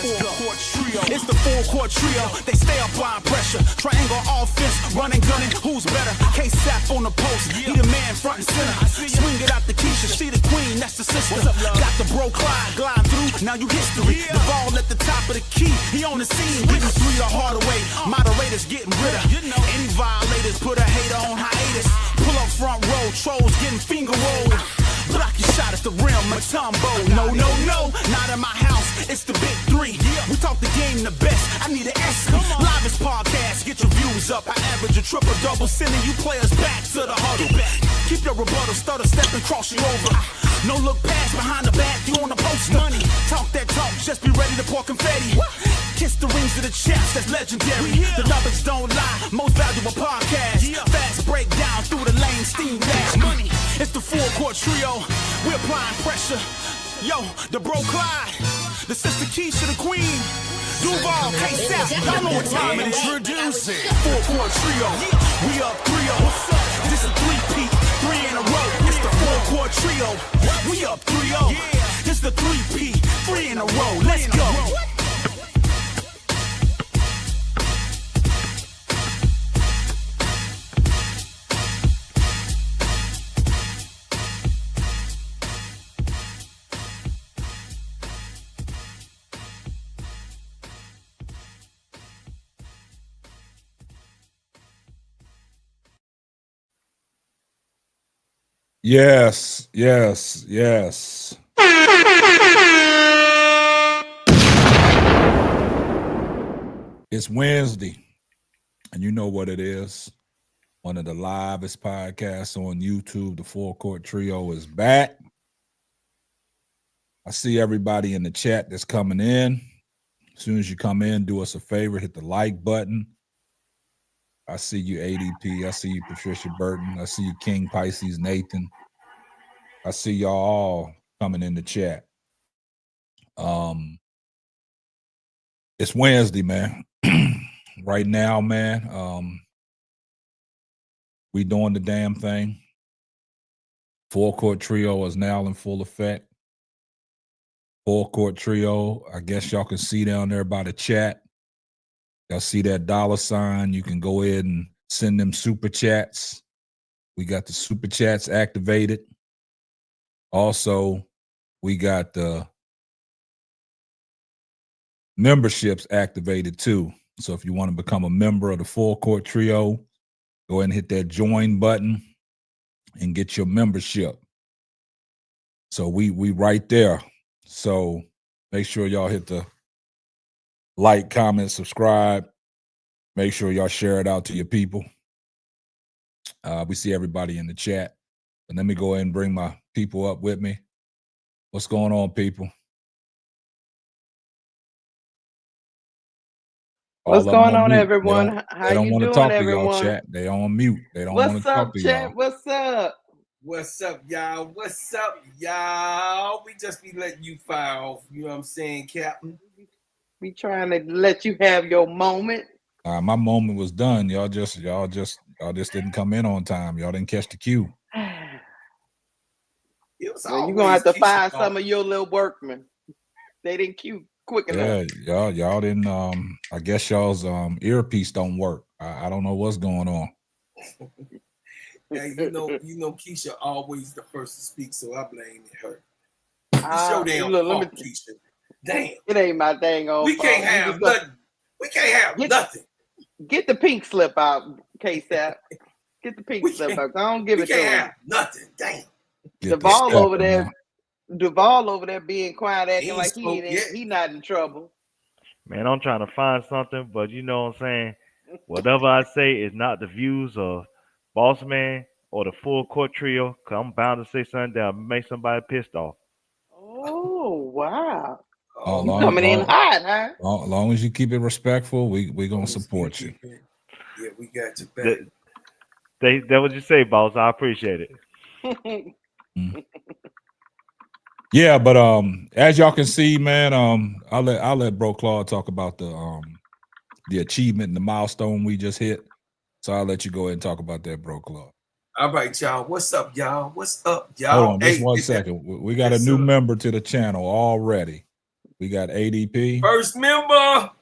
four-court trio. It's the four-court trio. They stay applying pressure. Triangle offense, running, gunning. Who's better? K-Sap on the post. He the man front and center. Swing it out the Keisha. See the queen, that's the sister. Got the bro Clyde glide through. Now you history. The ball at the top of the key. He on the scene. Getting three the harder way. Moderators getting rid of. Any violators put a hater on hiatus. Pull up front row. Trolls getting finger rolled. Block your shot at the rim, Matumbo. No, no, no, not in my house. It's the big three. We talk the game the best. I need an S. Livest podcast, get your views up. I average a triple-double, sending you players back to the huddle. Keep your rebuttal, stutter, step and cross you over. No look past, behind the back, you on the poster. Money, talk that talk, just be ready to pour confetti. Kiss the rings of the chest, that's legendary. The numbers don't lie, most valuable podcast. Fast breakdown through the lane, steam dash. Money, it's the four-court trio. We're applying pressure. Yo, the bro Clyde, the sister Keisha, the queen. Duval, K-Sap, y'all know what time it is. Introducing four-court trio. We up 3-0. This is 3-peat, 3 in a row. It's the four-court trio. We up 3-0. This the 3-peat, 3 in a row. Let's go. Yes, yes, yes. It's Wednesday, and you know what it is. One of the livest podcasts on YouTube. The Four Court Trio is back. I see everybody in the chat that's coming in. As soon as you come in, do us a favor, hit the like button. I see you, ADP. I see you, Patricia Burton. I see you, King Pisces Nathan. I see y'all all coming in the chat. It's Wednesday, man. Right now, man, we doing the damn thing. Four Court Trio is now in full effect. Four Court Trio, I guess y'all can see down there by the chat. Y'all see that $sign. You can go ahead and send them super chats. We got the super chats activated. Also, we got the memberships activated too. So if you want to become a member of the Four Court Trio, go ahead and hit that join button and get your membership. So we right there. So make sure y'all hit the like, comment, subscribe. Make sure y'all share it out to your people. We see everybody in the chat. And let me go ahead and bring my people up with me. What's going on, people? What's going on, everyone? How you doing, talk everyone? To y'all, chat. They on mute. They don't want to talk to y'all. What's up? What's up, y'all? What's up, y'all? We just be letting you fire off. You know what I'm saying, Captain? We trying to let you have your moment. My moment was done. Y'all just didn't come in on time. Y'all didn't catch the cue. You're gonna have to fire some of your little workmen. They didn't cue quick enough. Yeah, y'all didn't. I guess y'all's earpiece don't work. I don't know what's going on. Yeah, you know, Keisha always the first to speak, so I blame her. Show damn fault, Keisha. Damn, it ain't my dang old. We can't have nothing. We can't have nothing. Get the pink slip out, K-Sap. Get the pink slip out. I don't give it to him. We can't have nothing. Damn. Duvall over there. Duvall over there being quiet, acting like he not in trouble. Man, I'm trying to find something, but you know what I'm saying? Whatever I say is not the views of Boss Man or the Full Court Trio, because I'm bound to say something that'll make somebody pissed off. Oh, wow. You coming in hot, huh? As long as you keep it respectful, we going to support you. Yeah, we got you back. That what you say, boss. I appreciate it. Yeah, but as y'all can see, man, I'll let Bro Claude talk about the achievement and the milestone we just hit. So I'll let you go ahead and talk about that, Bro Claude. All right, y'all. What's up, y'all? What's up, y'all? Hold on, just 1 second. We got a new member to the channel already. We got ADP. First member.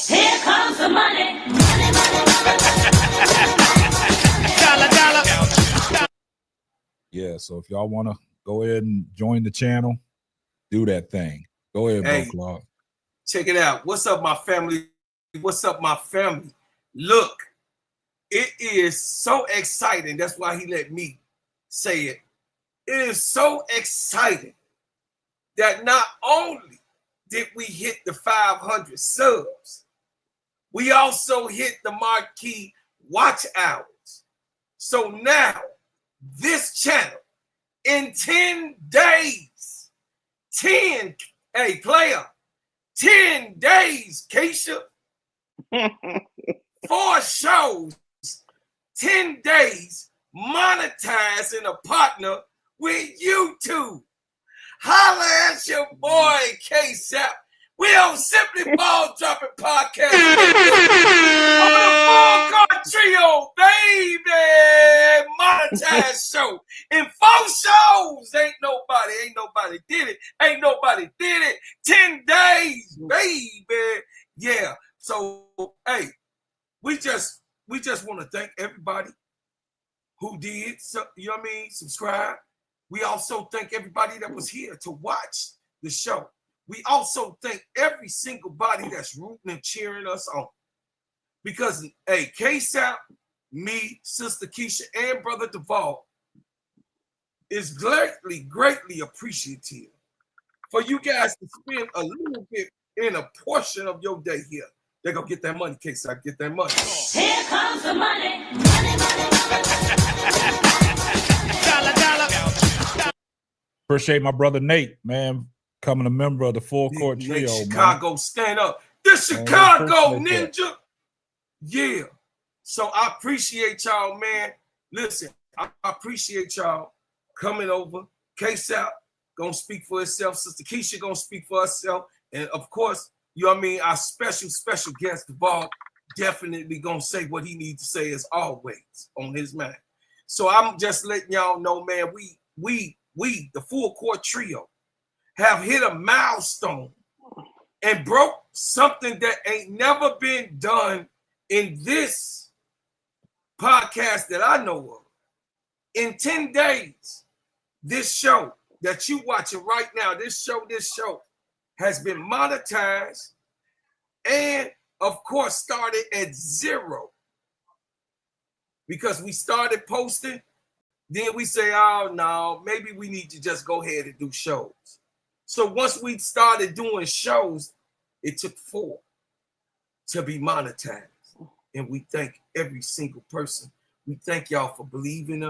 Here comes the money. Yeah, so if y'all want to go ahead and join the channel, do that thing. Go ahead, Hey, Bro Claude. Check it out. What's up, my family? What's up, my family? Look, it is so exciting. That's why he let me say it. It is so exciting that not only did we hit the 500 subs, we also hit the marquee watch hours. So now, this channel, in 10 days, 10 days, Keisha, 4 shows, 10 days, monetizing a partner with YouTube. Holla at your boy, K-Sap. We on Simply Ball Dropping Podcast. On the Full Card Trio, baby. Monetize show. In 4 shows, ain't nobody did it. 10 days, baby. Yeah. So, hey, we just want to thank everybody who did, you know what I mean, subscribe. We also thank everybody that was here to watch the show. We also thank every single body that's rooting and cheering us on. Because, hey, K-Sap, me, Sister Keisha, and Brother Duvall is greatly appreciative for you guys to spend a little bit in a portion of your day here. They're going to get that money, K-Sap, get that money. Here comes the money. Appreciate my brother Nate, man, becoming a member of the Full Court Trio. Chicago, man. Stand up. This Chicago Ninja. Yeah. So I appreciate y'all, man. Listen, I appreciate y'all coming over. K-Sap gonna speak for itself. Sister Keisha gonna speak for herself. And of course, you know what I mean, our special guest, Duvall, definitely gonna say what he needs to say as always on his mind. So I'm just letting y'all know, man, we, the Full Court Trio, have hit a milestone and broke something that ain't never been done in this podcast that I know of. In 10 days, this show that you watching right now, this show has been monetized and, of course, started at 0. Because we started posting, then we say, oh, no, maybe we need to just go ahead and do shows. So once we started doing shows, it took 4 to be monetized. And we thank every single person. We thank y'all for believing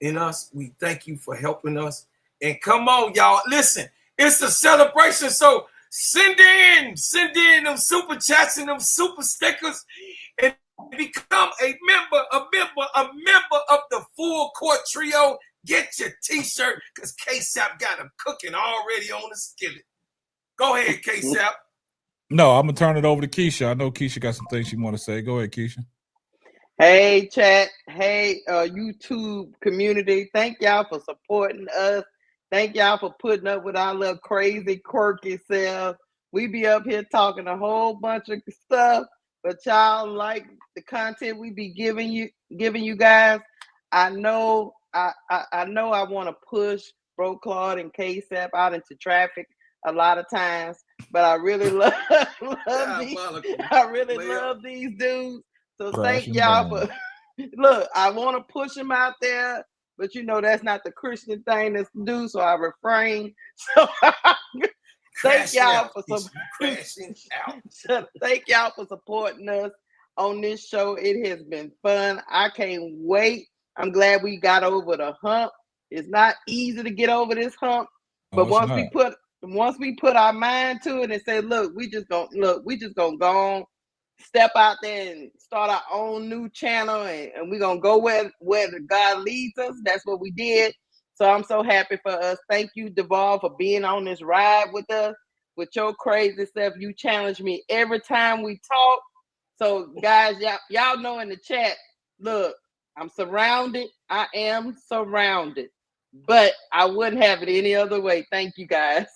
in us. We thank you for helping us. And come on, y'all. Listen, it's a celebration. So send in them super chats and them super stickers and become a member of the Full Court Trio. Get your t-shirt because K-Sap got them cooking already on the skillet. Go ahead, K-Sap. No, I'm going to turn it over to Keisha. I know Keisha got some things she want to say. Go ahead, Keisha. Hey, chat. Hey, YouTube community. Thank y'all for supporting us. Thank y'all for putting up with our little crazy, quirky self. We be up here talking a whole bunch of stuff, but y'all like the content we be giving you guys. I know I want to push Bro Claude and K-Sap out into traffic a lot of times, but I really love these dudes. So thank y'all for look. I want to push them out there, but you know that's not the Christian thing to do, so I refrain. So thank y'all for thank y'all for supporting us on this show. It has been fun. I can't wait. I'm glad we got over the hump. It's not easy to get over this hump, but once we put our mind to it and say, look, we just gonna go on, step out there and start our own new channel, and we're gonna go where God leads us. That's what we did. So I'm so happy for us. Thank you, Duvall, for being on this ride with us, with your crazy stuff. You challenge me every time we talk. So guys, y'all know in the chat, look, I'm surrounded. I am surrounded, but I wouldn't have it any other way. Thank you, guys.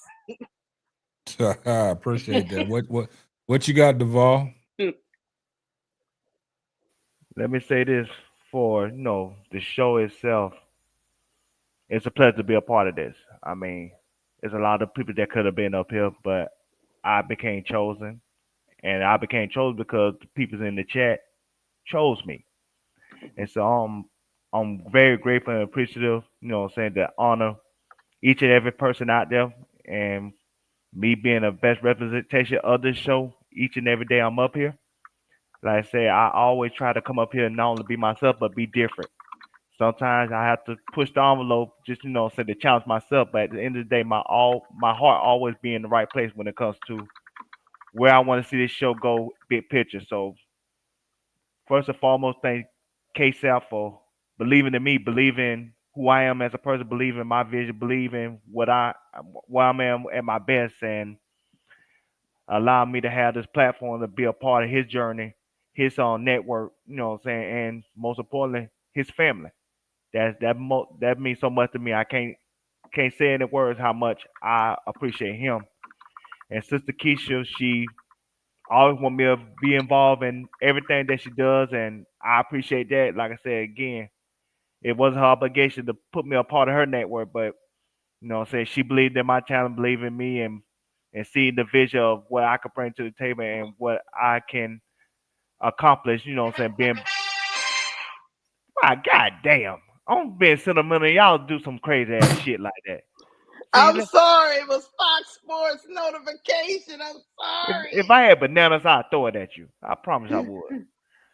I appreciate that. What you got, Duval? Let me say this for the show itself. It's a pleasure to be a part of this. I mean, there's a lot of people that could have been up here, but I became chosen, and I became chosen because the people in the chat chose me, and so I'm very grateful and appreciative. To honor each and every person out there, and me being the best representation of this show each and every day I'm up here. Like I say, I always try to come up here and not only be myself but be different. Sometimes I have to push the envelope just to challenge myself. But at the end of the day, my heart always be in the right place when it comes to where I want to see this show go, big picture. So first and foremost, thank K-Sap for believing in me, believing who I am as a person, believing my vision, believing where I am at my best, and allow me to have this platform to be a part of his journey, his network, and most importantly, his family. That means so much to me. I can't say in the words how much I appreciate him. And Sister Keisha, she always want me to be involved in everything that she does, and I appreciate that. Like I said again, it wasn't her obligation to put me a part of her network, but she believed in my talent, believed in me, and see the vision of what I could bring to the table and what I can accomplish. Being my goddamn, I'm being sentimental. Y'all do some crazy ass shit like that. I'm sorry. It was Fox Sports notification. I'm sorry. If I had bananas, I'd throw it at you. I promise I would.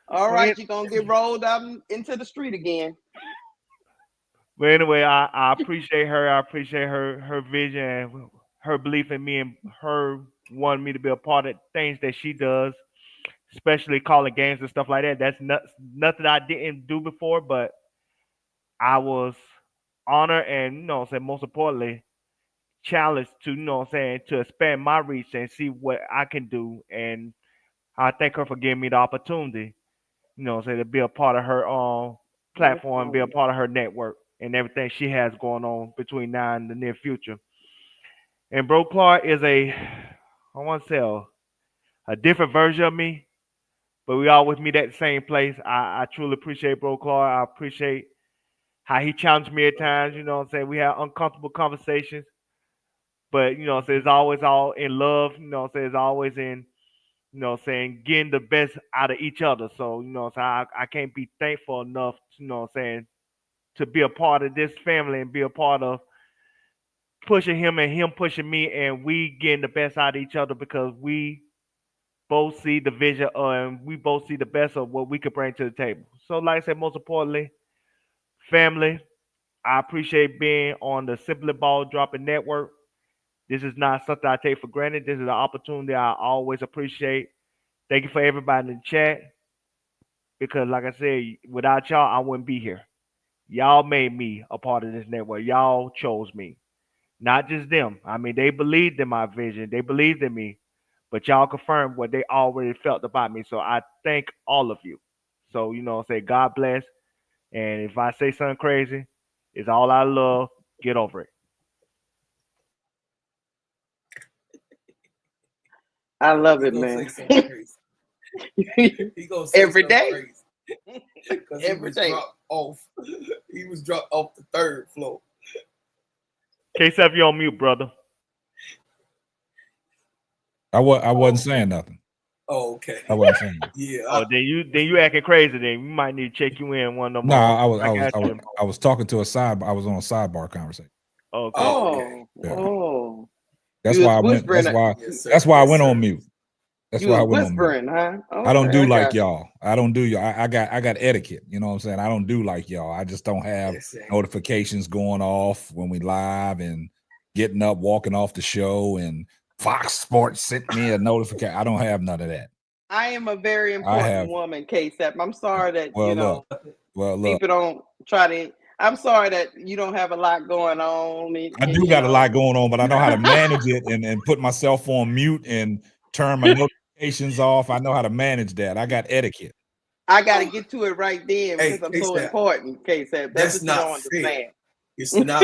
All right, you're gonna get rolled up into the street again. But anyway, I appreciate her. I appreciate her vision, her belief in me, and her wanting me to be a part of things that she does, especially calling games and stuff like that. That's nothing I didn't do before, but I was honored and most importantly, challenged to to expand my reach and see what I can do. And I thank her for giving me the opportunity, to be a part of her platform, be a part of her network and everything she has going on between now and the near future. And Bro Clark is I want to say a different version of me, but we always meet at the same place. I truly appreciate Bro Clark. I appreciate how he challenged me at times. We have uncomfortable conversations, but it's always all in love. It's always in getting the best out of each other. So I can't be thankful enough. To be a part of this family and be a part of pushing him and him pushing me, and we getting the best out of each other because we both see the vision and we both see the best of what we could bring to the table. So, like I said, most importantly, family. I appreciate being on the Simply Ball Dropping Network. This is not something I take for granted. This is an opportunity I always appreciate. Thank you for everybody in the chat because, like I said, without y'all, I wouldn't be here. Y'all made me a part of this network. Y'all chose me, not just them. I mean, they believed in my vision. They believed in me, but y'all confirmed what they already felt about me. So I thank all of you. So, say God bless. And if I say something crazy, it's all I love. Get over it. I love it, man. He gonna say every day. Because every day. He was dropped off the third floor. K-Sap, you on mute, brother. I wasn't saying nothing. Oh, okay. I wasn't saying nothing. Yeah. Then you acting crazy. Then we might need to check you in one of them. No, I was talking to a side. I was on a sidebar conversation. Okay. Oh, Yeah. oh. That's You why I was went. whispering. That's why I went on mute. That's You why I was went on mute. whispering, huh? Okay, I don't do like got you. y'all. I don't do y'all. I got etiquette. You know what I'm saying? I don't do like y'all. I just don't have notifications going off when we live and getting up, walking off the show, and Fox Sports sent me a notification. I don't have none of that. I am a very important woman, K-Sap. I'm sorry that people don't try to. I'm sorry that you don't have a lot going on. I do got a lot going on, but I know how to manage it and put myself on mute and turn my notifications off. I know how to manage that. I got etiquette. I got to get to it right then because I'm so important, K-Sap. That's what you don't understand. It's not.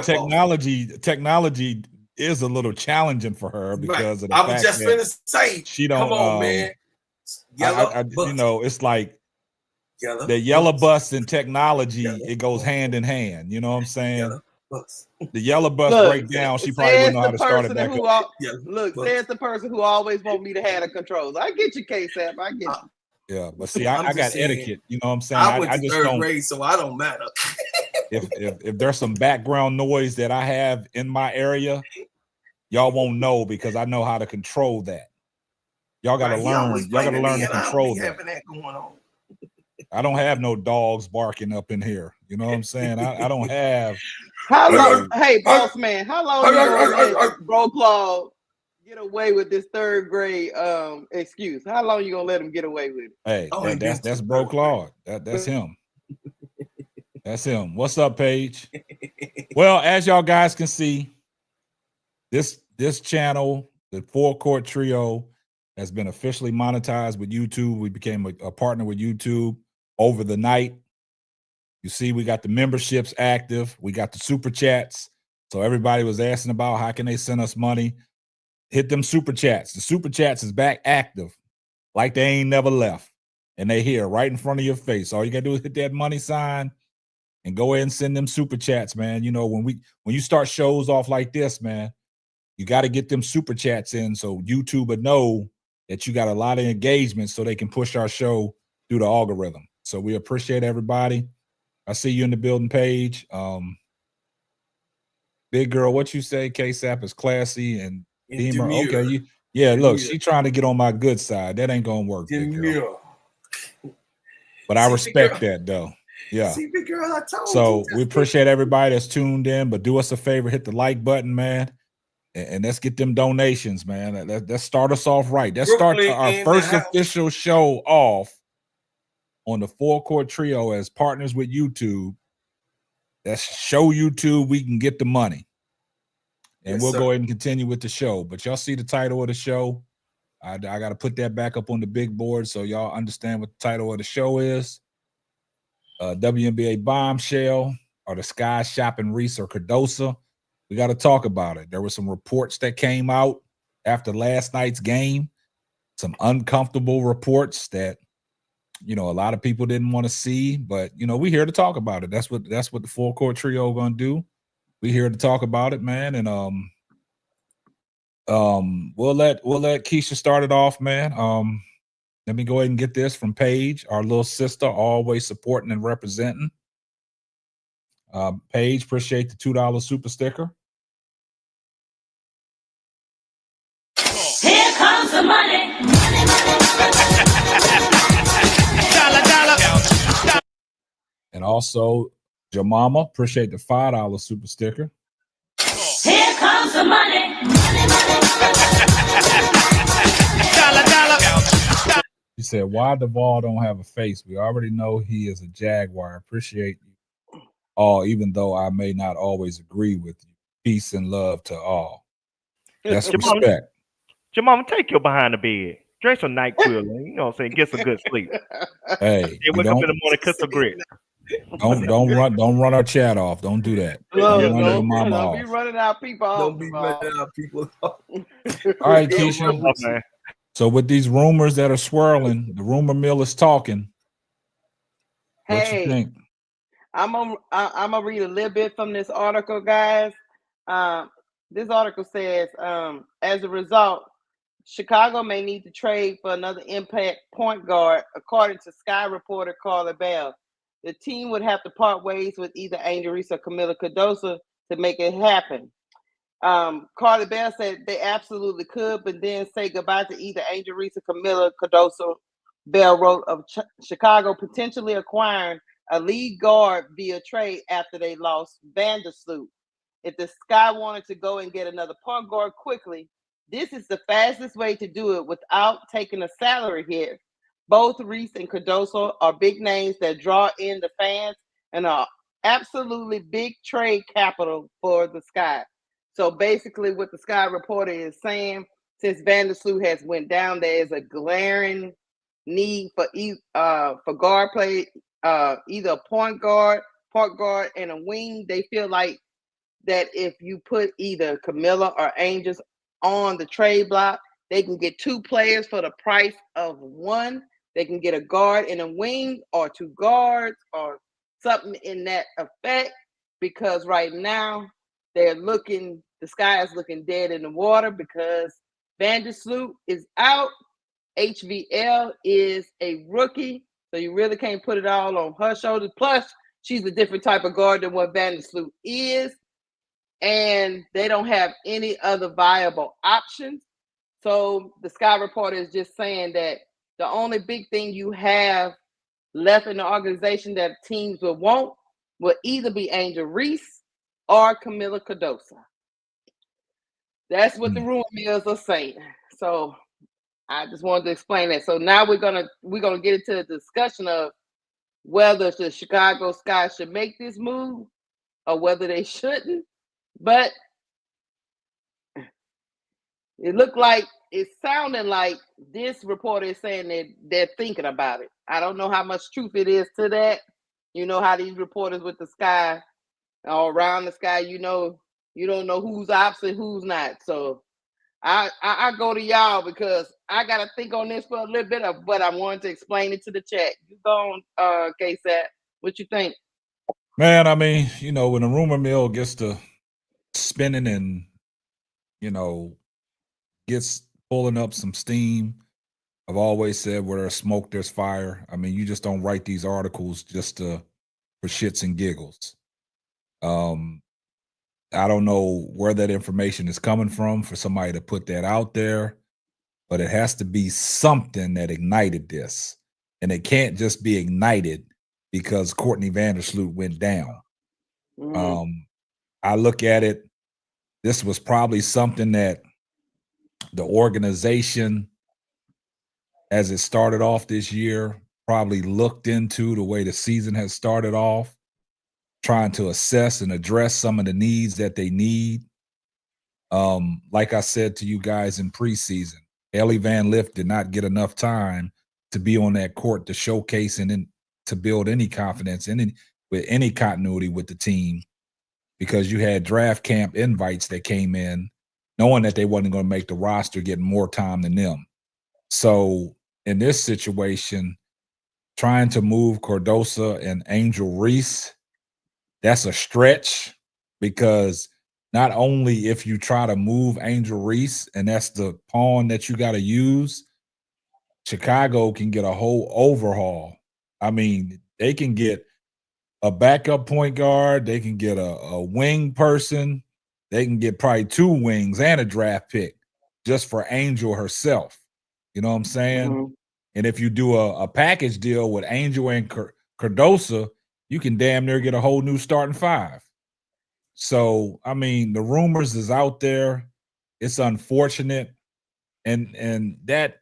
Technology is a little challenging for her because of the I was fact just that finna say, she don't. come on, man. Yellow bus. You know, it's like yellow the yellow bus and technology. Yellow it goes bus. hand in hand. You know what I'm saying? Yellow bus. The yellow bus Look, break down. She probably wouldn't know how to start it back up. Say it's the person who always want me to have the controls. I get you, K-Sap. I get you. Yeah, but see, I got saying, etiquette. You know what I'm saying? I went to just third don't, grade, so I don't matter. if there's some background noise that I have in my area, y'all won't know because I know how to control that. Y'all got to learn. Y'all got to learn to control that. Going on. I don't have no dogs barking up in here. You know what I'm saying? I don't have. How long? Hey, boss man, how long you gonna let Bro Claw get away with this third grade excuse? How long you gonna let him get away with it? Hey, that's Bro Claude. That's him. That's him. What's up, Paige? Well, as y'all guys can see, this channel, the Four Court Trio, has been officially monetized with YouTube. We became a partner with YouTube over the night. You see, we got the memberships active. We got the super chats. So everybody was asking about how can they send us money. Hit them super chats. The super chats is back active, like they ain't never left. And they here right in front of your face. All you gotta do is hit that money sign and go ahead and send them super chats, man. You know, when you start shows off like this, man, you got to get them super chats in so YouTube would know that you got a lot of engagement so they can push our show through the algorithm. So we appreciate everybody. I see you in the building, Page. Big girl, what you say? K-Sap is classy and Beamer. Okay, look, she trying to get on my good side. That ain't gonna work, big girl. But I respect that though. Yeah. See, big girl, I told so we appreciate everybody that's tuned in. But do us a favor, hit the like button, man, and let's get them donations, man. Let's start us off right. Let's start our first official show off on the Four Court Trio as partners with YouTube. Let's show YouTube we can get the money. And we'll go ahead and continue with the show. But y'all see the title of the show. I got to put that back up on the big board so y'all understand what the title of the show is. WNBA bombshell or the Sky shopping Reese or Cardosa. We got to talk about it. There were some reports that came out after last night's game. Some uncomfortable reports that, you know, a lot of people didn't want to see, but you know, we're here to talk about it. That's what the Full Court Trio gonna do. We're here to talk about it, man. And we'll let Keisha start it off, man. Let me go ahead and get this from Paige, our little sister, always supporting and representing. Paige, appreciate the $2 super sticker. Here comes the money. And also, Jamama, appreciate the $5 super sticker. Here comes the money. He said, why Duvall don't have a face? We already know he is a Jaguar. Appreciate you all, even though I may not always agree with you. Peace and love to all. That's respect. Jamama, take your behind the bed. Drink some NyQuil, you know what I'm saying? Get some good sleep. Hey, wake up in the morning, cook some grits. Don't run our chat off. Don't do that. Don't be running out people off. Don't be running out people off. All right, Keisha. So with these rumors that are swirling, the rumor mill is talking. What you think? I'm gonna read a little bit from this article, guys. This article says, as a result, Chicago may need to trade for another impact point guard, according to Sky reporter Carla Bell. The team would have to part ways with either Angel Reese or Camila Cardosa to make it happen. Carla Bell said they absolutely could, but then say goodbye to either Angel Reese or Camila Cardosa. Bell wrote of Chicago potentially acquiring a lead guard via trade after they lost Vandersloot. If the Sky wanted to go and get another point guard quickly, this is the fastest way to do it without taking a salary hit. Both Reese and Cardoso are big names that draw in the fans and are absolutely big trade capital for the Sky. So basically what the Sky reporter is saying, since Vandersloot has went down, there is a glaring need for guard play, either a point guard, and a wing. They feel like that if you put either Camilla or Angels on the trade block, they can get 2 players for the price of 1. They can get a guard and a wing, or 2 guards, or something in that effect. Because right now the sky is looking dead in the water because Vandersloot is out. HVL is a rookie, so you really can't put it all on her shoulders. Plus, she's a different type of guard than what Vandersloot is, and they don't have any other viable options. So the Sky Reporter is just saying that the only big thing you have left in the organization that teams will want will either be Angel Reese or Camilla Cardoso. That's what the rumor mills are saying. So I just wanted to explain that. So now we're gonna get into the discussion of whether the Chicago Sky should make this move or whether they shouldn't. But it's sounding like this reporter is saying that they're thinking about it. I don't know how much truth it is to that. You know how these reporters with the Sky, all around the Sky, you don't know who's opposite, who's not. So I go to y'all because I got to think on this for a little bit of, but I wanted to explain it to the chat. You go on, KSAT. What you think? Man, I mean, when the rumor mill gets to spinning and, gets pulling up some steam, I've always said where there's smoke, there's fire. I mean, you just don't write these articles just for shits and giggles. I don't know where that information is coming from for somebody to put that out there, but it has to be something that ignited this. And it can't just be ignited because Courtney Vandersloot went down. I look at it, this was probably something that the organization, as it started off this year, probably looked into the way the season has started off, trying to assess and address some of the needs that they need. Like I said to you guys in preseason, Ellie Van Lift did not get enough time to be on that court to showcase and to build any confidence with any continuity with the team, because you had draft camp invites that came in knowing that they wasn't going to make the roster, getting more time than them. So in this situation, trying to move Cardoso and Angel Reese, that's a stretch, because not only if you try to move Angel Reese and that's the pawn that you got to use, Chicago can get a whole overhaul. I mean, they can get a backup point guard. They can get a wing person. They can get probably 2 wings and a draft pick just for Angel herself. You know what I'm saying? And if you do a package deal with Angel and Cardoso, you can damn near get a whole new starting 5. So, I mean, the rumors is out there. It's unfortunate. And that,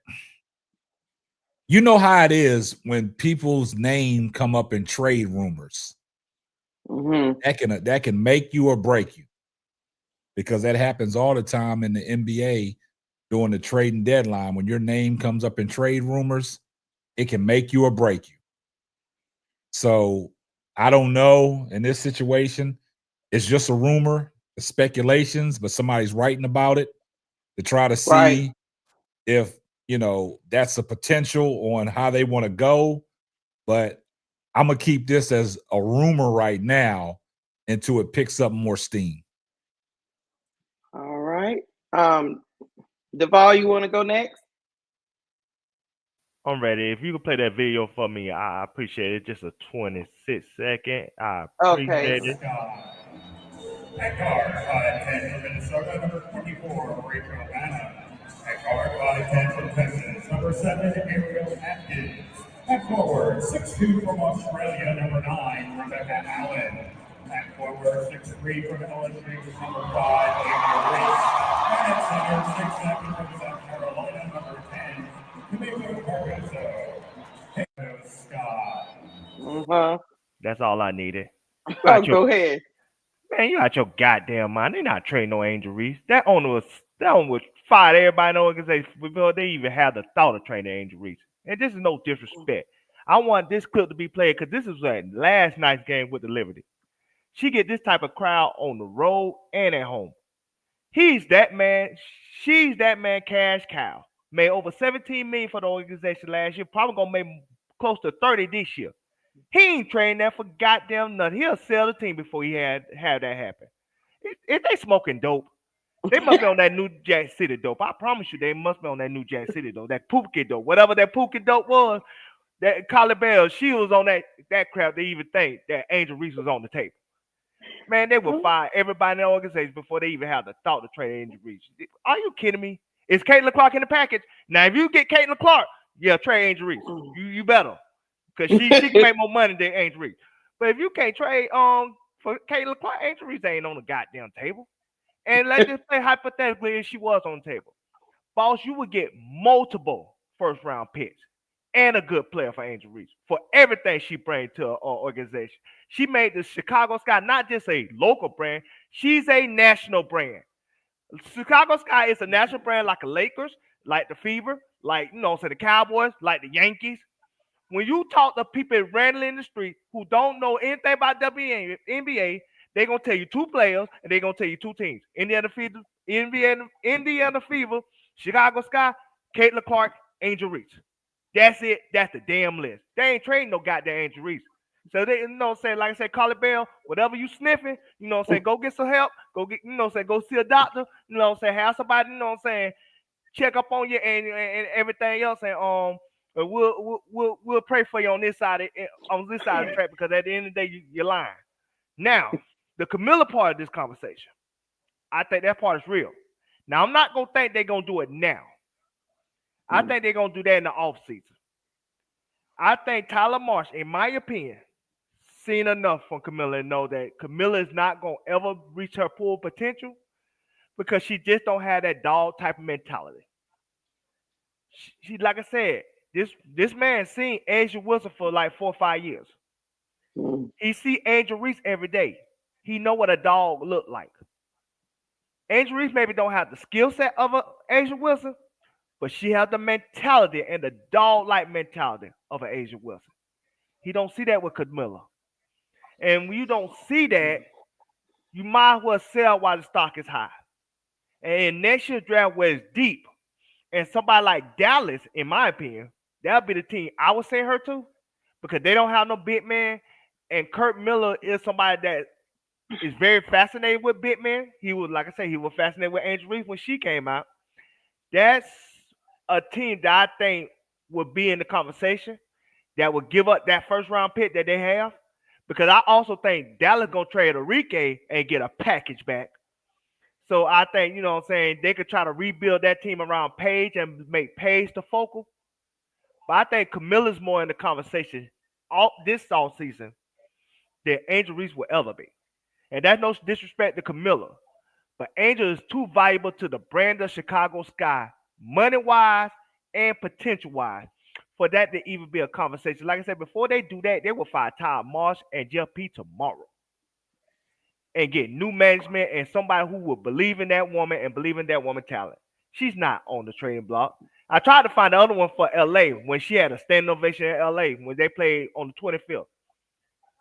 you know how it is when people's name come up in trade rumors. That can make you or break you, because that happens all the time in the NBA during the trading deadline. When your name comes up in trade rumors, it can make you or break you. So I don't know in this situation. It's just a rumor, it's speculations, but somebody's writing about it to try to see if, that's a potential on how they want to go. But I'm going to keep this as a rumor right now until it picks up more steam. All right. Duval, you want to go next? I'm ready. If you could play that video for me, I appreciate it. Just a 26-second. I appreciate it. At guard, 5'10" from Minnesota, number 24, Rachel Vanna. At guard, 5'10" from Texas, number 7, Ariel Atkins. At forward, 6'2" from Australia, number 9, Rebecca Allen. At forward, 6'3" from LSU, number 5, Avery Reese. And at center, 6'7" from South Carolina, number 10, Camilo Cardoso. Scott. That's all I needed. Go ahead. Man, you out your goddamn mind. They not trading no Angel Reese. That owner was fired everybody in the organization before they even had the thought of trading Angel Reese. And this is no disrespect. I want this clip to be played because this is last night's game with the Liberty. She get this type of crowd on the road and at home. He's that man. She's that man. Cash cow made over 17 million for the organization last year. Probably gonna make close to 30 this year. He ain't trading that for goddamn nothing. He'll sell the team before he have that happen. If they smoking dope, they must be on that New Jack City dope. I promise you, they must be on that New Jack City dope. That Pookie dope, whatever that Pookie dope was. That Collie Bell, she was on that crap. They even think that Angel Reese was on the table. Man, they will fire everybody in the organization before they even have the thought to trade Angel Reese. Are you kidding me? Is Caitlin Clark in the package? Now, if you get Caitlin Clark, yeah, trade Angel Reese. You better. Because she can make more money than Angel Reese. But if you can't trade for Caitlin Clark, Angel Reese ain't on the goddamn table. And let's just say hypothetically if she was on the table. Boss, you would get multiple first round picks and a good player for Angel Reese for everything she brings to our organization. She made the Chicago Sky not just a local brand, she's a national brand. Chicago Sky is a national brand like the Lakers, like the Fever, like the Cowboys, like the Yankees. When you talk to people randomly in the street who don't know anything about NBA, they're gonna tell you two players and they're gonna tell you two teams. Indiana Fever, Chicago Sky, Caitlin Clark, Angel Reese. That's it. That's the damn list. They ain't trading no goddamn Angel Reese. So they, like I said, Collie Bell, whatever you sniffing, go get some help. Go get, go see a doctor. Have somebody, check up on you and everything else, and we'll pray for you on this side of the track, because at the end of the day you're lying. Now, the Camilla part of this conversation, I think that part is real. Now, I'm not gonna think they're gonna do it now. I think they're gonna do that in the off season. I think Tyler Marsh, in my opinion, seen enough from Camilla and know that Camilla is not gonna ever reach her full potential because she just don't have that dog type of mentality. She like I said, this man seen Angel Wilson for like 4 or 5 years. He see Angel Reese every day. He know what a dog look like. Angel Reese maybe don't have the skill set of a Angel Wilson, but she has the mentality and the dog-like mentality of an Angel Wilson. He don't see that with Camilla. And when you don't see that, you might as well sell while the stock is high. And in next year's draft where it's deep, and somebody like Dallas, in my opinion, that'll be the team I would send her to, because they don't have no big man. And Kurt Miller is somebody that is very fascinated with big men. He was, like I said, he was fascinated with Angel Reese when she came out. That's a team that I think would be in the conversation, that would give up that first round pick that they have. Because I also think Dallas gonna trade Enrique and get a package back. So I think, they could try to rebuild that team around Paige and make Paige the focal. But I think Camilla's more in the conversation this off season than Angel Reese will ever be. And that's no disrespect to Camilla, but Angel is too valuable to the brand of Chicago Sky, money-wise and potential-wise, for that to even be a conversation. Like I said, before they do that, they will fire Ty Marsh and Jeff P tomorrow and get new management and somebody who will believe in that woman and believe in that woman's talent. She's not on the trading block. I tried to find the other one for L.A. when she had a standing ovation in L.A. when they played on the 25th.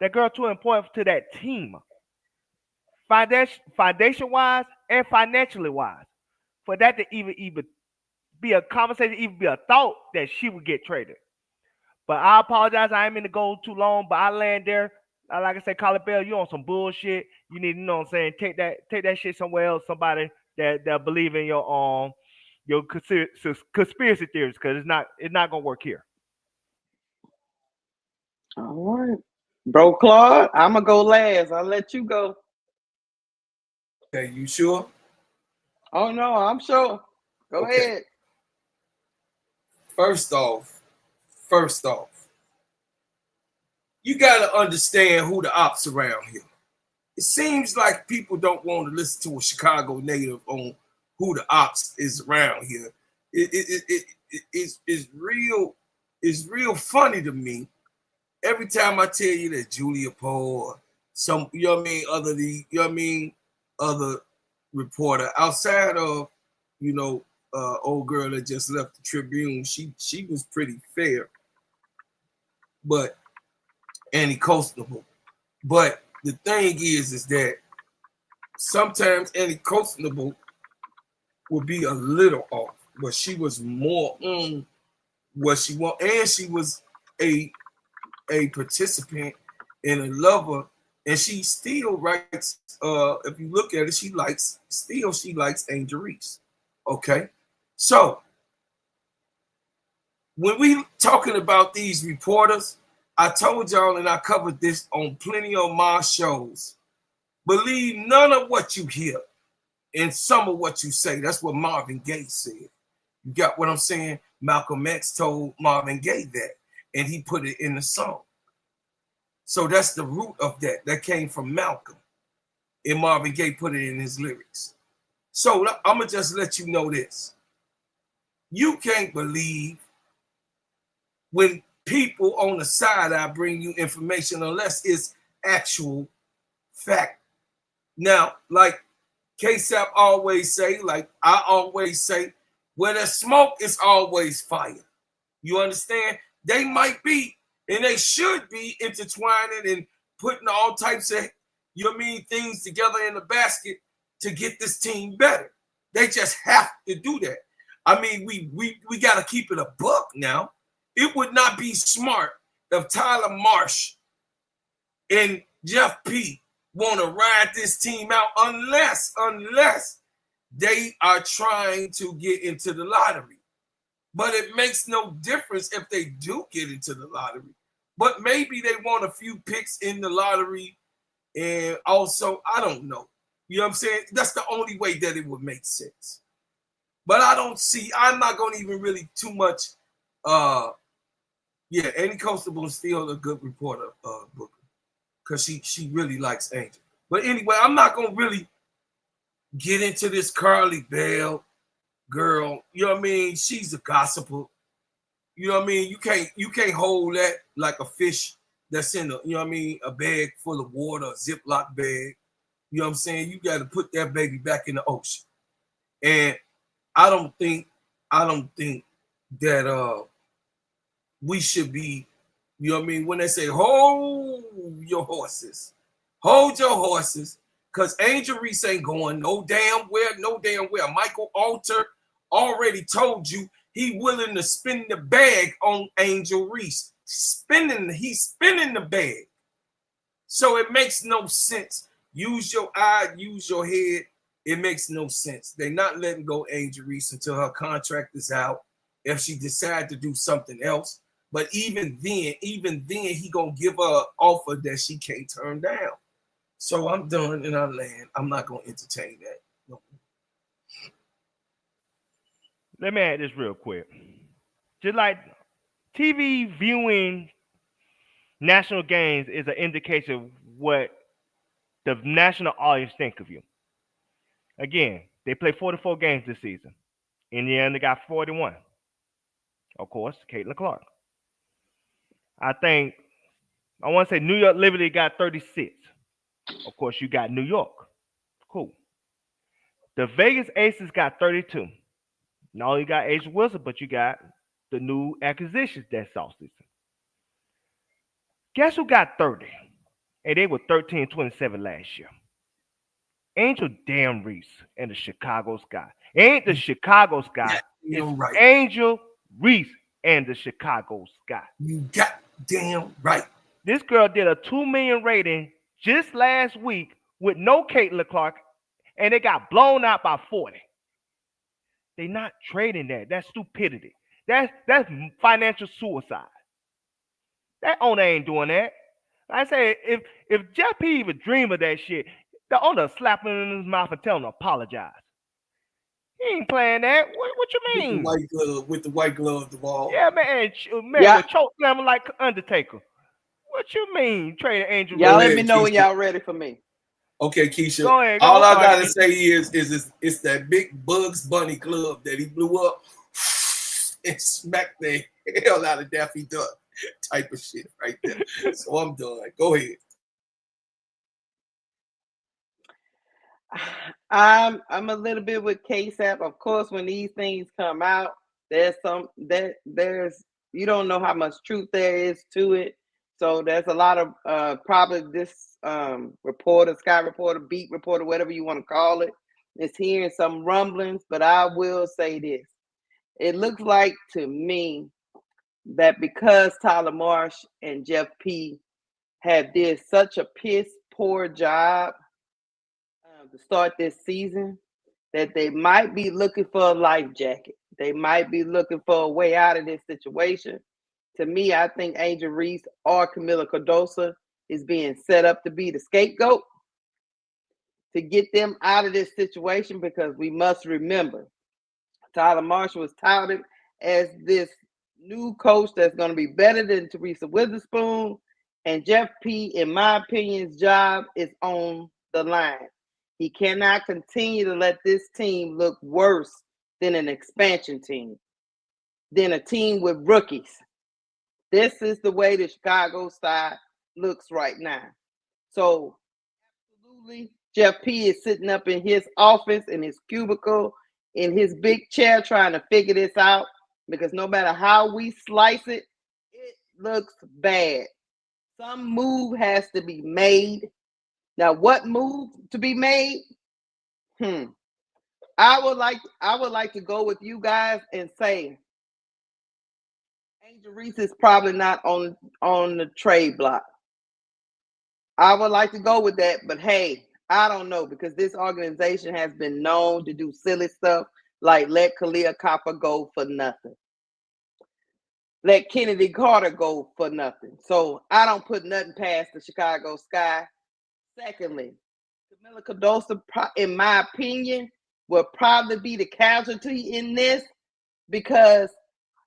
That girl too important to that team, foundation-wise and financially-wise, for that to even be a conversation, even be a thought that she would get traded. But I apologize, I am in the goal too long, but I land there. Like I said, Collie Bell, you on some bullshit. You need, take that shit somewhere else. Somebody that believe in your conspiracy theories, because it's not gonna work here. All right, bro, Claude, I'm gonna go last. I'll let you go. Okay, you sure? Oh no, I'm sure. Go ahead. First off, you gotta understand who the ops around here. It seems like people don't want to listen to a Chicago native on who the ops is around here. It's real funny to me every time I tell you that Julia Poe or some, other reporter outside of, old girl that just left the Tribune, she was pretty fair, but Annie Coastable. But the thing is that sometimes Uncoachable will be a little off, but she was more on what she want, and she was a participant and a lover, and she still writes. If you look at it, she likes Angel Reese. Okay, so when we talking about these reporters, I told y'all, and I covered this on plenty of my shows. Believe none of what you hear and some of what you say. That's what Marvin Gaye said. You got what I'm saying? Malcolm X told Marvin Gaye that, and he put it in the song. So that's the root of that. That came from Malcolm, and Marvin Gaye put it in his lyrics. So I'm going to just let you know this. You can't believe when people on the side I bring you information unless it's actual fact. Now, like KSAP always say, like I always say, where there's smoke is always fire. You understand? They might be, and they should be intertwining and putting all types of, you know what I mean, things together in the basket to get this team better. They just have to do that. I mean, we got to keep it a buck now. It would not be smart if Tyler Marsh and Jeff P want to ride this team out unless they are trying to get into the lottery. But it makes no difference if they do get into the lottery. But maybe they want a few picks in the lottery. And also, I don't know. You know what I'm saying? That's the only way that it would make sense. But I'm not going to even really too much. Uncoachable is still a good reporter, Booker. Because she really likes Angel. But anyway, I'm not going to really get into this Carly Bell girl. You know what I mean? She's a gossiper. You know what I mean? You can't hold that like a fish that's in a bag full of water, a Ziploc bag. You know what I'm saying? You got to put that baby back in the ocean. And I don't think that we should be, you know what I mean, when they say hold your horses, because Angel Reese ain't going no damn where. Michael Alter already told you he willing to spin the bag on Angel Reese. He's spinning the bag. So it makes no sense. Use your eye, use your head. It makes no sense. They're not letting go Angel Reese until her contract is out. If she decides to do something else. But even then, he gonna give her an offer that she can't turn down. So I'm done and I land. I'm not gonna entertain that. No. Let me add this real quick. Just like TV viewing national games is an indication of what the national audience think of you. Again, they play 44 games this season. Indiana got 41. Of course, Caitlin Clark. I want to say New York Liberty got 36. Of course, you got New York. Cool. The Vegas Aces got 32. Not only got Ace Wilson, but you got the new acquisitions that's offseason. Guess who got 30? And they were 13-27 last year. Angel damn Reese and the Chicago Sky. It ain't the Chicago Sky. It's right. Angel Reese and the Chicago Sky. You got damn right. This girl did a 2 million rating just last week with no Caitlin Clark, and they got blown out by 40. They're not trading that. That's stupidity. That's financial suicide. That owner ain't doing that. Like I say, if Jeff P even dream of that shit, the owner slap him in his mouth and tell him to apologize. He ain't playing that. What you mean? With the white glove, the ball. Yeah, man. With choke slammer like Undertaker. What you mean, trading Angel? Y'all let me know when y'all ready for me. Okay, Keisha. Go ahead, all I gotta say is it's that big Bugs Bunny club that he blew up and smacked the hell out of Daffy Duck type of shit right there. So I'm done. Go ahead. I'm a little bit with KSAP. Of course, when these things come out, there's you don't know how much truth there is to it. So there's a lot of probably this reporter, Sky reporter, beat reporter, whatever you want to call it, is hearing some rumblings. But I will say this. It looks like to me that because Tyler Marsh and Jeff P have did such a piss poor job to start this season, that they might be looking for a life jacket. They might be looking for a way out of this situation. To me, I think Angel Reese or Camila Cardoso is being set up to be the scapegoat to get them out of this situation, because we must remember Tyler Marshall was touted as this new coach that's going to be better than Teresa Witherspoon, and Jeff P., in my opinion, his job is on the line. He cannot continue to let this team look worse than an expansion team, than a team with rookies. This is the way the Chicago side looks right now. So, absolutely, Jeff P. is sitting up in his office, in his cubicle, in his big chair, trying to figure this out, because no matter how we slice it, it looks bad. Some move has to be made. Now, what move to be made? I would like to go with you guys and say Angel Reese is probably not on the trade block. I would like to go with that, but hey, I don't know, because this organization has been known to do silly stuff like let Kalia Copper go for nothing. Let Kennedy Carter go for nothing. So I don't put nothing past the Chicago Sky. Secondly, Camila Cardoso, in my opinion, will probably be the casualty in this, because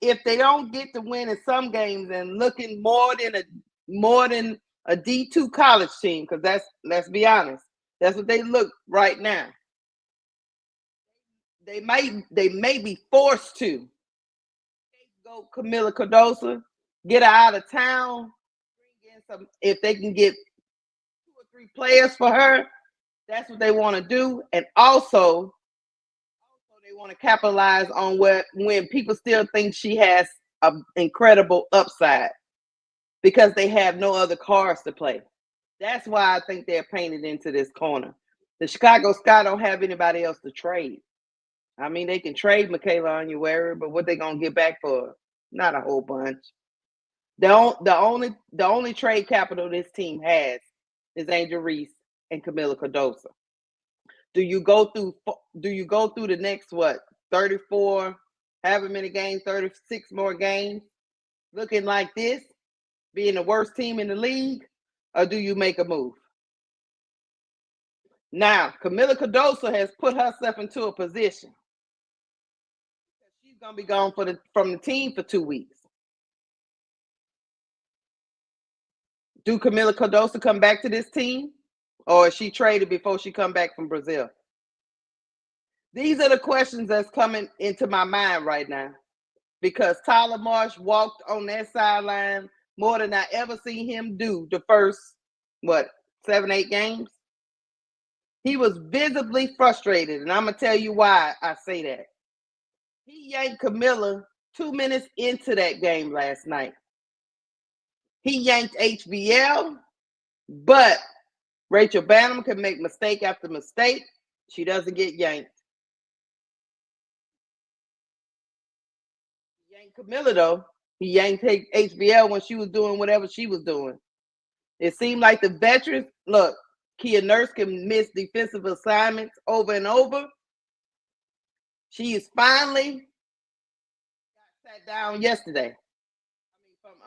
if they don't get to win in some games and looking more than a D2 college team, because let's be honest, that's what they look right now. They may be forced to go Camila Cardoso, get her out of town, bring in some, if they can get 2 or 3 players for her, that's what they want to do. And also they want to capitalize on when people still think she has an incredible upside, because they have no other cards to play. That's why I think they're painted into this corner. The Chicago Sky don't have anybody else to trade. I mean, they can trade Michaela Onyeawere, but what they gonna get back for her? Not a whole bunch. The only trade capital this team has is Angel Reese and Camila Cardoso. Do you go through the next 34, however many games, 36 more games, looking like this, being the worst team in the league, or do you make a move? Now, Camila Cardoso has put herself into a position. She's gonna be gone from the team for 2 weeks. Do Camila Cardoso come back to this team, or is she traded before she come back from Brazil? These are the questions that's coming into my mind right now, because Tyler Marsh walked on that sideline more than I ever seen him do the first 7, 8 games. He was visibly frustrated, and I'm gonna tell you why I say that. He yanked Camila 2 minutes into that game last night. He yanked HBL, but Rachel Banham can make mistake after mistake. She doesn't get yanked. He yanked Camila, though. He yanked HBL when she was doing whatever she was doing. It seemed like the veterans, look, Kia Nurse can miss defensive assignments over and over. She is finally sat down yesterday.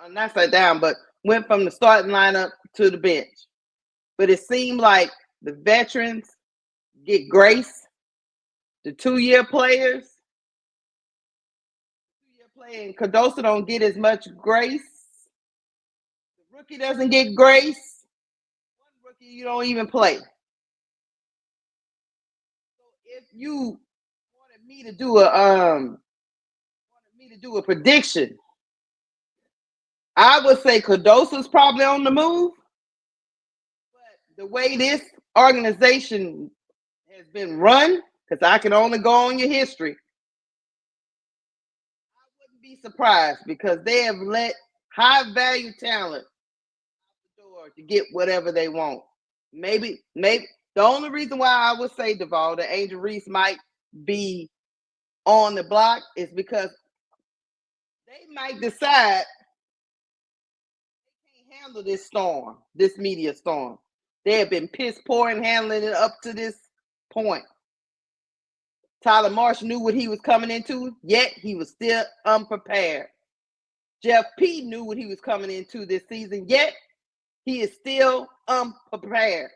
Not sat down, but went from the starting lineup to the bench. But it seemed like the veterans get grace. The 2-year players, and Cardoso don't get as much grace. The rookie doesn't get grace. One rookie you don't even play. So if you wanted me to do a prediction, I would say Cardoso's probably on the move. But the way this organization has been run, because I can only go on your history, I wouldn't be surprised, because they have let high value talent for it to get whatever they want. Maybe the only reason why I would say, Duval, that Angel Reese might be on the block is because they might decide they can't handle this storm, this media storm. They have been piss poor in handling it up to this point. Tyler Marsh knew what he was coming into, yet he was still unprepared. Jeff P knew what he was coming into this season, yet he is still unprepared.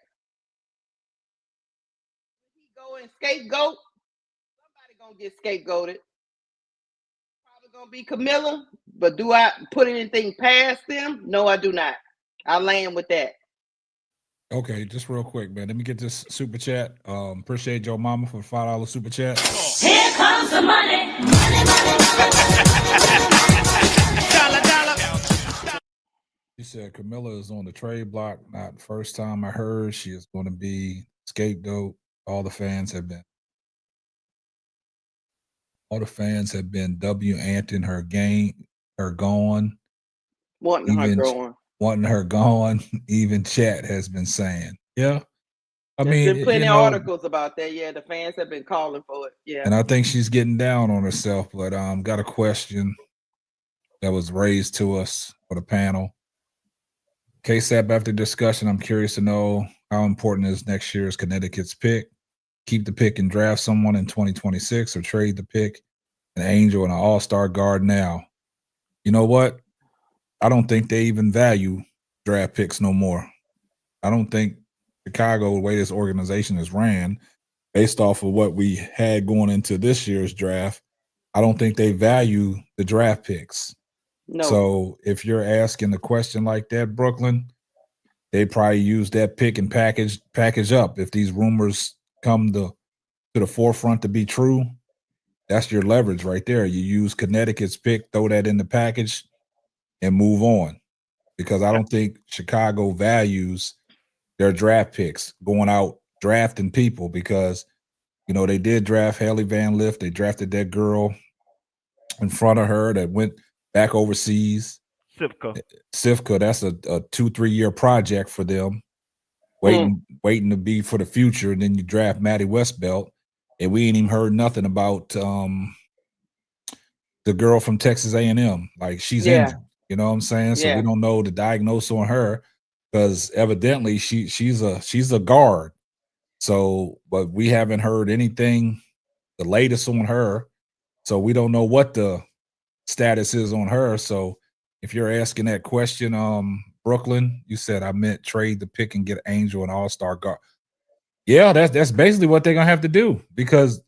He go and scapegoat, somebody gonna get scapegoated. Probably gonna be Camilla, but do I put anything past them? No, I do not. I land with that. Okay, just real quick, man. Let me get this super chat. Appreciate your mama for the $5 super chat. Here comes the money. Money, money. Dollar, dollar. She said Camilla is on the trade block. Not first time I heard she is going to be scapegoat. All the fans have been W-anting her game, her gone. Wanting her going. Wanting her gone. Even chat has been saying, yeah. There's been plenty of articles about that. Yeah, the fans have been calling for it. Yeah. And I think she's getting down on herself, but got a question that was raised to us for the panel. KSAP, after discussion, I'm curious to know how important is next year's Connecticut's pick. Keep the pick and draft someone in 2026 or trade the pick, an Angel and an all-star guard now. You know what? I don't think they even value draft picks no more. I don't think Chicago, the way this organization is ran, based off of what we had going into this year's draft, I don't think they value the draft picks. No. So if you're asking a question like that, Brooklyn, they probably use that pick and package up. If these rumors come to the forefront to be true, that's your leverage right there. You use Connecticut's pick, throw that in the package, and move on. Because I don't think Chicago values their draft picks, going out drafting people, because they did draft Haley Van Lift. They drafted that girl in front of her that went back overseas. Sivka, that's a 2-3 year project for them, waiting to be for the future. And then you draft Maddie Westbelt, and we ain't even heard nothing about the girl from Texas A&M. Like, she's injured. You know what I'm saying? So we don't know the diagnosis on her, because evidently she's a guard. So, but we haven't heard anything, the latest on her. So we don't know what the status is on her. So if you're asking that question, Brooklyn, you said I meant trade the pick and get Angel and all-star guard. Yeah, that's basically what they're gonna have to do, because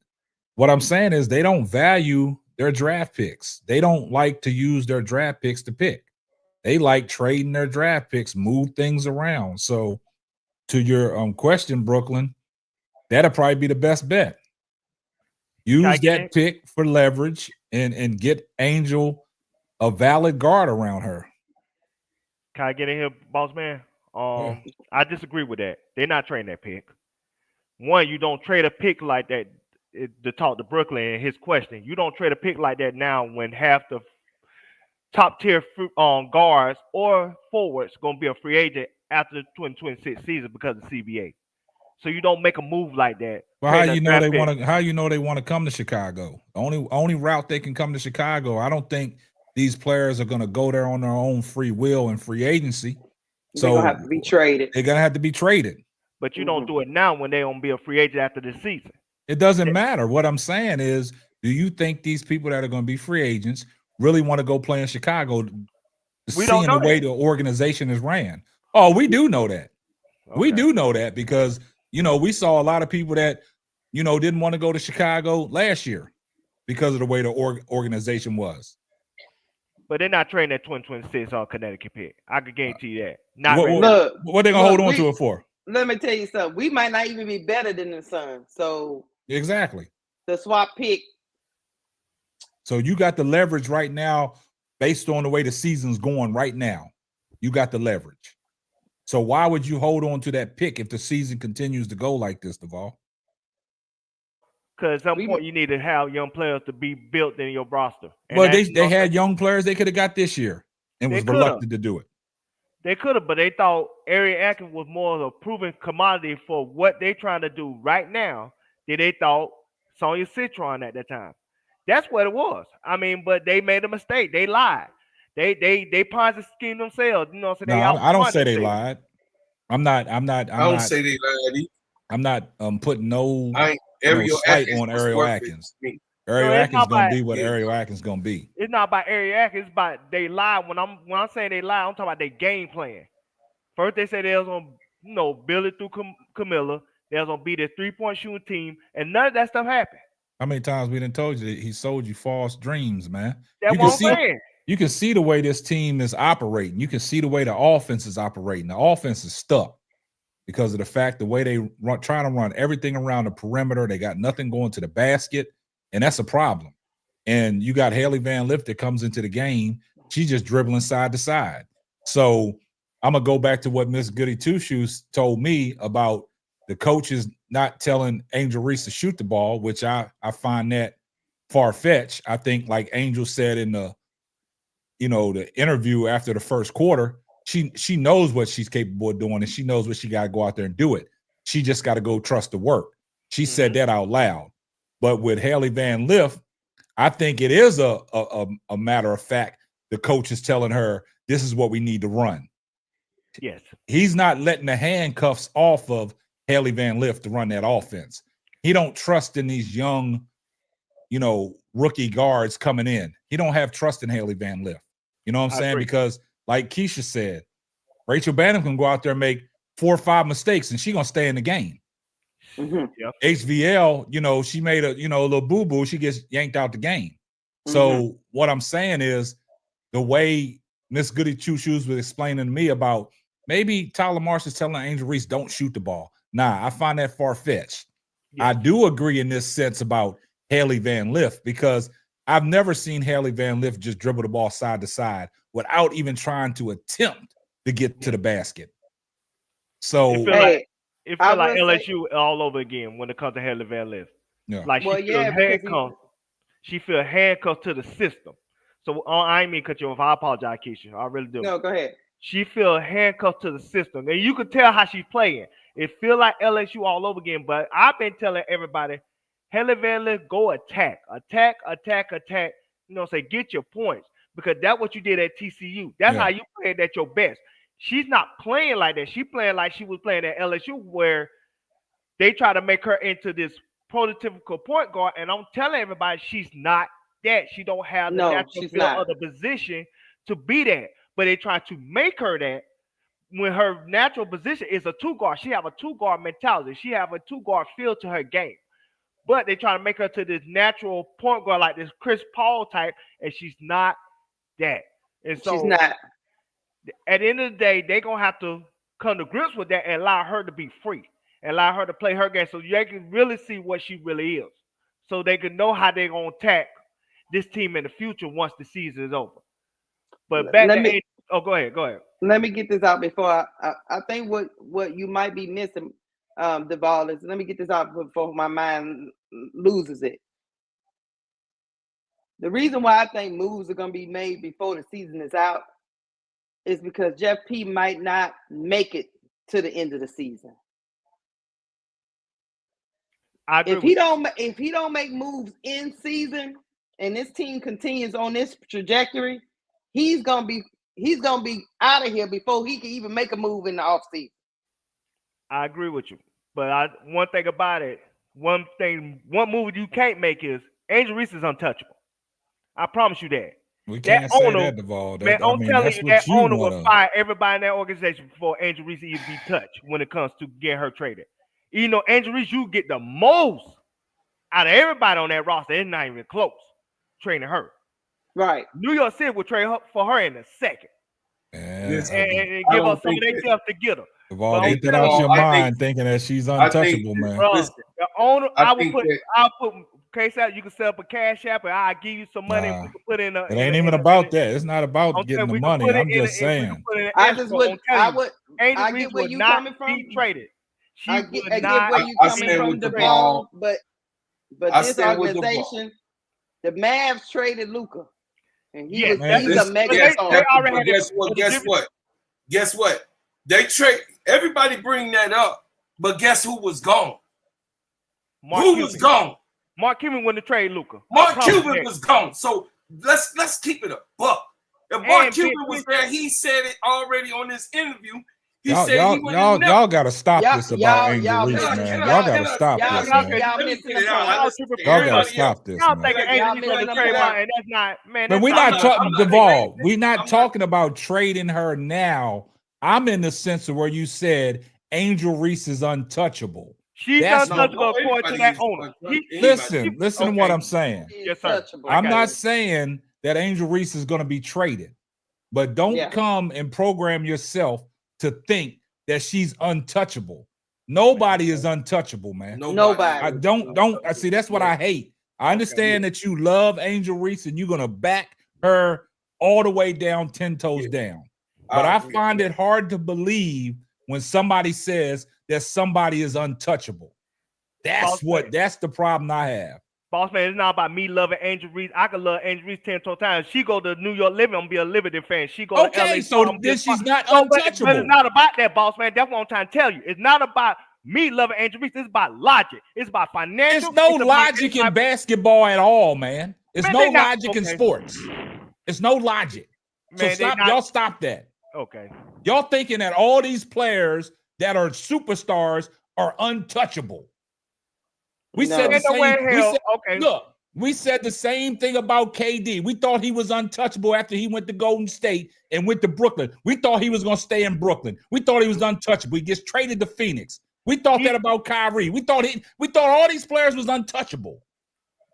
what I'm saying is they don't value their draft picks. They don't like to use their draft picks to pick. They like trading their draft picks, move things around. So to your question, Brooklyn, that'll probably be the best bet. Use that pick for leverage and get Angel a valid guard around her. Can I get in here, boss man? I disagree with that. They're not trading that pick. One, you don't trade a pick like that. To talk to Brooklyn and his question, you don't trade a pick like that now when half the top tier guards or forwards going to be a free agent after the 2026 season because of CBA. So you don't make a move like that. Well, how you know they want to come to Chicago? Only route they can come to Chicago. I don't think these players are going to go there on their own free will and free agency. So they're going to have to be traded. They're going to have to be traded. But you don't do it now when they're going to be a free agent after this season. It doesn't matter. What I'm saying is, do you think these people that are going to be free agents really want to go play in Chicago, seeing the way the organization is ran? Oh, we do know that. Okay. We do know that because, we saw a lot of people that, didn't want to go to Chicago last year because of the way the organization was. But they're not trading that 2026 on Connecticut pick. I can guarantee you that. What they going to hold on to it for? Let me tell you something. We might not even be better than the Suns. So exactly. The swap pick. So you got the leverage right now based on the way the season's going right now. You got the leverage. So why would you hold on to that pick if the season continues to go like this, Duval? Because at some point you need to have young players to be built in your roster. Well, they had young players they could have got this year and was reluctant to do it. They could have, but they thought Ariel Atkins was more of a proven commodity for what they trying to do right now than they thought Sonya Citron at that time. That's what it was. I mean, but they made a mistake. They lied. They Ponzi schemed themselves. You know what I'm No, saying? I don't say they themselves. lied. I'm not I don't say they lied either. I'm not putting no Ariel slight Atkins on was Ariel worth it Atkins. to me. Ariel Atkins gonna be what Yeah. Ariel Atkins gonna be. It's not about Ariel Atkins. It's about they lied. When I'm saying they lied, I'm talking about their game plan. First, they said they was gonna build it through Camilla. They was gonna be the 3-point shooting team, and none of that stuff happened. How many times we done told you that he sold you false dreams, man? That's what I'm saying. You can see the way this team is operating. You can see the way the offense is operating. The offense is stuck because of the fact the way they trying to run everything around the perimeter. They got nothing going to the basket, and that's a problem. And you got Haley Van Lith that comes into the game. She's just dribbling side to side. So I'm going to go back to what Miss Goody Two Shoes told me about the coaches not telling Angel Reese to shoot the ball, which I find that far-fetched. I think, like Angel said in the interview after the first quarter, she knows what she's capable of doing, and she knows what she got to go out there and do it. She just got to go trust the work. She said that out loud. But with Haley Van Lith, I think it is a matter of fact. The coach is telling her, this is what we need to run. Yes. He's not letting the handcuffs off of Haley Van Lith to run that offense. He don't trust in these young, rookie guards coming in. He don't have trust in Haley Van Lith. You know what I'm saying? Agree. Because like Keisha said, Rachel Bannon can go out there and make 4 or 5 mistakes and she's going to stay in the game. Mm-hmm. Yep. HVL, she made a little boo-boo. She gets yanked out the game. So what I'm saying is the way Miss Goody Two Shoes was explaining to me about maybe Tyler Marsh is telling Angel Reese, don't shoot the ball. Nah, I find that far-fetched. Yes. I do agree in this sense about Haley Van Lith because I've never seen Haley Van Lith just dribble the ball side to side without even trying to attempt to get to the basket. So it feel like LSU all over again when it comes to Haley Van Lith. Yeah. Like she feel handcuffed to the system. So I ain't mean cut you off. I apologize, Keisha. I really do. No, go ahead. She feel handcuffed to the system. And you can tell how she's playing. It feel like LSU all over again. But I've been telling everybody, Haley Van Lith, go attack. Say get your points. Because that's what you did at TCU. That's how you played at your best. She's not playing like that. She playing like she was playing at LSU where they try to make her into this prototypical point guard. And I'm telling everybody she's not that. She don't have the natural feel of the position to be that. But they try to make her that when her natural position is a 2-guard. She have a 2-guard mentality. She have a 2-guard feel to her game. But they try to make her to this natural point guard like this Chris Paul type, and she's not that. And so she's not. At the end of the day, they're going to have to come to grips with that and allow her to be free and allow her to play her game so they can really see what she really is. So they can know how they're going to attack this team in the future once the season is over. But go ahead. Let me get this out before I think what you might be missing, Duval, is let me get this out before my mind loses it. The reason why I think moves are going to be made before the season is out is because Jeff P might not make it to the end of the season. If he don't make moves in season and this team continues on this trajectory, he's gonna be out of here before he can even make a move in the offseason. I agree with you. But one thing about it, one move you can't make is Angel Reese is untouchable. I promise you that. We can't say that, Duval. I'm telling you, that owner will fire everybody in that organization before Angel Reese even be touched when it comes to getting her traded. Angel Reese, you get the most out of everybody on that roster. It's not even close trading her. Right. New York City will trade her for her in a second. And give her some of their stuff to get her. Duval, get that out your mind thinking that she's untouchable, man. The owner, I'll put case out. You can set up a cash app, and I'll give you some money. We can put in. It ain't even about that. It's not about getting the money. I'm just saying. I get where you coming from. Be traded. I get where you coming from, Duval, but this organization, the Mavs traded Luka, and he's a mega star. Guess what? Guess what? They trade. Everybody bring that up, but guess who was gone? Mark Who Cuban. was gone? Mark Cuban wouldn't trade Luka. Mark Cuban was gone. So let's keep it a buck. If Mark Cuban was there, he said it already on this interview. He said he would never. Y'all got to stop this about Angel Reese, man. Y'all got to stop this, man. Y'all got to stop this, Y'all man. thinking Angel Reese on the trade line, and that's not, man. But we're not talking, Duvall. We're not talking about trading her now. I'm in the sense of where you said Angel Reese is untouchable. She's untouchable according to that owner. Listen to what I'm saying. Yes, sir. I'm not saying that Angel Reese is going to be traded, but don't come and program yourself to think that she's untouchable. Nobody is untouchable, man. Nobody. I see. That's what I hate. I understand that you love Angel Reese and you're going to back her all the way down, 10 toes down. But I find it hard to believe when somebody says that somebody is untouchable. That's the problem I have. Boss man, it's not about me loving Angel Reese. I can love Angel Reese 10 times. She go to New York Living, I'm gonna be a Liberty fan. She go to LA. So then she's not untouchable. But it's not about that, boss man. That's what I'm trying to tell you. It's not about me loving Angel Reese. It's about logic. It's about financial. There's no logic in basketball at all, man. There's no logic in sports. There's no logic. So y'all stop that. Okay. Y'all thinking that all these players that are superstars are untouchable. We said the same. We said the same thing about KD. We thought he was untouchable after he went to Golden State and went to Brooklyn. We thought he was going to stay in Brooklyn. We thought he was untouchable. He gets traded to Phoenix. We thought that about Kyrie. We thought all these players was untouchable.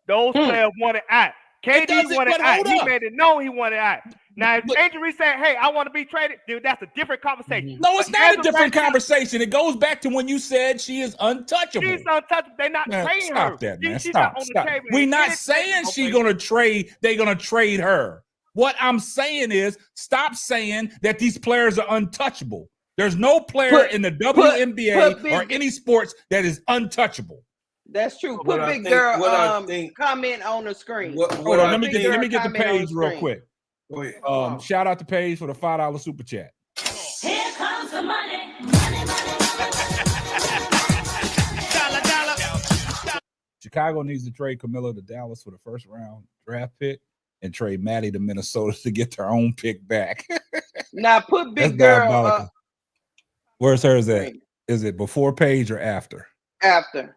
Those players wanted out. KD wanted out. He made it known he wanted out. Now, if Angel Reese said, hey, I want to be traded, dude, that's a different conversation. No, it's not a different conversation. It goes back to when you said she is untouchable. She's untouchable. They're not trading her. Stop that, man. Stop. We're not saying she's going to trade. They're going to trade her. What I'm saying is stop saying that these players are untouchable. There's no player in the WNBA or any sports that is untouchable. That's true. Put Big Girl comment on the screen. Hold on, let me get the page real quick. Shout out to Paige for the $5 super chat. Here comes the money. Money, money. Dollar. Chicago needs to trade Camilla to Dallas for the first round draft pick and trade Maddie to Minnesota to get their own pick back. Now put Big Girl. Where's hers at? Is it before Paige or after? After.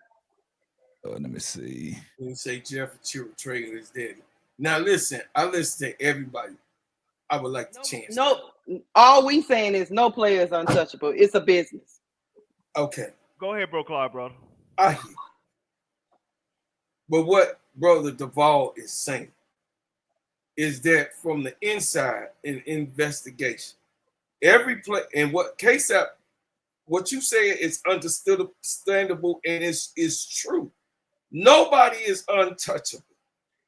Let me see. Let me say Jeff trading his daddy. Now listen, I listen to everybody. I would like to change. No, all we saying is no player is untouchable. It's a business. Okay. Go ahead, bro, Clark, brother. I hear. But what Brother Duvall is saying is that from the inside in investigation, every play and what KSAP, what you say is understandable and is true. Nobody is untouchable.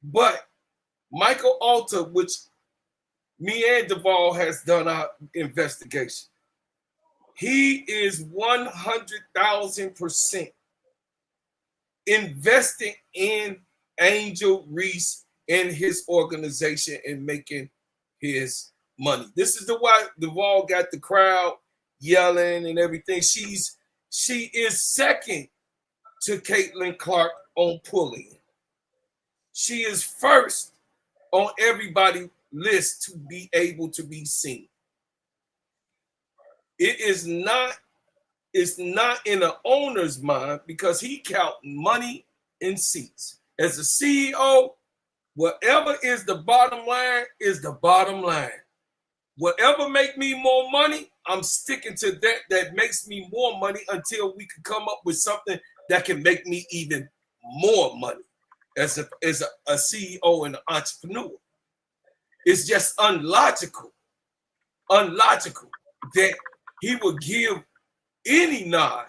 But Michael Alter, which me and Duvall has done our investigation, he is 100,000% investing in Angel Reese and his organization and making his money. This is the why Duvall got the crowd yelling and everything. She is second to Caitlin Clark on pulling. She is first on everybody's list to be able to be seen. It's not in the owner's mind because he count money in seats. As a CEO, whatever is the bottom line is the bottom line. Whatever make me more money, I'm sticking to that makes me more money until we can come up with something that can make me even more money as a CEO and an entrepreneur. It's just unlogical that he would give any nod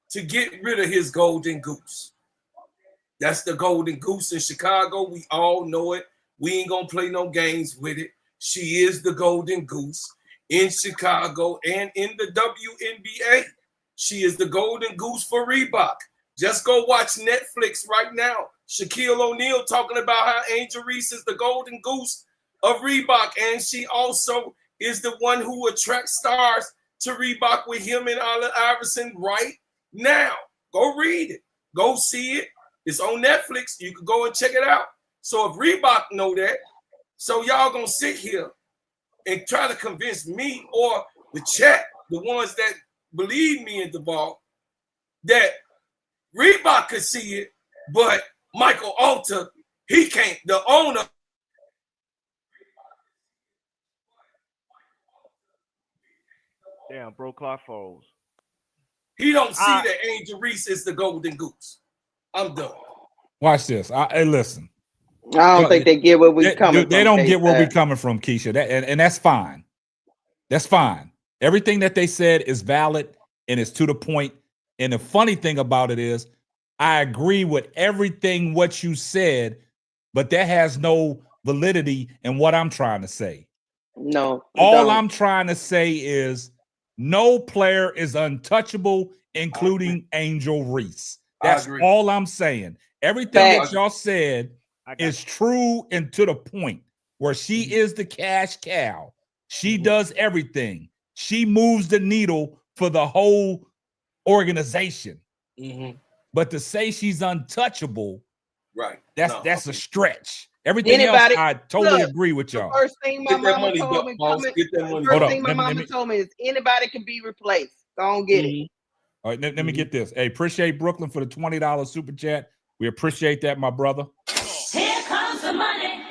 to get rid of his golden goose. That's the golden goose in Chicago. We all know it. We ain't gonna play no games with it. She is the golden goose in Chicago and in the WNBA. She is the golden goose for Reebok. Just go watch Netflix right now. Shaquille O'Neal talking about how Angel Reese is the golden goose of Reebok, and she also is the one who attracts stars to Reebok with him and Allen Iverson right now. Go read it. Go see it. It's on Netflix. You can go and check it out. So if Reebok know that, so y'all gonna sit here and try to convince me or the chat, the ones that believe me in the ball, that Reebok could see it, but Michael Alter, he can't. The owner. Damn, bro, clock froze. He don't see that Angel Reese is the golden goose. I'm done. Watch this. Hey, listen. I don't think they get where we coming from. They don't get where we coming from, Keisha. And that's fine. That's fine. Everything that they said is valid and it's to the point. And the funny thing about it is, I agree with everything what you said, but that has no validity in what I'm trying to say. No. All I'm trying to say is no player is untouchable, including Angel Reese. That's all I'm saying. Everything that y'all said is true and to the point, where she is the cash cow. She does everything. She moves the needle for the whole organization. But to say she's untouchable, right? That's a stretch. Everything else, I totally agree with y'all. The first thing my mama told me, told me is anybody can be replaced. Don't get it. All right, let me get this. Hey, appreciate Brooklyn for the $20 super chat. We appreciate that, my brother. Here comes the money.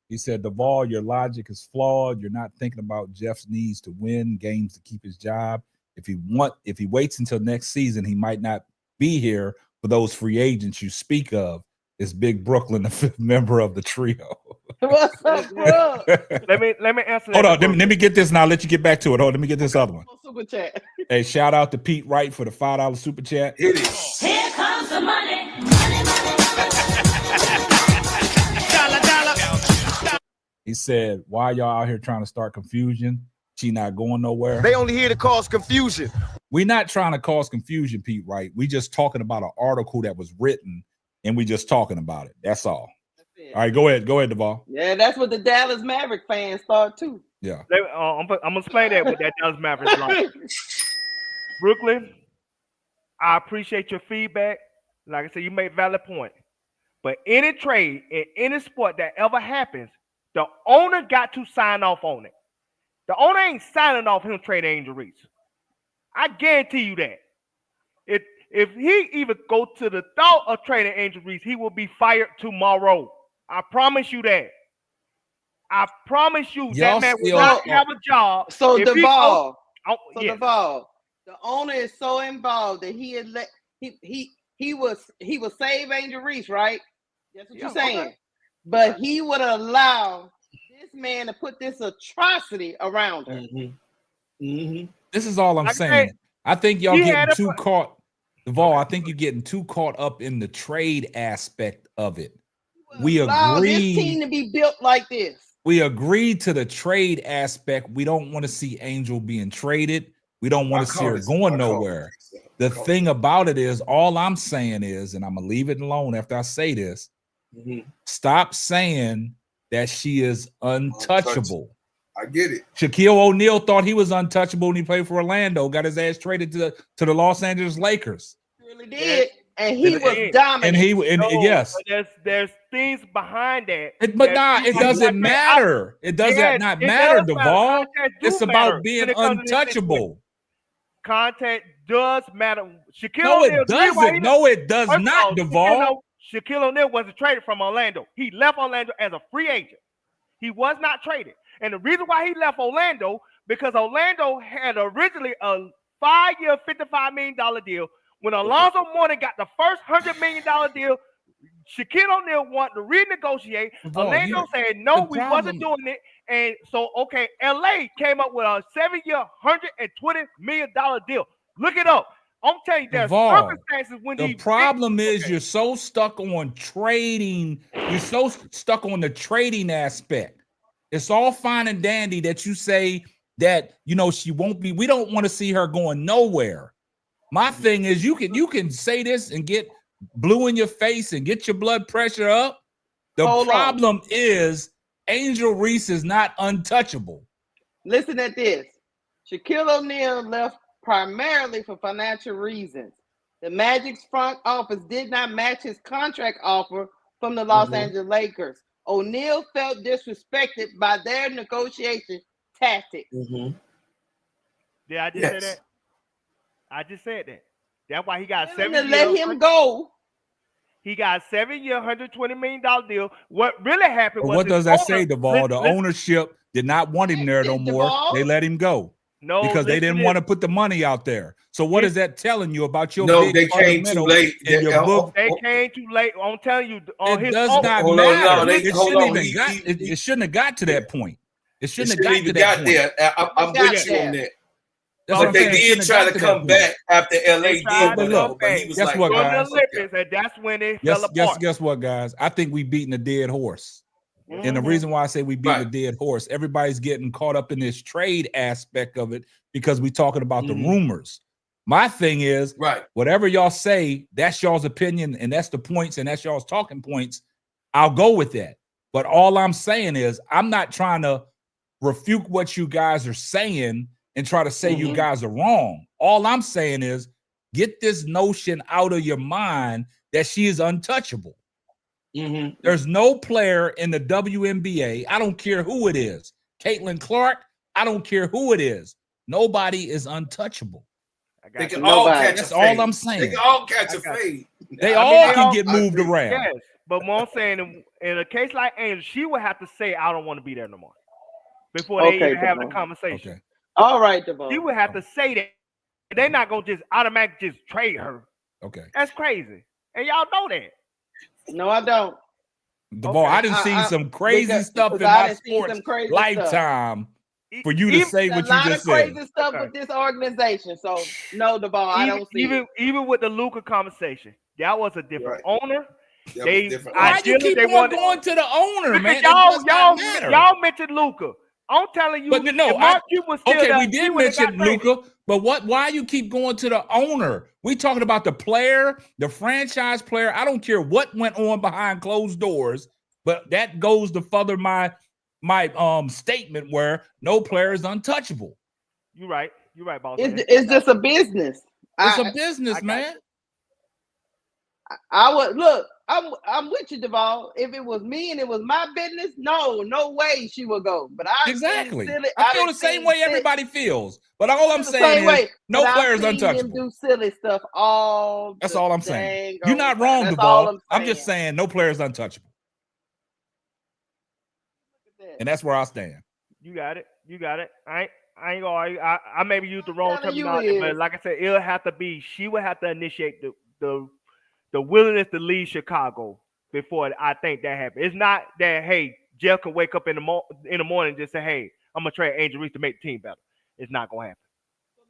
He said, Duvall, your logic is flawed. You're not thinking about Jeff's needs to win games to keep his job. If he waits until next season, he might not be here for those free agents you speak of. Is Big Brooklyn the fifth member of the trio? What's up, bro? Let me answer that. Hold on, let me get this and I'll let you get back to it. Let me get this other one. Super chat. Hey, shout out to Pete Wright for the $5 super chat. Hit it. Here comes the money. He said, why y'all out here trying to start confusion? She not going nowhere. They only here to cause confusion. We're not trying to cause confusion, Pete Wright. We just talking about an article that was written and we just talking about it. That's all. All right, go ahead, Duvall. Yeah, that's what the Dallas Maverick fans thought too. Yeah. I'm gonna explain that with that Dallas Mavericks line. Brooklyn, I appreciate your feedback. Like I said, you make valid point. But any trade in any sport that ever happens, the owner got to sign off on it. The owner ain't signing off him trading Angel Reese. I guarantee you that. If he even go to the thought of trading Angel Reese, he will be fired tomorrow. I promise you that. I promise you that man will not have a job. So Duvall, Duvall, the owner is so involved that he had let he was save Angel Reese, right? That's what you're saying. Okay. But he would allow this man to put this atrocity around her. This is all I'm saying. I think y'all getting too caught. Duvall, I think you're getting too caught up in the trade aspect of it. We agree this team to be built like this. We agreed to the trade aspect. We don't want to see Angel being traded. We don't want to see her going nowhere. The thing about it is, all I'm saying is, and I'm gonna leave it alone after I say this, stop saying that she is untouchable. I get it. Shaquille O'Neal thought he was untouchable when he played for Orlando, got his ass traded to the Los Angeles Lakers. He really did. And he was dominant. Yes. There's things behind that. It doesn't matter. It does not matter, Duvall. It's about being untouchable. Contact does matter. No, it doesn't. No, it does not, Duvall. Shaquille O'Neal wasn't traded from Orlando. He left Orlando as a free agent. He was not traded. And the reason why he left Orlando, because Orlando had originally a 5-year, $55 million deal. When Alonzo Mourning got the first $100 million deal, Shaquille O'Neal wanted to renegotiate. Orlando said, no, we wasn't doing it. And so, okay, LA came up with a 7-year, $120 million deal. Look it up. I'm telling you, there's circumstances when the problem is you're so stuck on trading. You're so stuck on the trading aspect. It's all fine and dandy that you say that, she won't be. We don't want to see her going nowhere. My thing is you can say this and get blue in your face and get your blood pressure up, The Hold on. problem is Angel Reese is not untouchable. Listen at this. Shaquille O'Neal left primarily for financial reasons. The Magic's front office did not match his contract offer from the Los Angeles Lakers. O'Neal felt disrespected by their negotiation tactics. Did I just say that? I just said that. That's why he got Willing 7 to let years. him go. He got a 7-year, $120 million deal. What really happened But was what does that say, Duvall? The listen, ownership did not want him there no more. Duvall. They let him go. No, because they didn't want to put the money out there. So what is that telling you about your big they came too late. They came too late. I'm telling you, it does not matter. It shouldn't have got to that point. It shouldn't have got to that point. There. I'm with you on that. But they did try to come back after LA did. But look, guess what, guys? And that's when it fell apart. Guess what, guys? I think we beaten a dead horse. And the reason why I say we beat a dead horse, everybody's getting caught up in this trade aspect of it because we're talking about the rumors. My thing is, whatever y'all say, that's y'all's opinion, and that's the points, and that's y'all's talking points. I'll go with that. But all I'm saying is, I'm not trying to refute what you guys are saying and try to say you guys are wrong. All I'm saying is, get this notion out of your mind that she is untouchable. There's no player in the WNBA, I don't care who it is, Caitlin Clark, I don't care who it is, nobody is untouchable. They can all catch a fade. That's all I'm saying. They can all catch a fade. They all can get moved around. Yes, but what I'm saying, in a case like Angel, she would have to say, I don't want to be there no more before they even have the conversation. Okay. All right, Devon. She would have to say that. They're not going to just automatically just trade her. Okay. That's crazy. And y'all know that. No, I don't. Devon, I didn't see some crazy stuff in my sports lifetime for you to say what you just said. A lot of crazy stuff with this organization. So, no, Devon, I don't see even with the Luka conversation, that was a different owner. Why you keep on going to the owner, man? Y'all mentioned Luka. I'm telling you, but no, we did mention Luka, but why you keep going to the owner? We talking about the player, the franchise player. I don't care what went on behind closed doors, but that goes to further my statement where no player is untouchable. You're right, boss. It's just a business. It's a business, man. I would look. I'm with you, Devon. If it was me and it was my business, no way she would go. But I feel the same way everybody feels. But all I'm saying is, no player's untouchable. Do silly stuff all. That's all I'm saying. You're not wrong, Devon. I'm just saying no player's untouchable, and that's where I stand. You got it. I ain't gonna argue. I maybe used the wrong terminology, but like I said, it'll have to be. She would have to initiate the willingness to leave Chicago before I think that happens. It's not that, hey, Jeff can wake up in the morning and just say, hey, I'm going to trade Angel Reese to make the team better. It's not going to happen. So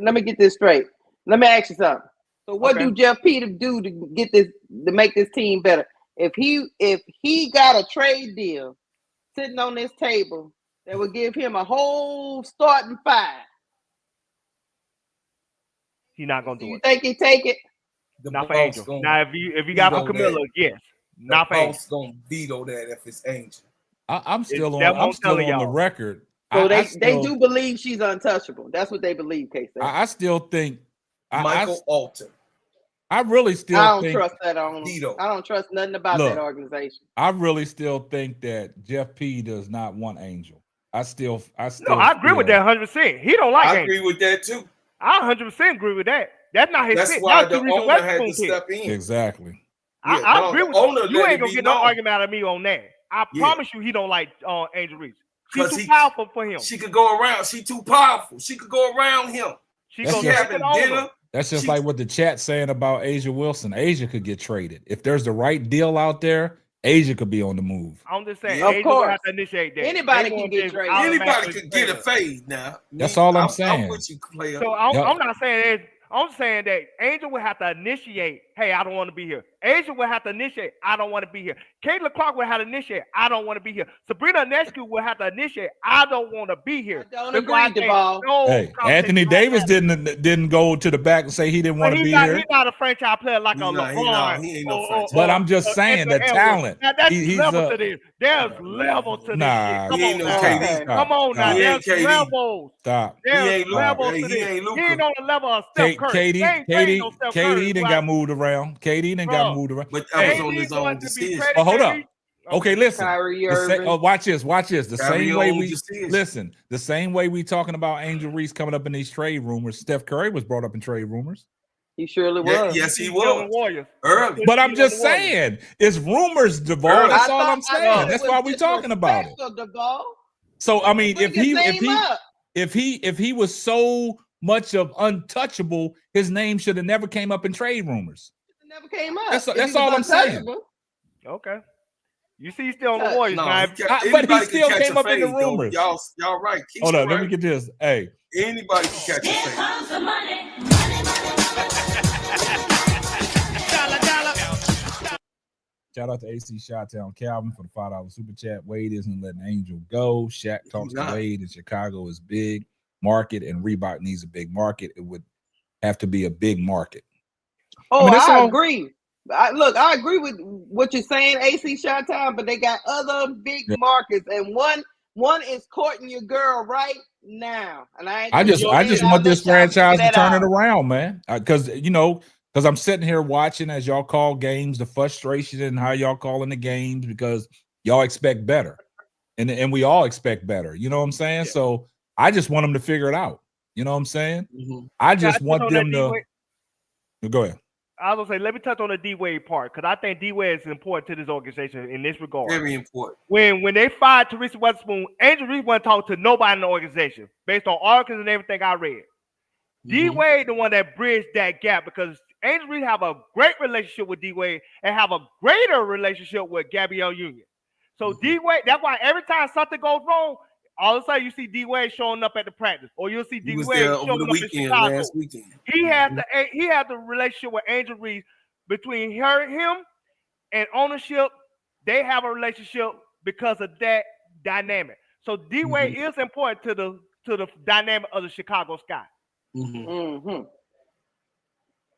let me get this straight. Let me ask you something. So what do Jeff Peter do to make this team better? If he got a trade deal sitting on this table that would give him a whole starting five, he's not going to do it. You think he take it? Not for Angel. Now, if you got for Camilla, yes. Not for Angel. Gonna veto that if it's Angel. I'm still on the record. So they do believe she's untouchable. That's what they believe, Casey. I still think Michael Alter. I really still I don't trust that owner. I don't trust nothing about that organization. I really still think that Jeff P does not want Angel. I agree with that 100%. He don't like Angel. I agree with that too. I 100% agree with that. That's not his. That's why the owner had to step in. Exactly. I agree with you. You ain't gonna get no argument out of me on that. I promise you, he don't like Angel Reese. She's too powerful for him. She could go around. She's too powerful. She could go around him. She having dinner. That's just like what the chat's saying about Asia Wilson. Asia could get traded if there's the right deal out there. Asia could be on the move. I'm just saying. Of course, have to initiate that. Anybody can get traded. Anybody can get a fade now. That's all I'm saying. I'm with you, player. So I'm not saying that. I'm saying that Angel would have to initiate, hey, I don't want to be here. Asia will have to initiate. I don't want to be here. Caitlin Clark will have to initiate. I don't want to be here. Sabrina Ionescu will have to initiate. I don't want to be here. I don't agree, Duval. Hey, Anthony Davis didn't go to the back and say he didn't want to be here. He's not a franchise player like a LeBron. He ain't no franchise. But I'm just saying the talent. That's level to this. There's level to this. Nah, Come on, KD. Come on now. There's levels. Stop. There's levels to this. He ain't on the level of Steph Curry. KD didn't got moved around. KD didn't got moved around. But that was on his own decision. Oh, hold up. Okay, listen. Watch this. The same way the same way we talking about Angel Reese coming up in these trade rumors. Steph Curry was brought up in trade rumors. He surely was. Yes, he was. Early. But I'm just saying, it's rumors, Duval. That's all I'm saying. That's why we're talking about it. So I mean, if he was so much of untouchable, his name should have never came up in trade rumors. It never came up. That's all I'm saying. Okay. You see, he's still on the Warriors, man. But he still came up in the rumors. Y'all right. Hold on, let me get this. Hey, anybody can catch a fade. Here comes the money. Shout out to AC Shot-Town Calvin for the $5 super chat. Wade isn't letting Angel go. Shaq talks to Wade in Chicago is big market, and Reebok needs a big market. It would have to be a big market. Oh, I agree. I agree with what you're saying, AC Shot-Town, but they got other big markets, and one is courting your girl right now. And I just want this franchise to turn it around, man. Because I'm sitting here watching as y'all call games, the frustration and how y'all calling the games because y'all expect better, and we all expect better. You know what I'm saying? Yeah. So I just want them to figure it out. You know what I'm saying? Mm-hmm. I just want them to go ahead. I was gonna say, let me touch on the D-Wade part because I think D-Wade is important to this organization in this regard. Very important. When they fired Teresa Weatherspoon, Angel Reese wasn't talking to nobody in the organization based on articles and everything I read. Mm-hmm. D-Wade the one that bridged that gap because Angel Reese have a great relationship with D-Wade and have a greater relationship with Gabrielle Union. So D-Wade, that's why every time something goes wrong, all of a sudden you see D-Wade showing up at the practice, or you'll see D-Wade showing up in Chicago. Last weekend. He had the relationship with Angel Reese between him and ownership. They have a relationship because of that dynamic. So D-Wade is important to the dynamic of the Chicago Sky.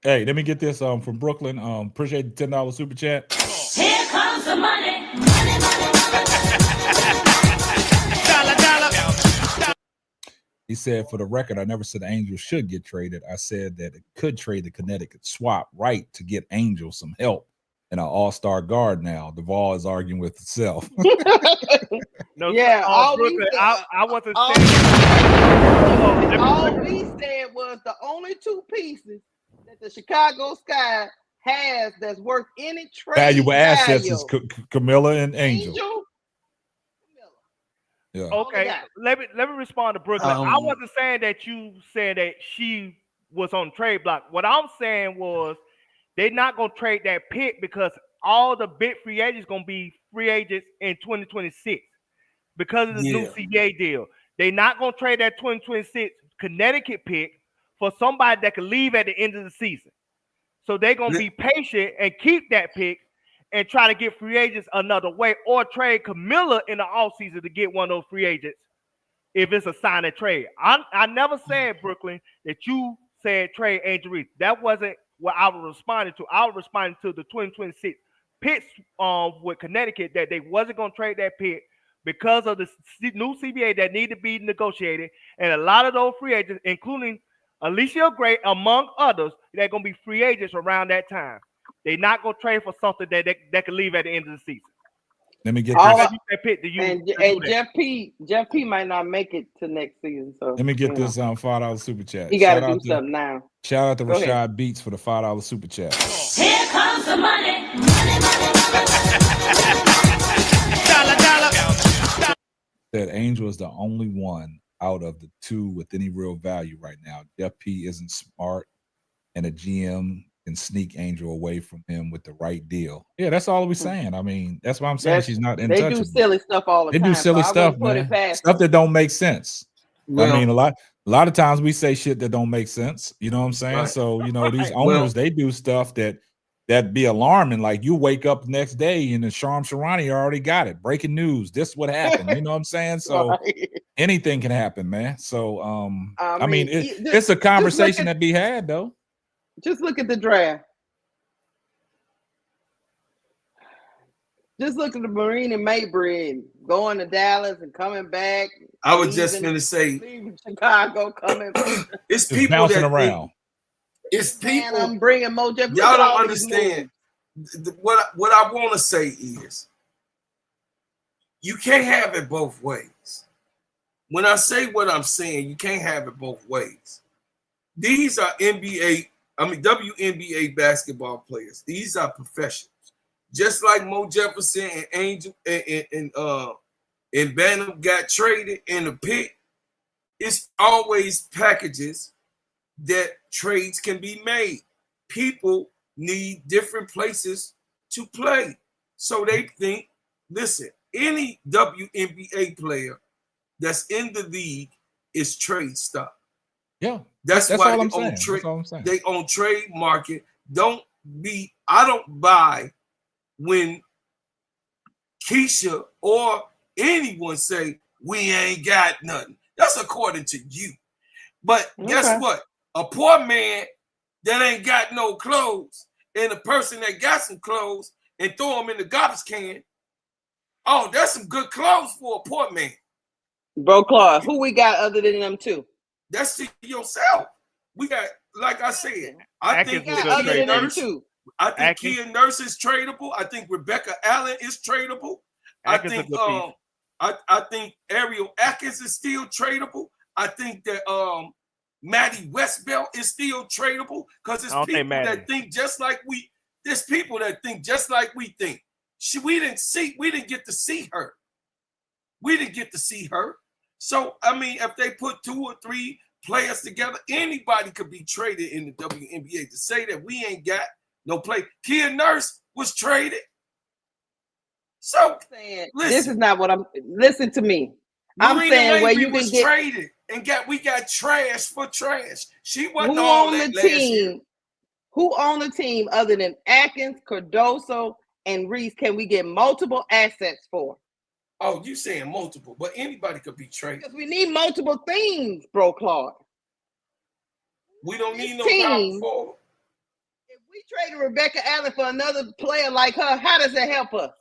Hey, let me get this from Brooklyn. Appreciate the $10 super chat. Here comes the money. He said, for the record, I never said Angel should get traded. I said that it could trade the Connecticut swap right to get Angel some help in an all-star guard now. Duval is arguing with itself. All we said was the only two pieces that the Chicago Sky has that's worth any trade valuable assets is Camilla and Angel. Yeah. Okay, let me respond to Brooklyn. I wasn't saying that you said that she was on the trade block. What I'm saying was they're not gonna trade that pick because all the big free agents gonna be free agents in 2026 because of the new CBA deal. They're not gonna trade that 2026 Connecticut pick for somebody that can leave at the end of the season. So they're gonna be patient and keep that pick and try to get free agents another way, or trade Camilla in the offseason to get one of those free agents if it's a sign and trade. I never said, Brooklyn, that you said trade Angel Reese. That wasn't what I was responding to. I was responding to the 2026 picks with Connecticut that they wasn't going to trade that pick because of the new CBA that need to be negotiated. And a lot of those free agents, including Alicia Gray, among others, they're going to be free agents around that time. They're not going to trade for something that can leave at the end of the season. Let me get this. Jeff P might not make it to next season. So let me get this $5 super chat. He got to do something now. Shout out to Rashad Beats for the $5 super chat. Here comes the money. Said Angel is the only one out of the two with any real value right now. Jeff P isn't smart, and a GM can sneak Angel away from him with the right deal. Yeah, that's all we're saying. I mean, that's why I'm saying she's not untouchable. They do silly stuff all the time. They do silly stuff, man. Stuff that don't make sense. Well, I mean, a lot of times we say shit that don't make sense. You know what I'm saying? Right. So, these owners, they do stuff that that'd be alarming. Like you wake up the next day and the Sharm Sharani already got it. Breaking news. This is what happened. You know what I'm saying? So Right. anything can happen, man. So I mean just- it's a conversation just that be had though. Just look at the draft. Just look at the Marine and Maybury going to Dallas and coming back. I was just gonna say, leaving Chicago, coming. it's Just people bouncing that around. It's people. I'm bringing Mojo. Y'all don't understand. What I want to say is, you can't have it both ways. When I say what I'm saying, you can't have it both ways. These are WNBA basketball players. These are professionals. Just like Mo Jefferson and Angel and Bantam got traded in the pick, it's always packages that trades can be made. People need different places to play. So they think, listen, any WNBA player that's in the league is trade stock. Yeah. That's That's why all they I'm saying. own That's all I'm saying. they own trade market. I don't buy when Keisha or anyone say we ain't got nothing. That's according to you. But guess what? A poor man that ain't got no clothes and a person that got some clothes and throw them in the garbage can, oh, that's some good clothes for a poor man. Bro, Clark, who we got other than them two? That's to yourself. We got, like I said, I think other than them two. I think Kia Nurse is tradable. I think Rebecca Allen is tradable. I think Ariel Atkins is still tradable. I think that Maddie Westbelt is still tradable because it's people that think just like we. There's people that think just like we think. We didn't get to see her. We didn't get to see her. So I mean, if they put 2 or 3 players together, anybody could be traded in the WNBA. To say that we ain't got no play. Kia Nurse was traded. So this is not what I'm. Listen to me. I'm Marina saying where you was can get traded and we got trash for trash. She wasn't who all on that the last team. year. Who on the team other than Atkins, Cardoso, and Reese can we get multiple assets for? Oh, you saying multiple, but anybody could be traded. Because we need multiple things, bro, Clark. We don't need no power forward. If we traded Rebecca Allen for another player like her, how does that help us?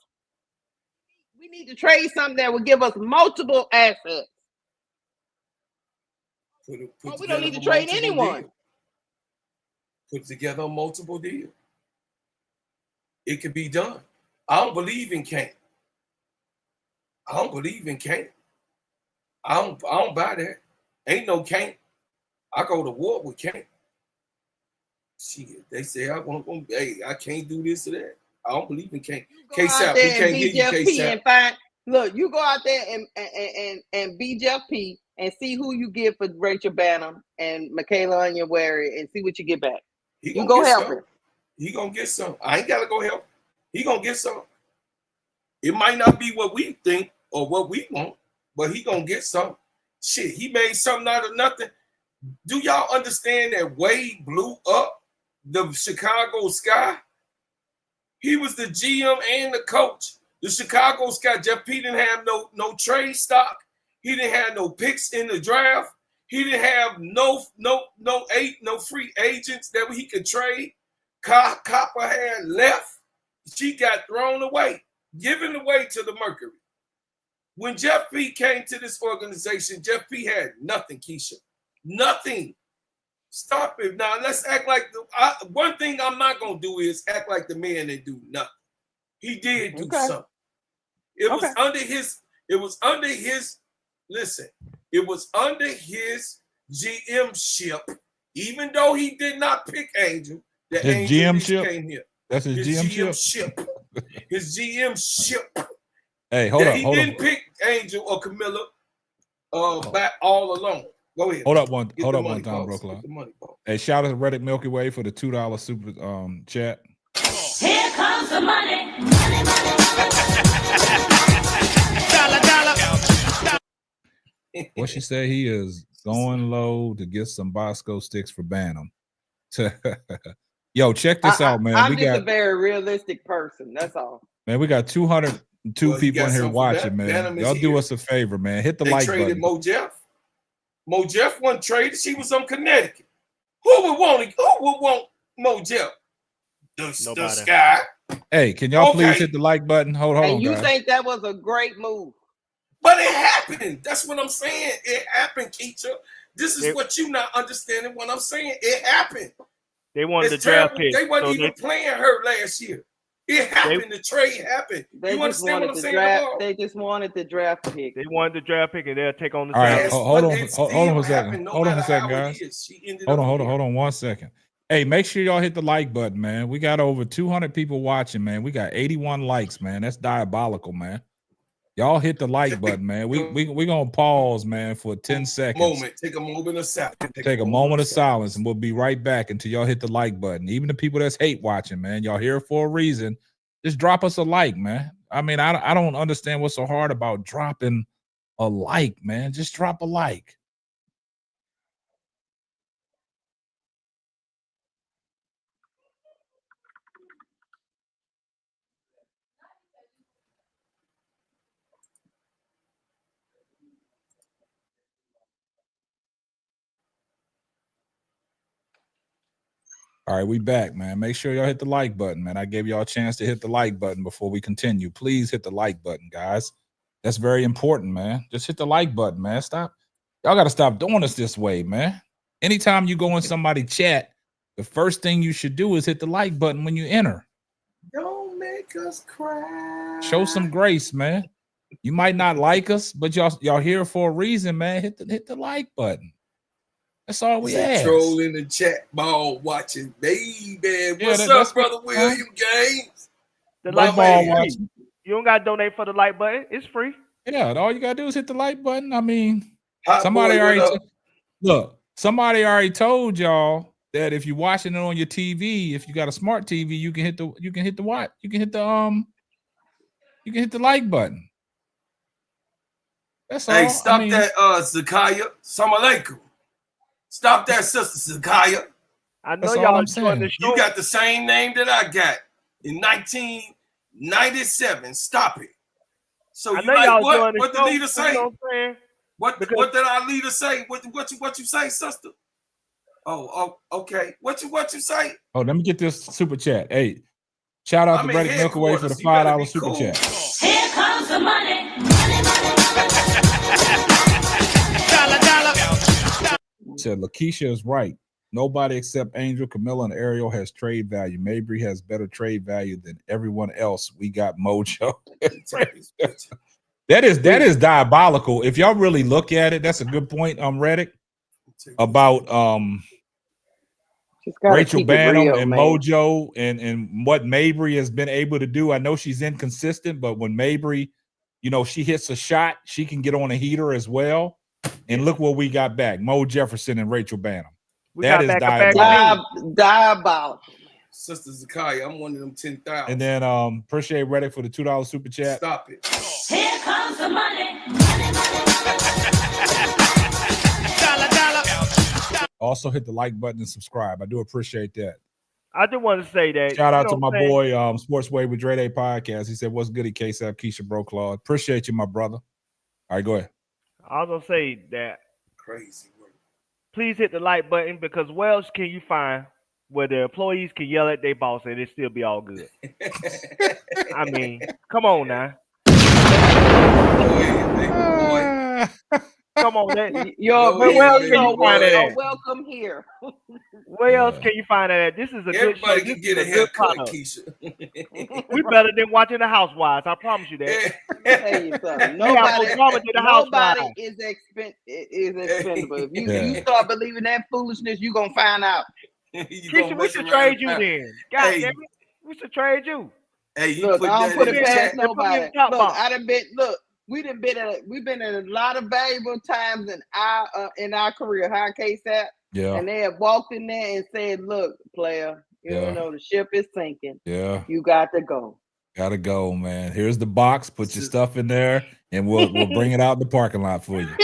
We need to trade something that will give us multiple assets. We don't need to trade anyone. Put together a multiple deal. It could be done. I don't believe in can't. I don't buy that. Ain't no can't. I go to war with can't. Shit, they say I can't do this or that. I don't believe in can't. K-Sap, we can't hear you, K-Sap. Look, you go out there and be Jeff P and see who you get for Rachel Bantam and Michaela Onyenwere and see what you get back. You go help him. He gonna get some. I ain't gotta go help. He gonna get some. It might not be what we think or what we want, but he gonna get some. Shit, he made something out of nothing. Do y'all understand that Wade blew up the Chicago Sky? He was the GM and the coach. The Chicago Sky, Jeff P didn't have no trade stock. He didn't have no picks in the draft. He didn't have no free agents that he could trade. Copper had left. She got thrown away, given away to the Mercury. When Jeff P came to this organization, Jeff P had nothing, Keisha. Nothing. Stop it. Now, let's act like one thing I'm not going to do is act like the man that do nothing. He did do something. It was under his GM-ship, even though he did not pick Angel. His GM-ship? Came here. That's his GM-ship. His GM-ship. Hey, hold up. He didn't pick Angel or Camilla back all alone. Go ahead. Hold up one time, bro. Hey, shout out to Reddick Milky Way for the $2 super chat. Here comes the money. What she said, he is going low to get some Bosco sticks for Bantam. Yo, check this out, man. I'm just a very realistic person. That's all. Man, we got 202 people in here watching, man. Bantam Y'all do us a favor, man. Hit the like button. They traded Mo Jeff. Mo Jeff wasn't traded. She was from Connecticut. Who would want Mo Jeff? The Sky. Hey, can y'all please hit the like button? Hold on, you guys. think that was a great move? But it happened. That's what I'm saying. It happened, Keisha. This is what you not understanding what I'm saying. It happened. They wanted the draft pick. They wasn't even playing her last year. It happened. The trade happened. You understand what I'm saying? They just wanted the draft pick. They wanted the draft pick, and they'll take on the All right, draft. hold on a second. Hold on a second, guys. Hold on 1 second. Hey, make sure y'all hit the like button, man. We got over 200 people watching, man. We got 81 likes, man. That's diabolical, man. Y'all hit the like button, man. We gonna pause, man, for 10 seconds. Take a moment of silence. Take a moment of silence, and we'll be right back until y'all hit the like button. Even the people that's hate watching, man, y'all here for a reason. Just drop us a like, man. I mean, I don't understand what's so hard about dropping a like, man. Just drop a like. All right, we back, man. Make sure y'all hit the like button, man. I gave y'all a chance to hit the like button before we continue. Please hit the like button, guys. That's very important, man. Just hit the like button, man. Stop. Y'all got to stop doing this way, man. Anytime you go in somebody's chat, the first thing you should do is hit the like button when you enter. Don't make us cry. Show some grace, man. You might not like us, but y'all here for a reason, man. Hit the like button. That's all we ask. Troll in the chat ball watching, baby. What's up, brother William Gaines? The like ball watching. You don't gotta donate for the like button. It's free. Yeah, all you gotta do is hit the like button. I mean, somebody already told y'all that if you're watching it on your TV, if you got a smart TV, you can hit the like button. That's all. Hey, stop that, Zakaya. Salam alaikum. Stop that, Sister Zakaya. I know y'all enjoying the show. You got the same name that I got in 1997. Stop it. So you like what? What the leader say? What did our leader say? What you say, sister? Oh, okay. What you say? Oh, let me get this super chat. Hey, shout out to Reddick Milkaway for the $5 super chat. Here comes the money. Said Lakeisha is right. Nobody except Angel, Camilla, and Ariel has trade value. Mabry has better trade value than everyone else. We got Mojo. That is diabolical. If y'all really look at it, that's a good point. Reddick about Rachel Banham and Mojo and what Mabry has been able to do. I know she's inconsistent, but when Mabry, she hits a shot, she can get on a heater as well. And look what we got back: Mo Jefferson and Rachel Banham. That is diabolical. Sister Zakaya, I'm one of them 10,000. And then appreciate Reddick for the $2 super chat. Stop it. Here comes the money. Also hit the like button and subscribe. I do appreciate that. I do want to say that. Shout out to my boy, Sportsway with Dre Day Podcast. He said, "What's good, KSAP, Keisha, Bro Claude? Appreciate you, my brother." All right, go ahead. I was gonna say that. Crazy work. Please hit the like button, because where else can you find where the employees can yell at their boss and it still be all good? I mean, come on now. Come on, welcome here. Where else can you find that at? This is a good show. Everybody can get a haircut, Keisha. We better than watching the Housewives. I promise you that. Tell you something. Nobody is expendable. If you start believing that foolishness, you're gonna find out. Keisha, we should trade you then. God damn it, we should trade you. Hey, look, I don't put it past nobody. Look, we've been in a lot of valuable times in our career, KSAP. Yeah. And they have walked in there and said, "Look, player, the ship is sinking. Yeah. You got to go. Gotta go, man. Here's the box. Put your stuff in there, and we'll bring it out in the parking lot for you."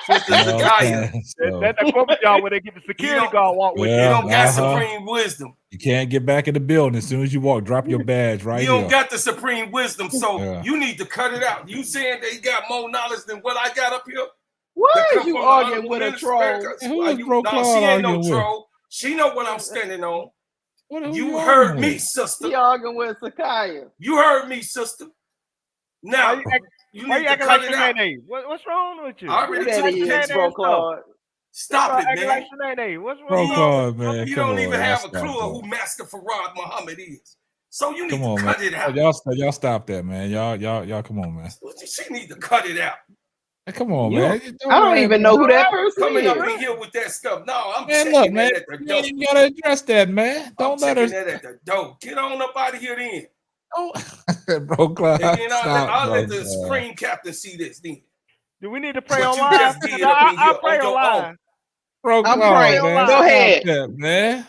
Sister You know what I'm Zakaya. saying? So, That corporate job where they get the security guard walk with You Yeah, don't got uh-huh. supreme wisdom. you can't get back in the building as soon as you walk. Drop your badge right You don't here. got the supreme wisdom, so Yeah. you need to cut it out. You saying they got more knowledge than what I got up here? Why That is come you from the arguing honorable with a minister? troll? Who is Bro No, Claude she ain't no arguing with? troll. She know what I'm standing on. Who You you heard arguing me, with? sister. He arguing with Zakaya. You heard me, sister. Now you Why need you to acting cut like it out. Shanae? What's wrong with you? I Who already that took the is, case. Bro Claude? Stop it, Acting like man. Shanae. What's Bro wrong? Claude, man. You Come don't on, even y'all have a stop clue of that. who Master Farad Muhammad is. So you need Come to on, man. cut it out. Y'all stop that, man. Y'all come on, man. She need to cut it out. Hey, come on, You- man. I don't even know who that person Coming is. up in here with that stuff. No, I'm Man, checking look, man. that at the You door. ain't even gotta address that, man. I'm Don't let her. checking that at the door. Get on up out of here then. Bro Claude, And then I'll let the Claude. Supreme Captain see this then. Do we need to pray What on you live? just did up in here I'll pray on on your live. own. Bro I'm Claude, praying. man. Go Stop ahead. that, man.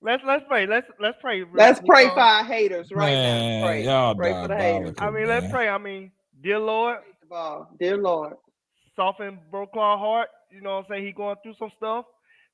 Let's pray. Let's pray. Let's pray for our haters right Man, now. Pray. y'all Pray for the haters. diabolical, I mean, let's man. pray. I mean, dear Lord, Dear Lord. soften Bro Claude's heart. You know what I'm saying? He going through some stuff.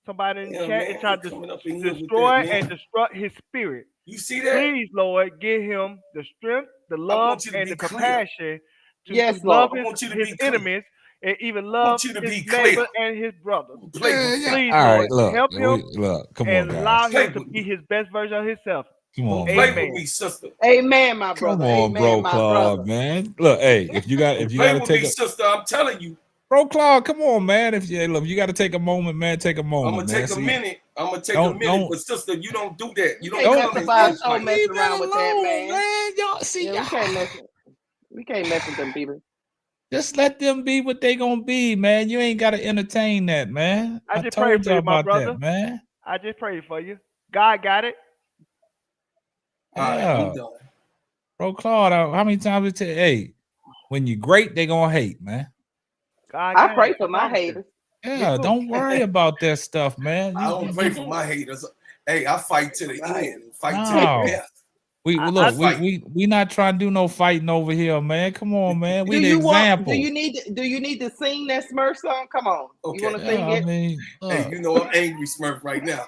Somebody in the Yeah, chat man, is trying to coming up in here with destroy that, and man. destruct his spirit. You see that? Please, Lord, give him the strength, the love, want you to and be the clear. compassion to Yes, love Lord. I want you to his be clear. enemies and even I love want you to his be neighbor clear. and his brothers. Play with Yeah. Please, All Lord, right, look. help him Look, come on, and allow guys. Play him to with be me. his best version of himself. Come on, Play man. with me, sister. Amen, my brother. Come on, Amen, Bro my Claude, brother. man. Look, hey, if you Play gotta with take me, a sister. I'm telling you. Bro Claude, come on, man. If you look, you gotta take a moment, man. Take a I'm moment, gonna man. take a minute. I'm gonna take don't- a minute, but sister, you don't do that. You Can't don't mess come in about here show like messing leave that around with that, alone, man. Y'all see, Yeah, we can't mess with them people. just let them be what they gonna be, man. You ain't gotta entertain that, man. I I just prayed told for y'all you, my about brother. that, man. I just prayed for you. God got it. all right, Yeah. I'm done. Bro Claude, how many times it tell hey, when you great, they gonna hate, man. God I got pray it. for my haters. Yeah, too. don't worry about that stuff, man. I don't pray for my haters. Hey, I fight to the Right. end. Fight to No. the death. We I- look, I- we not trying to do no fighting over here, man. Come on, man. We Do the you example. do you need to sing that Smurf song? Come on. Okay. You want to sing I it? mean, Hey, you know I'm angry, Smurf, right now.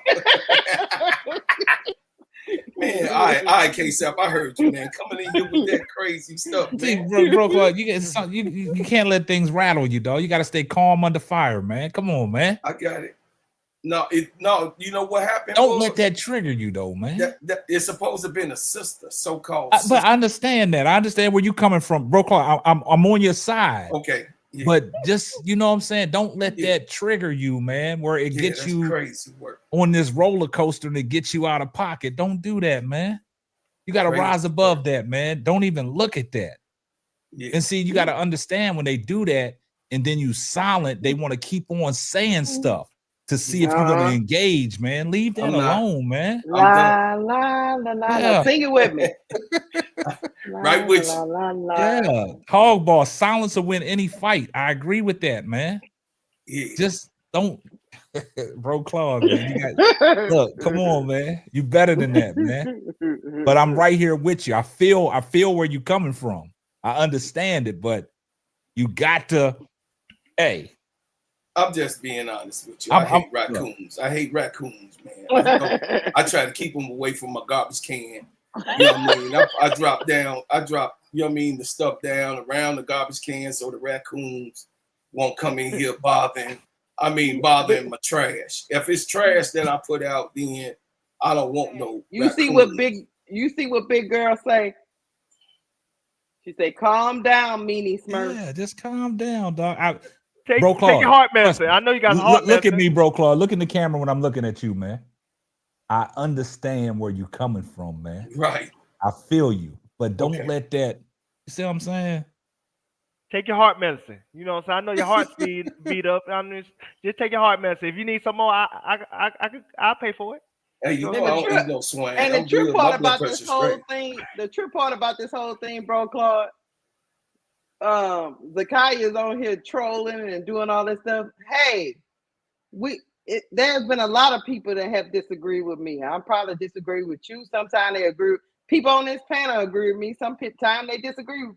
Man, all right, K-Sap, I heard you, man. Coming in here with that crazy stuff, see, man. bro, Claude, you can't let things rattle you, dog. You got to stay calm under fire, man. Come on, man. I got it. No, you know what happened? Don't let that trigger you, though, man. That it's supposed to have been a sister, so-called But sister. I understand that. I understand where you coming from, bro. Claude, I'm on your side. Okay. Yeah. But just you know what I'm saying, don't let that trigger you, man, where it gets that's you crazy work. on this roller coaster and it gets you out of pocket. Don't do that, man. You got to rise above that, man. Don't even look at that. Yeah. And see, you got to understand when they do that and then you silent, they want to keep on saying stuff to see if you're going to engage, man. Leave that alone, man. La la la la. Yeah. Sing it with me. Right with you. Yeah. Hog boss, silence will win any fight. I agree with that, man. Yeah. Just don't, bro. Claude, man. You got look. Come on, man. You better than that, man. But I'm right here with you. I feel where you're coming from. I understand it, but you got to. Hey, I'm just being honest with you. I hate raccoons. I hate raccoons, man. I try to keep them away from my garbage can. You know what I mean? I drop, you know what I mean, the stuff down around the garbage can so the raccoons won't come in here bothering my trash. If it's trash that I put out, then I don't want no You see what big girl say? She say, calm down, meanie Smurf. yeah, just calm down, dog. Take Bro, Claude, your heart medicine. I know you got heart look medicine. at me, bro, Claude. Look in the camera when I'm looking at you, man. I understand where you're coming from, man. Right. I feel you, but don't let that. You see what I'm saying? Take your heart medicine. You know what I'm saying? I know your heart's beat up. Just take your heart medicine. If you need some more, I'll pay for it. Hey, you know I don't eat no swine. And the I'm true good. part My blood about this pressure's whole straight. thing, bro, Claude, Zakaya is on here trolling and doing all this stuff. Hey, there's been a lot of people that have disagreed with me. I probably disagree with you. Sometimes they agree. People on this panel agree with me. Sometimes they disagree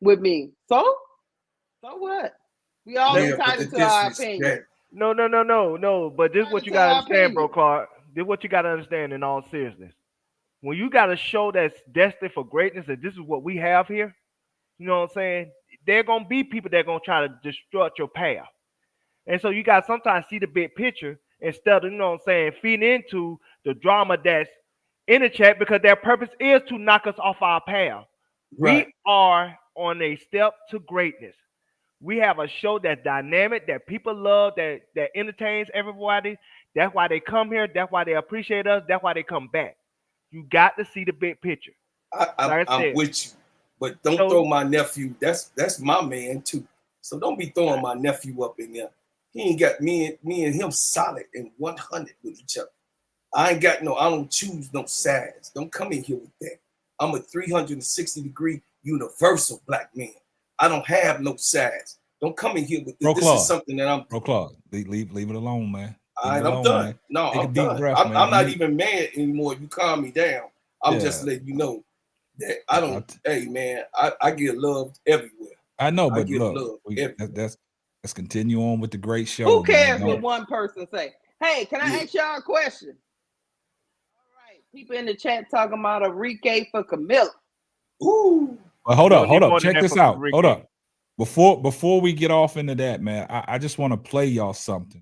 with me. So what? We all Yeah, but entitled the to our opinion. disrespect. No. But this is what you gotta understand, bro, Clark. This is what you gotta understand in all seriousness. When you got a show that's destined for greatness, and this is what we have here, you know what I'm saying? There are gonna be people that are gonna try to disrupt your path. And so you gotta sometimes see the big picture instead of, you know what I'm saying, feeding into the drama that's in the chat, because their purpose is to knock us off our path. Right. We are on a step to greatness. We have a show that's dynamic, that people love, that entertains everybody. That's why they come here. That's why they appreciate us. That's why they come back. You got to see the big picture. I'm with you, but don't throw my nephew. That's my man too. So don't be throwing my nephew up in there. He ain't got me and him solid and 100 with each other. I don't choose no sides. Don't come in here with that. I'm a 360-degree universal black man. I don't have no sides. Don't come in here with this. This is something that I'm. Bro, Clark, leave it alone, man. All right, I'm done. Man. No, I'm done. Breath, I'm not even mad anymore. You calm me down. I'm just letting you know that I don't. Hey, man, I get loved everywhere. I know, but look, let's continue on with the great show. Who cares what one person say? Hey, can I ask y'all a question? All right, people in the chat talking about a Rique for Camilla. Ooh. Well, hold up. Check this out. Hold up. Before we get off into that, man, I just want to play y'all something.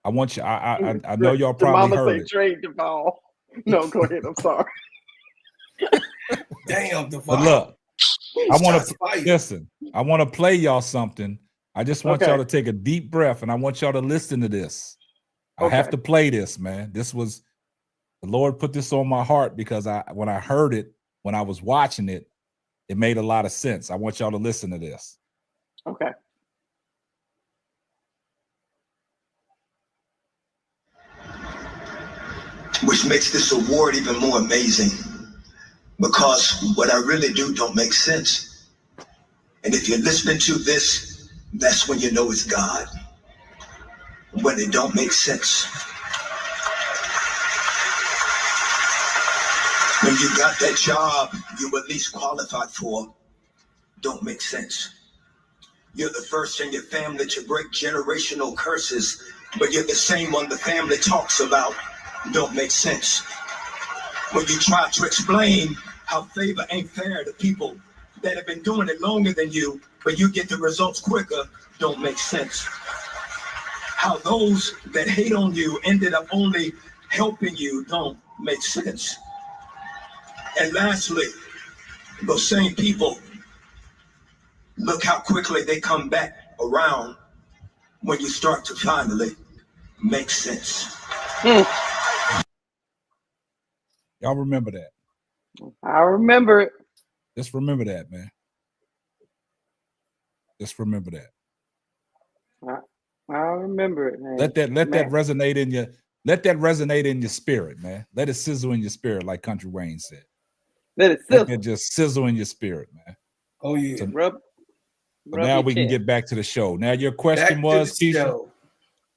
I want you. I know y'all probably heard it. Trade the ball. No, go ahead. I'm sorry. Damn, the but look, I want to listen. I want to play y'all something. I just want y'all to take a deep breath, and I want y'all to listen to this. I have to play this, man. This was the Lord put this on my heart because when I heard it, when I was watching it, it made a lot of sense. I want y'all to listen to this. Okay. Which makes this award even more amazing, because what I really do don't make sense. And if you're listening to this, that's when you know it's God. When it don't make sense. When you got that job you were least qualified for, don't make sense. You're the first in your family to break generational curses, but you're the same one the family talks about. Don't make sense. When you try to explain how favor ain't fair to people that have been doing it longer than you, but you get the results quicker, don't make sense. How those that hate on you ended up only helping you, don't make sense. And lastly, those same people, look how quickly they come back around when you start to finally make sense. Y'all remember that? I remember it. Just remember that, man. Just remember that. I remember it, man. Let that resonate in your. Let that resonate in your spirit, man. Let it sizzle in your spirit, like Country Wayne said. Let it just sizzle in your spirit, man. Oh yeah. So, rub now we can get back to the show. Now your question was, Keisha.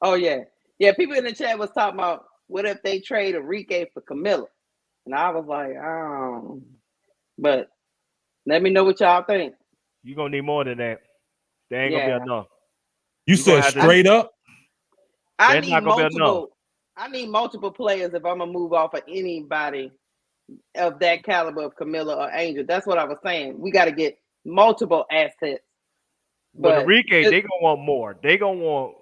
Oh yeah. People in the chat was talking about what if they trade Rique for Camilla, and I was like, but let me know what y'all think. You're gonna need more than that. There ain't gonna be enough. You said straight up? I need multiple players if I'm gonna move off of anybody of that caliber of Camilla or Angel. That's what I was saying. We got to get multiple assets. But Rique, they gonna want more. They gonna want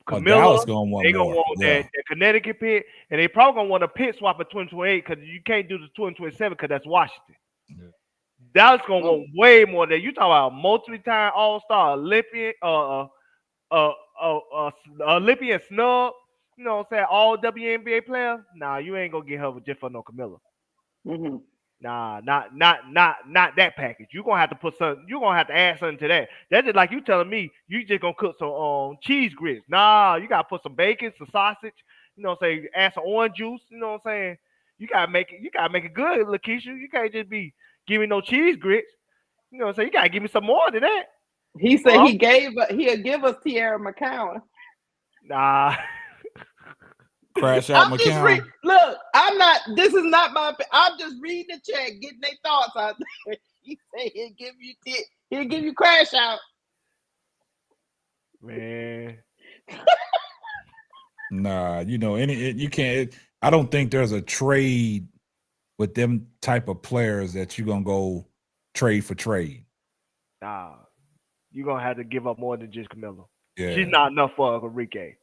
Camilla. Gonna want they gonna want that Connecticut pick, and they probably gonna want a pick swap of 2028 because you can't do the 2027 because that's Washington. Yeah. Dallas gonna want way more than you. Talk about multi-time All-Star Olympian, Olympian snub. You know what I'm saying? All WNBA player. Nah, you ain't gonna get her just for no Camilla. Mm-hmm. Nah, not that package. You're gonna have to put something. You're gonna have to add something to that. That's just like you telling me you just gonna cook some cheese grits. Nah, you gotta put some bacon, some sausage. You know what I'm saying? Add some orange juice. You know what I'm saying? You gotta make it. You gotta make it good, Lakeisha. You can't just be giving no cheese grits. You know what I'm saying? You gotta give me some more than that. He said he'll give us Tierra McCowan. Nah. Crash out McCown. Look, I'm not. This is not my. I'm just reading the chat, getting their thoughts out there. He said he'll give you Crash out. Man. Nah, you can't. I don't think there's a trade with them type of players that you're gonna go trade for trade. Nah, you're gonna have to give up more than just Camilla. Yeah. She's not enough for Enrique.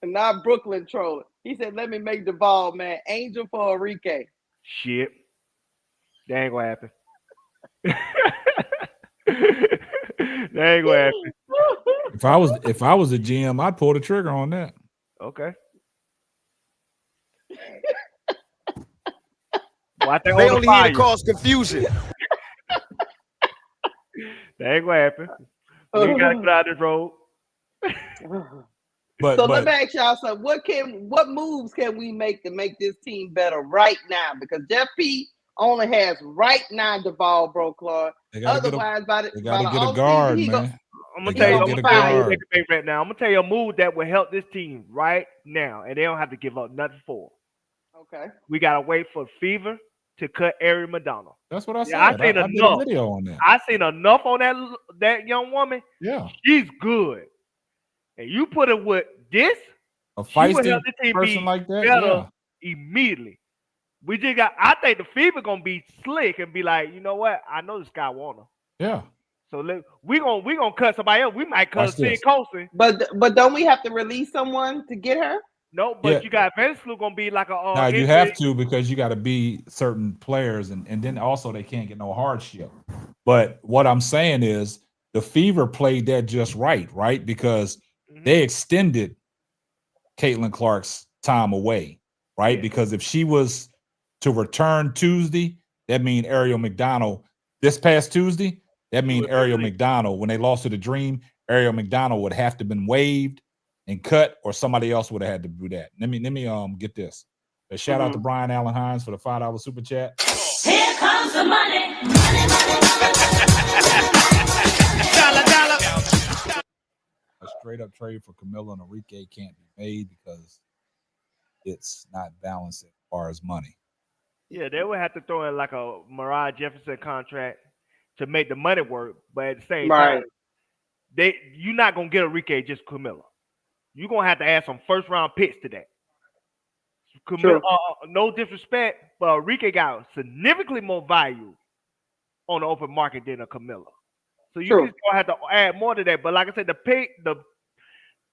And not Brooklyn trolling. He said, "Let me make Duval, man. Angel for Enrique." Shit, that ain't gonna happen. That ain't gonna happen. If I was a GM, I'd pull the trigger on that. Okay. Well, They only here to cause confusion. That ain't gonna happen. We gotta get out this road. So let me ask y'all something. What moves can we make to make this team better right now? Because Jeff P only has right now Duval Broclaw. Otherwise, they gotta get a guard, man. I'm gonna tell you a move they can make right now. I'm gonna tell you a move that will help this team right now, and they don't have to give up nothing for. Okay. We gotta wait for Fever to cut Ari Madonna. That's what I said. I seen enough. Did a video on that. I seen enough on that young woman. Yeah, she's good. And you put it with this, a feisty person like that, better immediately. We just got. I think the Fever gonna be slick and be like, you know what? I know this guy want her. Yeah. So we gonna cut somebody else. We might cut Sid Colson. But don't we have to release someone to get her? No, but you got Venezuela gonna be like a. No, you have to, because you got to be certain players, and then also they can't get no hardship. But what I'm saying is the Fever played that just right? Because they extended Caitlin Clark's time away, right? Yeah. Because if she was to return Tuesday, that means Ariel McDonald this past Tuesday. That means Ariel McDonald, when they lost to the Dream, Ariel McDonald would have to been waived and cut, or somebody else would have had to do that. Let me get this. A shout out to Brian Allen Hines for the $5 super chat. Here comes the money. A straight up trade for Camilla and Enrique can't be made because it's not balanced as far as money. Yeah, they would have to throw in like a Mariah Jefferson contract to make the money work, but at the same time, you're not gonna get Enrique just Camilla. You're gonna have to add some first round picks to that. Camilla, no disrespect, but Enrique got significantly more value on the open market than a Camilla. So you're just gonna have to add more to that. But like I said,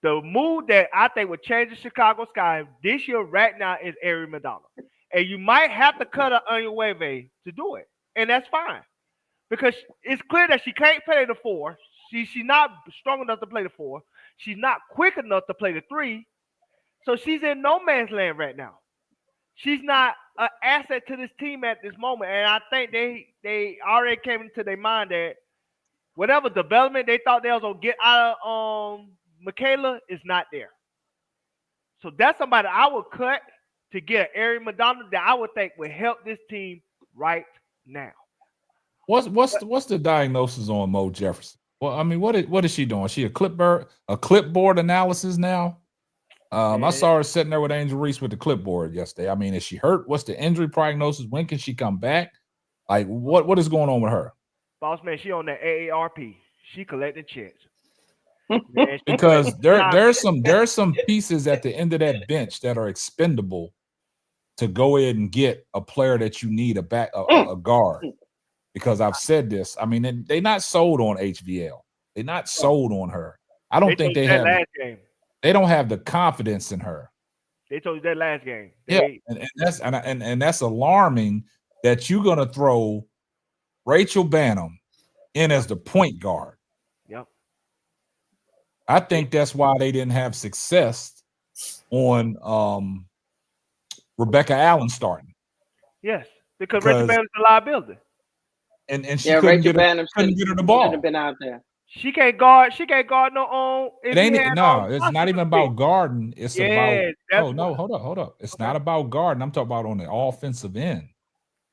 the move that I think would change the Chicago sky this year right now is Ari Madonna. And you might have to cut her on your wave to do it. And that's fine. Because it's clear that she can't play the 4. She's not strong enough to play the 4. She's not quick enough to play the 3. So she's in no man's land right now. She's not an asset to this team at this moment. And I think they already came into their mind that whatever development they thought they was going to get out of Michaela is not there. So that's somebody I would cut to get Ari Madonna that I would think would help this team right now. What's the diagnosis on Mo Jefferson? Well, I mean, what is she doing? She a clipboard analysis now? I saw her sitting there with Angel Reese with the clipboard yesterday. I mean, is she hurt? What's the injury prognosis? When can she come back? Like, what is going on with her? Boss man, she on the AARP. She collecting checks. Because there's some pieces at the end of that bench that are expendable to go ahead and get a player that you need a guard. Because I've said this. I mean, they're not sold on HVL. They're not sold on her. I don't think they have. Last game. They don't have the confidence in her. They told you that last game. And that's alarming that you're gonna throw Rachel Bannum in as the point guard. Yep. I think that's why they didn't have success on Rebecca Allen starting. Yes, because Rachel Bannum's a liability. And she couldn't get her the ball. Have been out there. She can't guard. She can't guard no on. It's not even about guarding. It's about hold up. It's not about guarding. I'm talking about on the offensive end.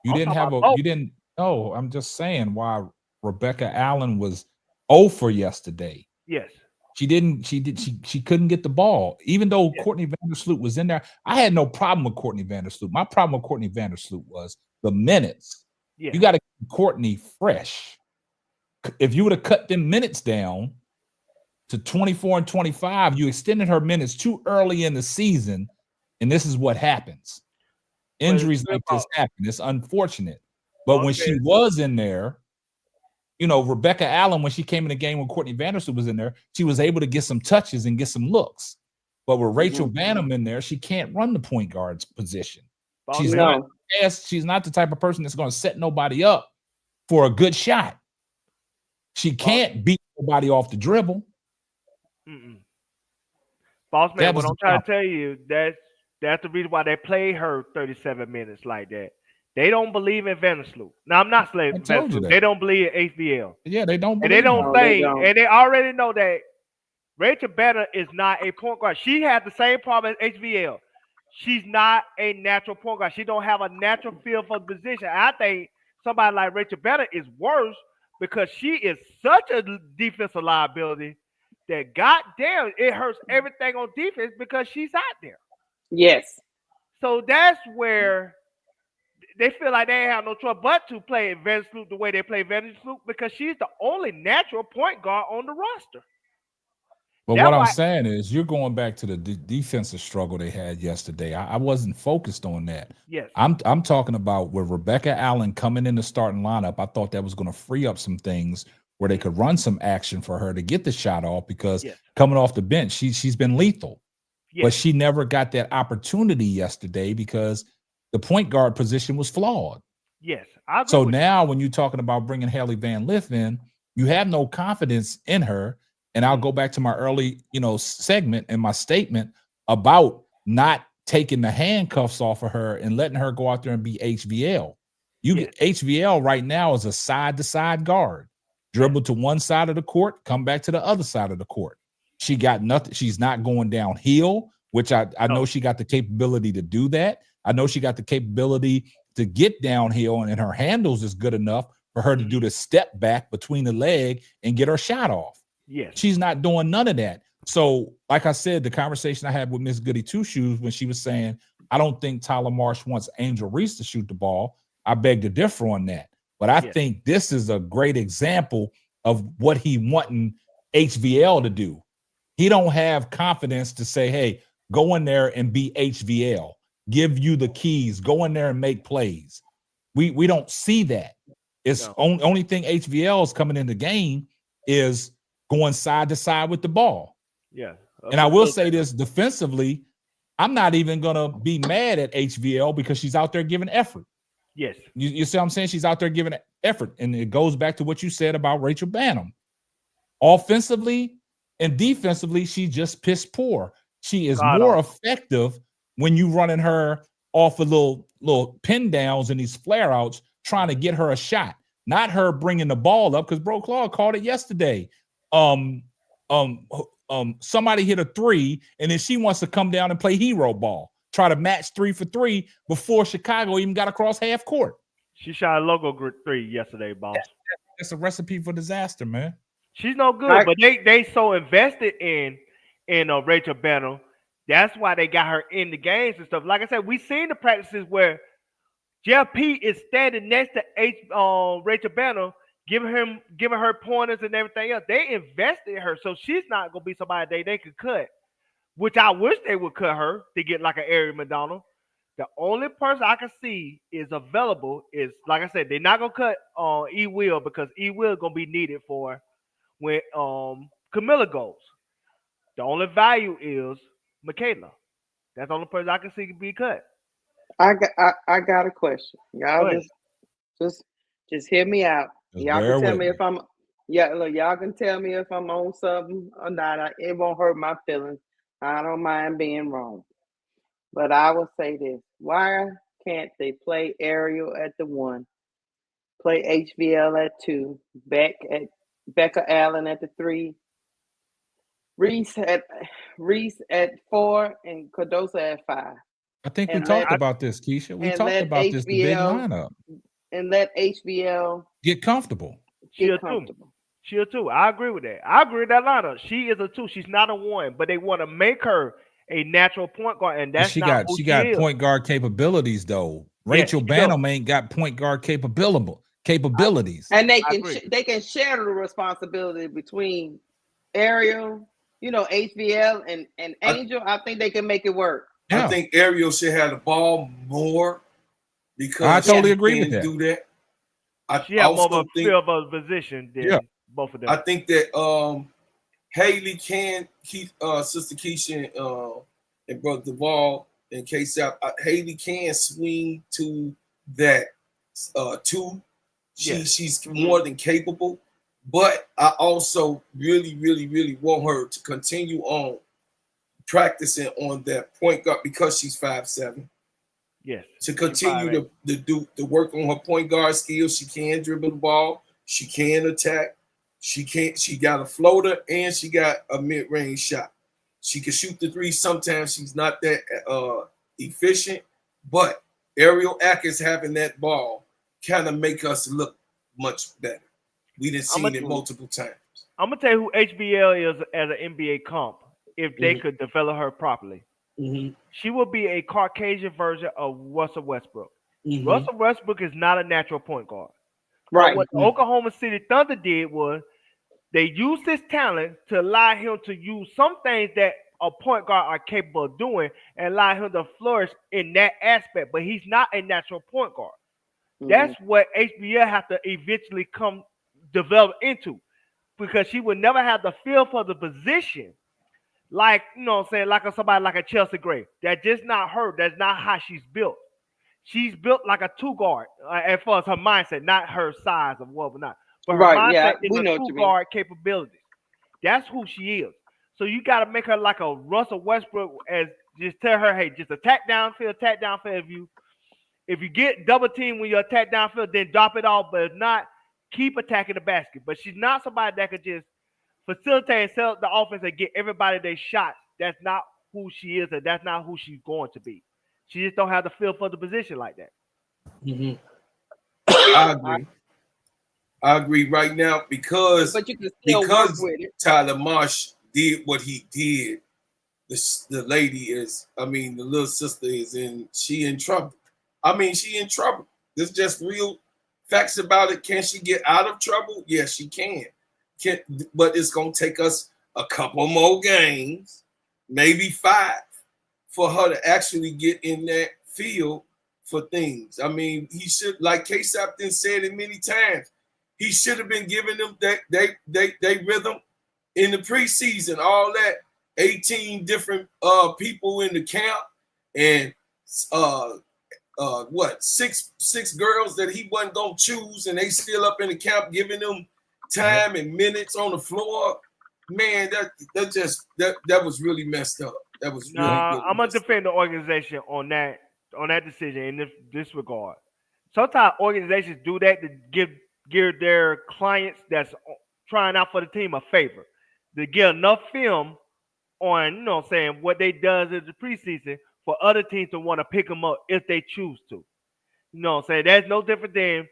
I'm just saying why Rebecca Allen was 0 for yesterday. Yes. She couldn't get the ball. Even though Courtney Vandersloot was in there. I had no problem with Courtney Vandersloot. My problem with Courtney Vandersloot was the minutes. Yeah. You got to keep Courtney fresh. If you would have cut them minutes down to 24 and 25. You extended her minutes too early in the season, and this is what happens. Injuries like this happen. It's unfortunate. But when she was in there, you know, Rebecca Allen, when she came in the game when Courtney Vandersloot was in there, she was able to get some touches and get some looks. But with Rachel Banham in there, she can't run the point guard's position. She's not the type of person that's going to set nobody up for a good shot. She can't beat nobody off the dribble. Boss man, what I'm trying to tell you, that's the reason why they play her 37 minutes like that. They don't believe in Vandersloot. Now, I'm not slaying Vandersloot. They don't believe in HBL. Yeah, they don't believe. And they don't think, and they already know that Rachel Banner is not a point guard. She has the same problem as HBL. She's not a natural point guard. She don't have a natural feel for the position. I think somebody like Rachel Banner is worse because she is such a defensive liability that goddamn, it hurts everything on defense because she's out there. Yes. So that's where they feel like they have no choice but to play Vandersloot the way they play Vandersloot because she's the only natural point guard on the roster. But what I'm saying is you're going back to the defensive struggle they had yesterday. I wasn't focused on that. Yes. I'm talking about with Rebecca Allen coming in the starting lineup. I thought that was going to free up some things where they could run some action for her to get the shot off because coming off the bench, she's been lethal. But she never got that opportunity yesterday because the point guard position was flawed. Yes. So now when you're talking about bringing Haley Van Lith in, you have no confidence in her. And I'll go back to my early, segment and my statement about not taking the handcuffs off of her and letting her go out there and be HVL. HVL right now is a side-to-side guard. Dribble to one side of the court, come back to the other side of the court. She got nothing. She's not going downhill, which I know she got the capability to do that. I know she got the capability to get downhill, and her handles is good enough for her to do the step back between the leg and get her shot off. Yes. She's not doing none of that. So, like I said, the conversation I had with Miss Goody Two Shoes when she was saying, I don't think Tyler Marsh wants Angel Reese to shoot the ball. I beg to differ on that. But I think this is a great example of what he wanting HVL to do. He don't have confidence to say, hey, go in there and be HVL. Give you the keys. Go in there and make plays. We don't see that. It's only thing HVL is coming in the game is going side to side with the ball. Yeah. And I will say this defensively, I'm not even going to be mad at HVL because she's out there giving effort. Yes. You see what I'm saying? She's out there giving effort. And it goes back to what you said about Rachel Banham. Offensively and defensively, she just piss poor. She is more effective when you running her off of little pin downs and these flare outs trying to get her a shot, not her bringing the ball up because Bro Claude called it yesterday. Somebody hit a three and then she wants to come down and play hero ball, try to match 3 for 3 before Chicago even got across half court. She shot a logo three yesterday, boss. That's a recipe for disaster, man. She's no good, but they so invested in Rachel Banner. That's why they got her in the games and stuff. Like I said, we seen the practices where Jeff P is standing next to Rachel Banner, giving her pointers and everything else. They invested in her, so she's not gonna be somebody they could cut. Which I wish they would cut her to get like an Ari McDonald. The only person I can see is available is, like I said, they're not gonna cut E Will because E Will gonna be needed for when Camilla goes. The only value is Michaela. That's the only person I can see be cut. I got a question. Y'all just hear me out. Y'all can tell me if I'm y'all can tell me if I'm on something or not. It won't hurt my feelings. I don't mind being wrong. But I will say this. Why can't they play Ariel at the 1, play HVL at 2, Becca Allen at the 3, Reese at 4, and Cardosa at 5? I think we talked about this, Keisha. We talked about this big lineup. And let HVL get comfortable. She'll too. I agree with that. I agree with that lineup. She is a 2. She's not a 1, but they want to make her a natural point guard, and that's she got point guard capabilities though. Rachel Banham ain't got point guard capabilities, and they can share the responsibility between Ariel, HBL and Angel, I think they can make it work. Yeah. I think Ariel should have the ball more because I totally she agree can with that. do that. I She had more of also a think feel of a position than both of them. I think that Haley can keep Sister Keisha and Brother Duvall and K-Sap. Haley can swing to that two. She's more than capable. But I also really, really, really want her to continue on practicing on that point guard because she's 5'7". Yes. To continue to work on her point guard skills. She can dribble the ball. She can attack. She got a floater and she got a mid-range shot. She can shoot the three. Sometimes she's not that efficient, but Ariel Atkins having that ball kind of make us look much better. We done seen it multiple times. I'm gonna tell you who HBL is as an NBA comp. If they could develop her properly, she would be a Caucasian version of Russell Westbrook. Russell Westbrook is not a natural point guard. Right. But what the Oklahoma City Thunder did was they used his talent to allow him to use some things that a point guard are capable of doing and allow him to flourish in that aspect. But he's not a natural point guard. That's what HBL have to eventually come develop into, because she would never have the feel for the position. Like, like somebody like a Chelsea Gray. That's just not her. That's not how she's built. She's built like a two guard as far as her mindset, not her size or whatnot. But her mindset is a two guard capabilities. That's who she is. So you got to make her like a Russell Westbrook, as just tell her, hey, just attack downfield. If you get double team when you attack downfield, then drop it off. But if not, keep attacking the basket. But she's not somebody that could just facilitate and sell the offense and get everybody their shots. That's not who she is, and that's not who she's going to be. She just don't have the feel for the position like that. I agree right now because Tyler Marsh did what he did. The lady is, the little sister she in trouble. She in trouble. There's just real facts about it. Can she get out of trouble? Yes, she can. But it's going to take us a couple more games, maybe 5, for her to actually get in that field for things. He should, like K-Sap said it many times, he should have been giving them they rhythm in the preseason, all that 18 different people in the camp and six girls that he wasn't gonna choose, and they still up in the camp giving them time and minutes on the floor. Man, that was really messed up. That was really I'm gonna defend the organization on that decision in this regard. Sometimes organizations do that to give their clients that's trying out for the team a favor, to get enough film on what they does in the preseason for other teams to want to pick them up if they choose to. That's no different than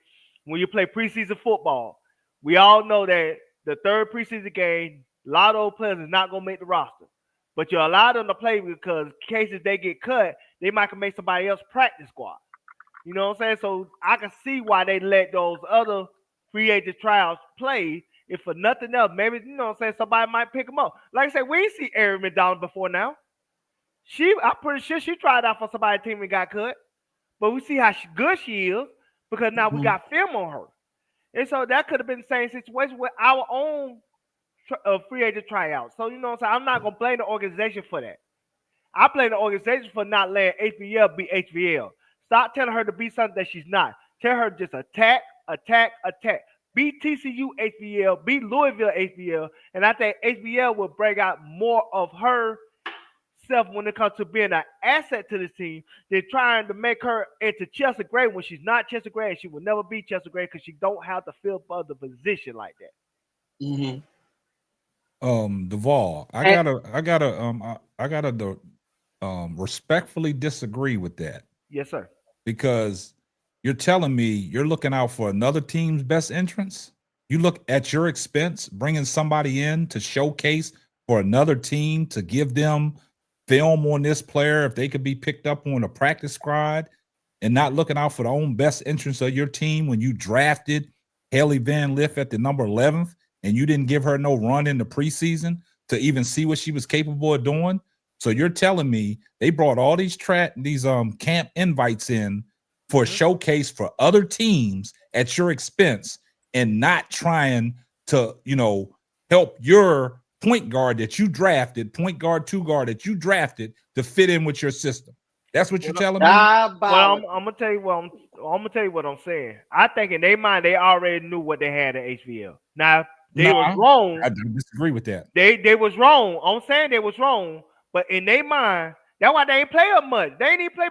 when you play preseason football. We all know that the third preseason game, a lot of those players is not going to make the roster. But you allow them to play because in cases they get cut, they might make somebody else practice squad. You know what I'm saying? So I can see why they let those other free agent tryouts play. If for nothing else, maybe, somebody might pick them up. Like I said, we ain't see Erin McDonald before now. I'm pretty sure she tried out for somebody's team and got cut. But we see how good she is because now we got film on her. And so that could have been the same situation with our own free agent tryouts. So, I'm not going to blame the organization for that. I blame the organization for not letting HBL be HBL. Stop telling her to be something that she's not. Tell her just attack. Be TCU HBL, be Louisville HBL, and I think HBL will bring out more of her self when it comes to being an asset to this team than trying to make her into Chelsea Gray when she's not Chelsea Gray, and she will never be Chelsea Gray because she don't have the feel for the position like that. Duvall, I gotta respectfully disagree with that. Yes, sir. Because you're telling me you're looking out for another team's best entrance. You look at your expense, bringing somebody in to showcase for another team to give them film on this player if they could be picked up on a practice squad, and not looking out for the own best entrance of your team when you drafted Haley Van Lith at the number 11th and you didn't give her no run in the preseason to even see what she was capable of doing. So you're telling me they brought all these camp invites in for a showcase for other teams at your expense and not trying to, help your point guard that you drafted, point guard, two guard that you drafted to fit in with your system. That's what you're telling me? Well, I'm gonna tell you what I'm saying. I think in their mind they already knew what they had in HVL. Now they was wrong. I disagree with that. They was wrong. I'm saying they was wrong, but in their mind, that's why they ain't play up much. They didn't even play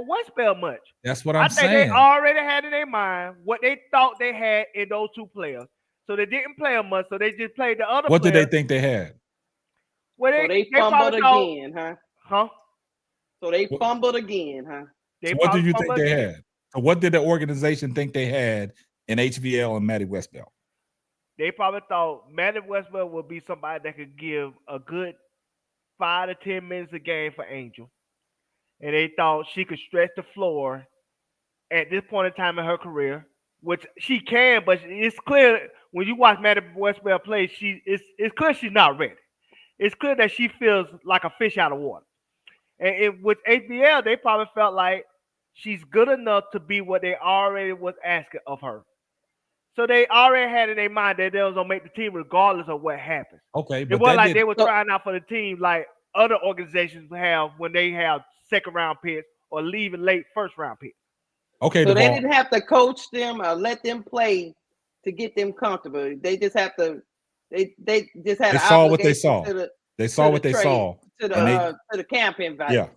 Westbell much. That's what I'm saying. I think they already had in their mind what they thought they had in those two players. So they didn't play them much. So they just played the other. What did they think they had? Well, so they fumbled again, huh? Huh? So they fumbled again, huh? So what did you think they had? So what did the organization think they had in HVL and Maddie Westbell? They probably thought Maddie Westbell would be somebody that could give a good 5 to 10 minutes a game for Angel. And they thought she could stretch the floor at this point in time in her career, which she can, but it's clear when you watch Maddie Westbell play, it's clear she's not ready. It's clear that she feels like a fish out of water. And with HBL, they probably felt like she's good enough to be what they already was asking of her. So they already had in their mind that they was gonna make the team regardless of what happens. Okay, but it wasn't like they were trying out for the team like other organizations have when they have second round picks or leaving late first round picks. Okay, so they didn't have to coach them or let them play to get them comfortable. They just have to. They just had. They saw what they saw. They saw what they saw to the camp invite. Yeah.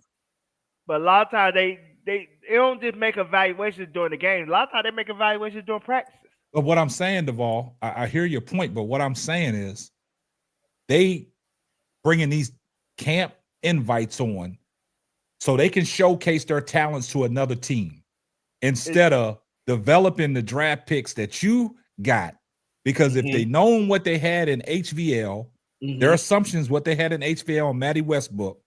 But a lot of times they don't just make evaluations during the game. A lot of times they make evaluations during practices. But what I'm saying, Duval, I hear your point, but what I'm saying is they bringing these camp invites on so they can showcase their talents to another team instead of developing the draft picks that you got. Because if they known what they had in HVL, their assumptions, what they had in HVL and Maddie Westbrook,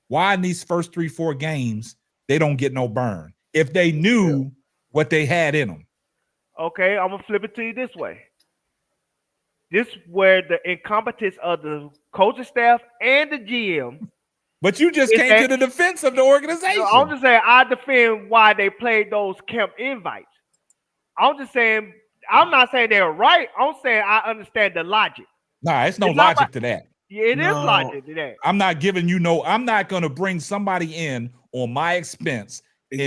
why in these first 3-4 games, they don't get no burn? If they knew what they had in them. Okay, I'm gonna flip it to you this way. This is where the incompetence of the coaching staff and the GM. But you just came to the defense of the organization. No, I'm just saying I defend why they played those camp invites. I'm just saying I'm not saying they're right. I'm saying I understand the logic. Nah, it's no logic to that. Yeah, it is logic to that. I'm not giving you I'm not gonna bring somebody in on my expense and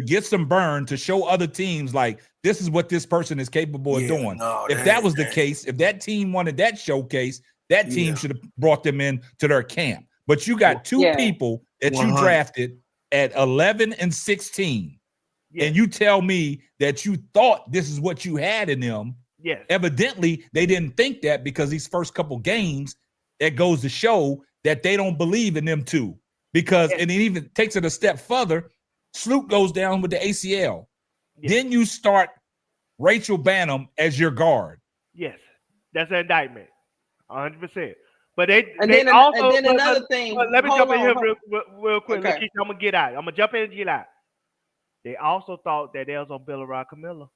get some burn to show other teams like this is what this person is capable of doing. If that was the case, if that team wanted that showcase, that team should have brought them in to their camp. But you got two people that you drafted at 11 and 16. And you tell me that you thought this is what you had in them. Yes. Evidently, they didn't think that because these first couple games, it goes to show that they don't believe in them two. Because and it even takes it a step further. Sloot goes down with the ACL. Then you start Rachel Banham as your guard. Yes, that's an indictment, 100%. But then another thing. Let me jump in here real quick. Okay. I'm gonna get out. I'm gonna jump in and get out. They also thought that they was on Bill around Camilla.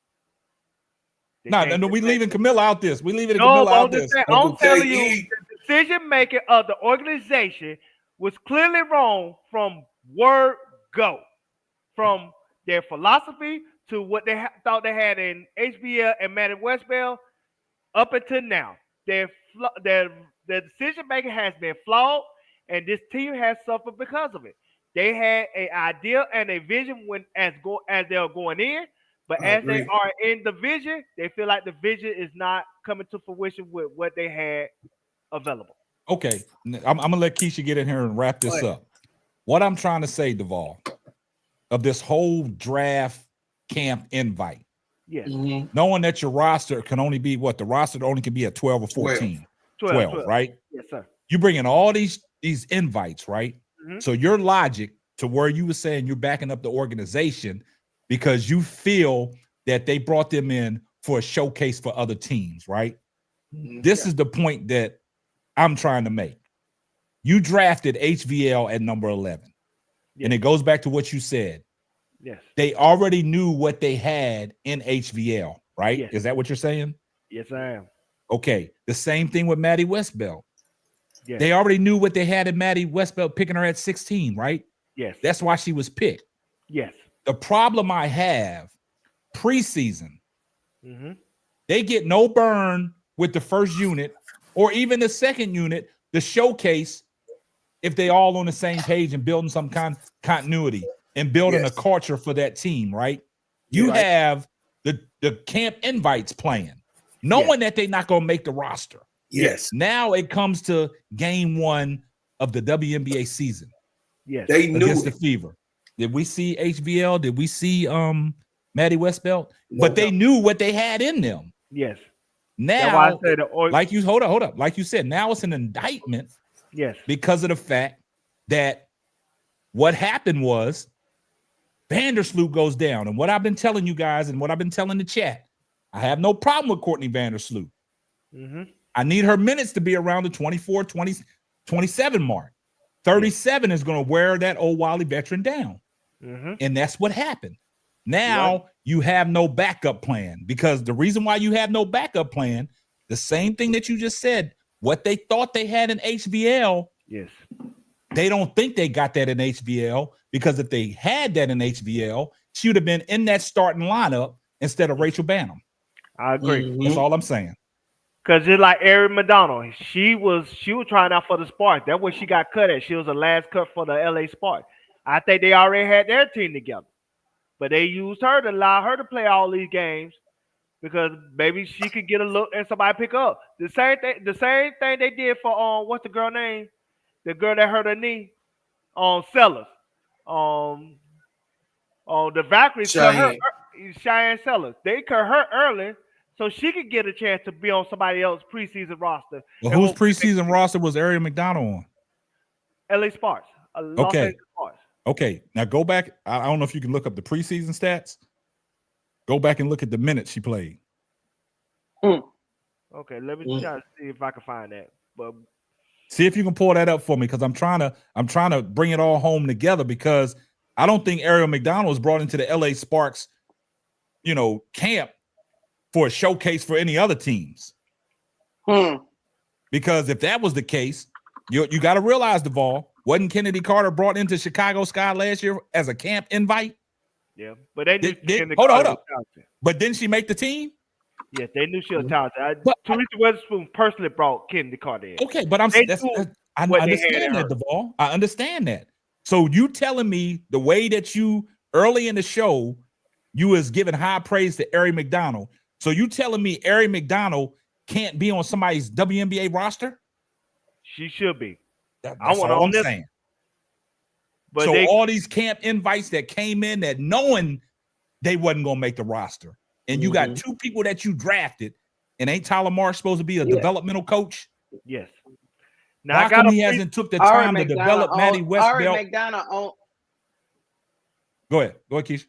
No, we leaving Camilla out this. We leaving Camilla out this. I'm telling you, the decision making of the organization was clearly wrong from word go, from their philosophy to what they thought they had in HBL and Maddie Westbell up until now. Their decision making has been flawed, and this team has suffered because of it. They had an idea and a vision as they are going in, but as they are in the vision, they feel like the vision is not coming to fruition with what they had available. Okay, I'm gonna let Keisha get in here and wrap this up. What I'm trying to say, Duval, of this whole draft camp invite, knowing that your roster can only be the roster only can be at 12 or 14, 12, right? Yes, sir. You bring in all these invites, right? So your logic to where you were saying you're backing up the organization because you feel that they brought them in for a showcase for other teams, right? This is the point that I'm trying to make. You drafted HVL at number 11. And it goes back to what you said. Yes. They already knew what they had in HVL, right? Yes. Is that what you're saying? Yes, I am. Okay. The same thing with Maddie Westbelt. Yes. They already knew what they had in Maddie Westbelt picking her at 16, right? Yes. That's why she was picked. Yes. The problem I have preseason, Mm-hmm. they get no burn with the first unit or even the second unit, the showcase, if they all on the same page and building some kind of continuity and building a culture for that team, right? You have the camp invites playing, knowing that they're not going to make the roster. Yes. Now it comes to game 1 of the WNBA season. Yes. They knew against the Fever. Did we see HBL? Did we see Maddie Westbelt? But they knew what they had in them. Yes. Now, like you hold up. Like you said, now it's an indictment. Yes. Because of the fact that what happened was Vandersloot goes down. And what I've been telling you guys and what I've been telling the chat, I have no problem with Courtney Vandersloot. Mm-hmm. I need her minutes to be around the 24, 20, 27 mark. 37 is going to wear that old Wally veteran down. Mm-hmm. And that's what happened. Now you have no backup plan, because the reason why you have no backup plan, the same thing that you just said, what they thought they had in HBL. Yes. They don't think they got that in HBL, because if they had that in HBL, she would have been in that starting lineup instead of Rachel Bannum. I agree. That's all I'm saying. Because it's like Erin McDonald. She was trying out for the Sparks. That's where she got cut at. She was the last cut for the LA Sparks. I think they already had their team together. But they used her to allow her to play all these games because maybe she could get a look and somebody pick up. The same thing they did for what's the girl name? The girl that hurt her knee on Sellers. The Valkyries cut her, Cheyenne Sellers. They cut her early so she could get a chance to be on somebody else's preseason roster. Well, whose preseason roster was Ariel McDonald on? LA Sparks. Los Angeles Sparks. Okay, now go back. I don't know if you can look up the preseason stats. Go back and look at the minutes she played. Okay, let me try to see if I can find that. But see if you can pull that up for me, because I'm trying to bring it all home together, because I don't think Ariel McDonald was brought into the LA Sparks, camp for a showcase for any other teams. Because if that was the case, you got to realize, Duvall, wasn't Kennedy Carter brought into Chicago Sky last year as a camp invite? Yeah, but they knew hold up. But didn't she make the team? Yes, they knew she was talented. Teresa Weatherspoon personally brought Kennedy Carter in. Okay, but I understand that, Duvall. I understand that. So you telling me the way that you early in the show, you was giving high praise to Ari McDonald. So you telling me Ari McDonald can't be on somebody's WNBA roster? She should be. That's all I'm saying. But so all these camp invites that came in that knowing they wasn't going to make the roster, and you got two people that you drafted, and ain't Tyler Marsh supposed to be a developmental coach? Yes. Now how come he hasn't took the time to develop Maddie Westbelt? Go ahead, Keisha.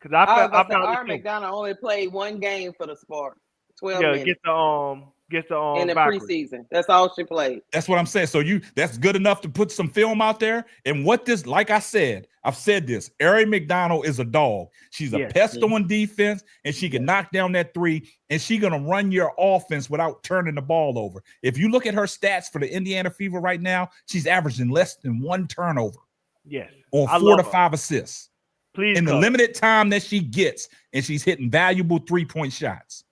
Because Ari McDonald only played one game for the Sparks. 12 minutes. Get the in the preseason. That's all she played. That's what I'm saying. So that's good enough to put some film out there. And like I said, I've said this, Ari McDonald is a dog. She's a pest on defense, and she can knock down that three, and she's gonna run your offense without turning the ball over. If you look at her stats for the Indiana Fever right now, she's averaging less than 1 turnover. Yes. On 4 to 5 assists. Please, in the limited time that she gets, and she's hitting valuable 3-point shots.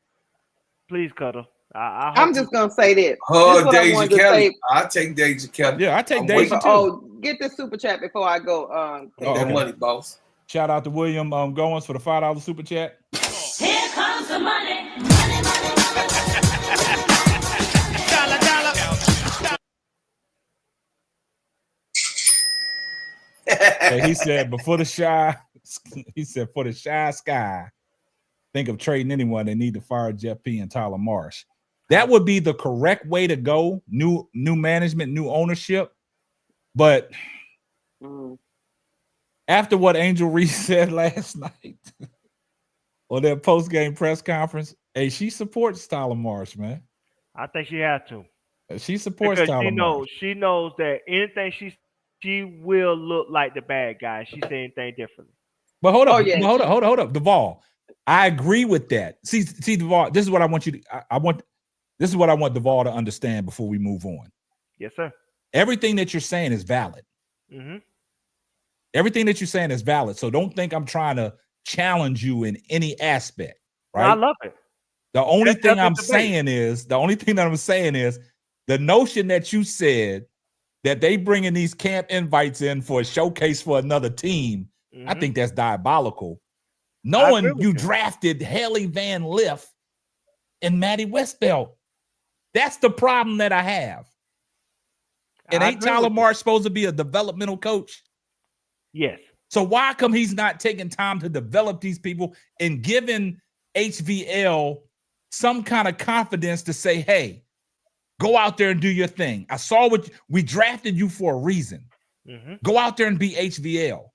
Please, Cutter. I'm just gonna say this. Deja Kelly. I take Deja Kelly. Yeah, I take Deja too. Oh, get the super chat before I go. That money, boss. Shout out to William Goins for the $5 super chat. Here comes the money. He said, for the shy sky, think of trading anyone. They need to fire Jeff P. and Tyler Marsh. That would be the correct way to go. New management, new ownership. But after what Angel Reese said last night on their post-game press conference, hey, she supports Tyler Marsh, man. I think she has to. She supports Tyler Marsh. She knows that anything she will look like the bad guy. She say anything differently. But hold up, hold up, Duvall. I agree with that. See, Duvall, this is what I want you to. This is what I want Duvall to understand before we move on. Yes, sir. Everything that you're saying is valid. Mm-hmm. Everything that you're saying is valid. So don't think I'm trying to challenge you in any aspect. Right? No, I love it. The only thing I'm saying is the notion that you said that they bringing these camp invites in for a showcase for another team. I think that's diabolical. Knowing you drafted Haley Van Lith and Maddie Westbelt. That's the problem that I have. And ain't Tyler Marsh supposed to be a developmental coach? Yes. So why come he's not taking time to develop these people and giving HVL some kind of confidence to say, hey, go out there and do your thing. I saw what we drafted you for a reason. Mm-hmm. Go out there and be HVL.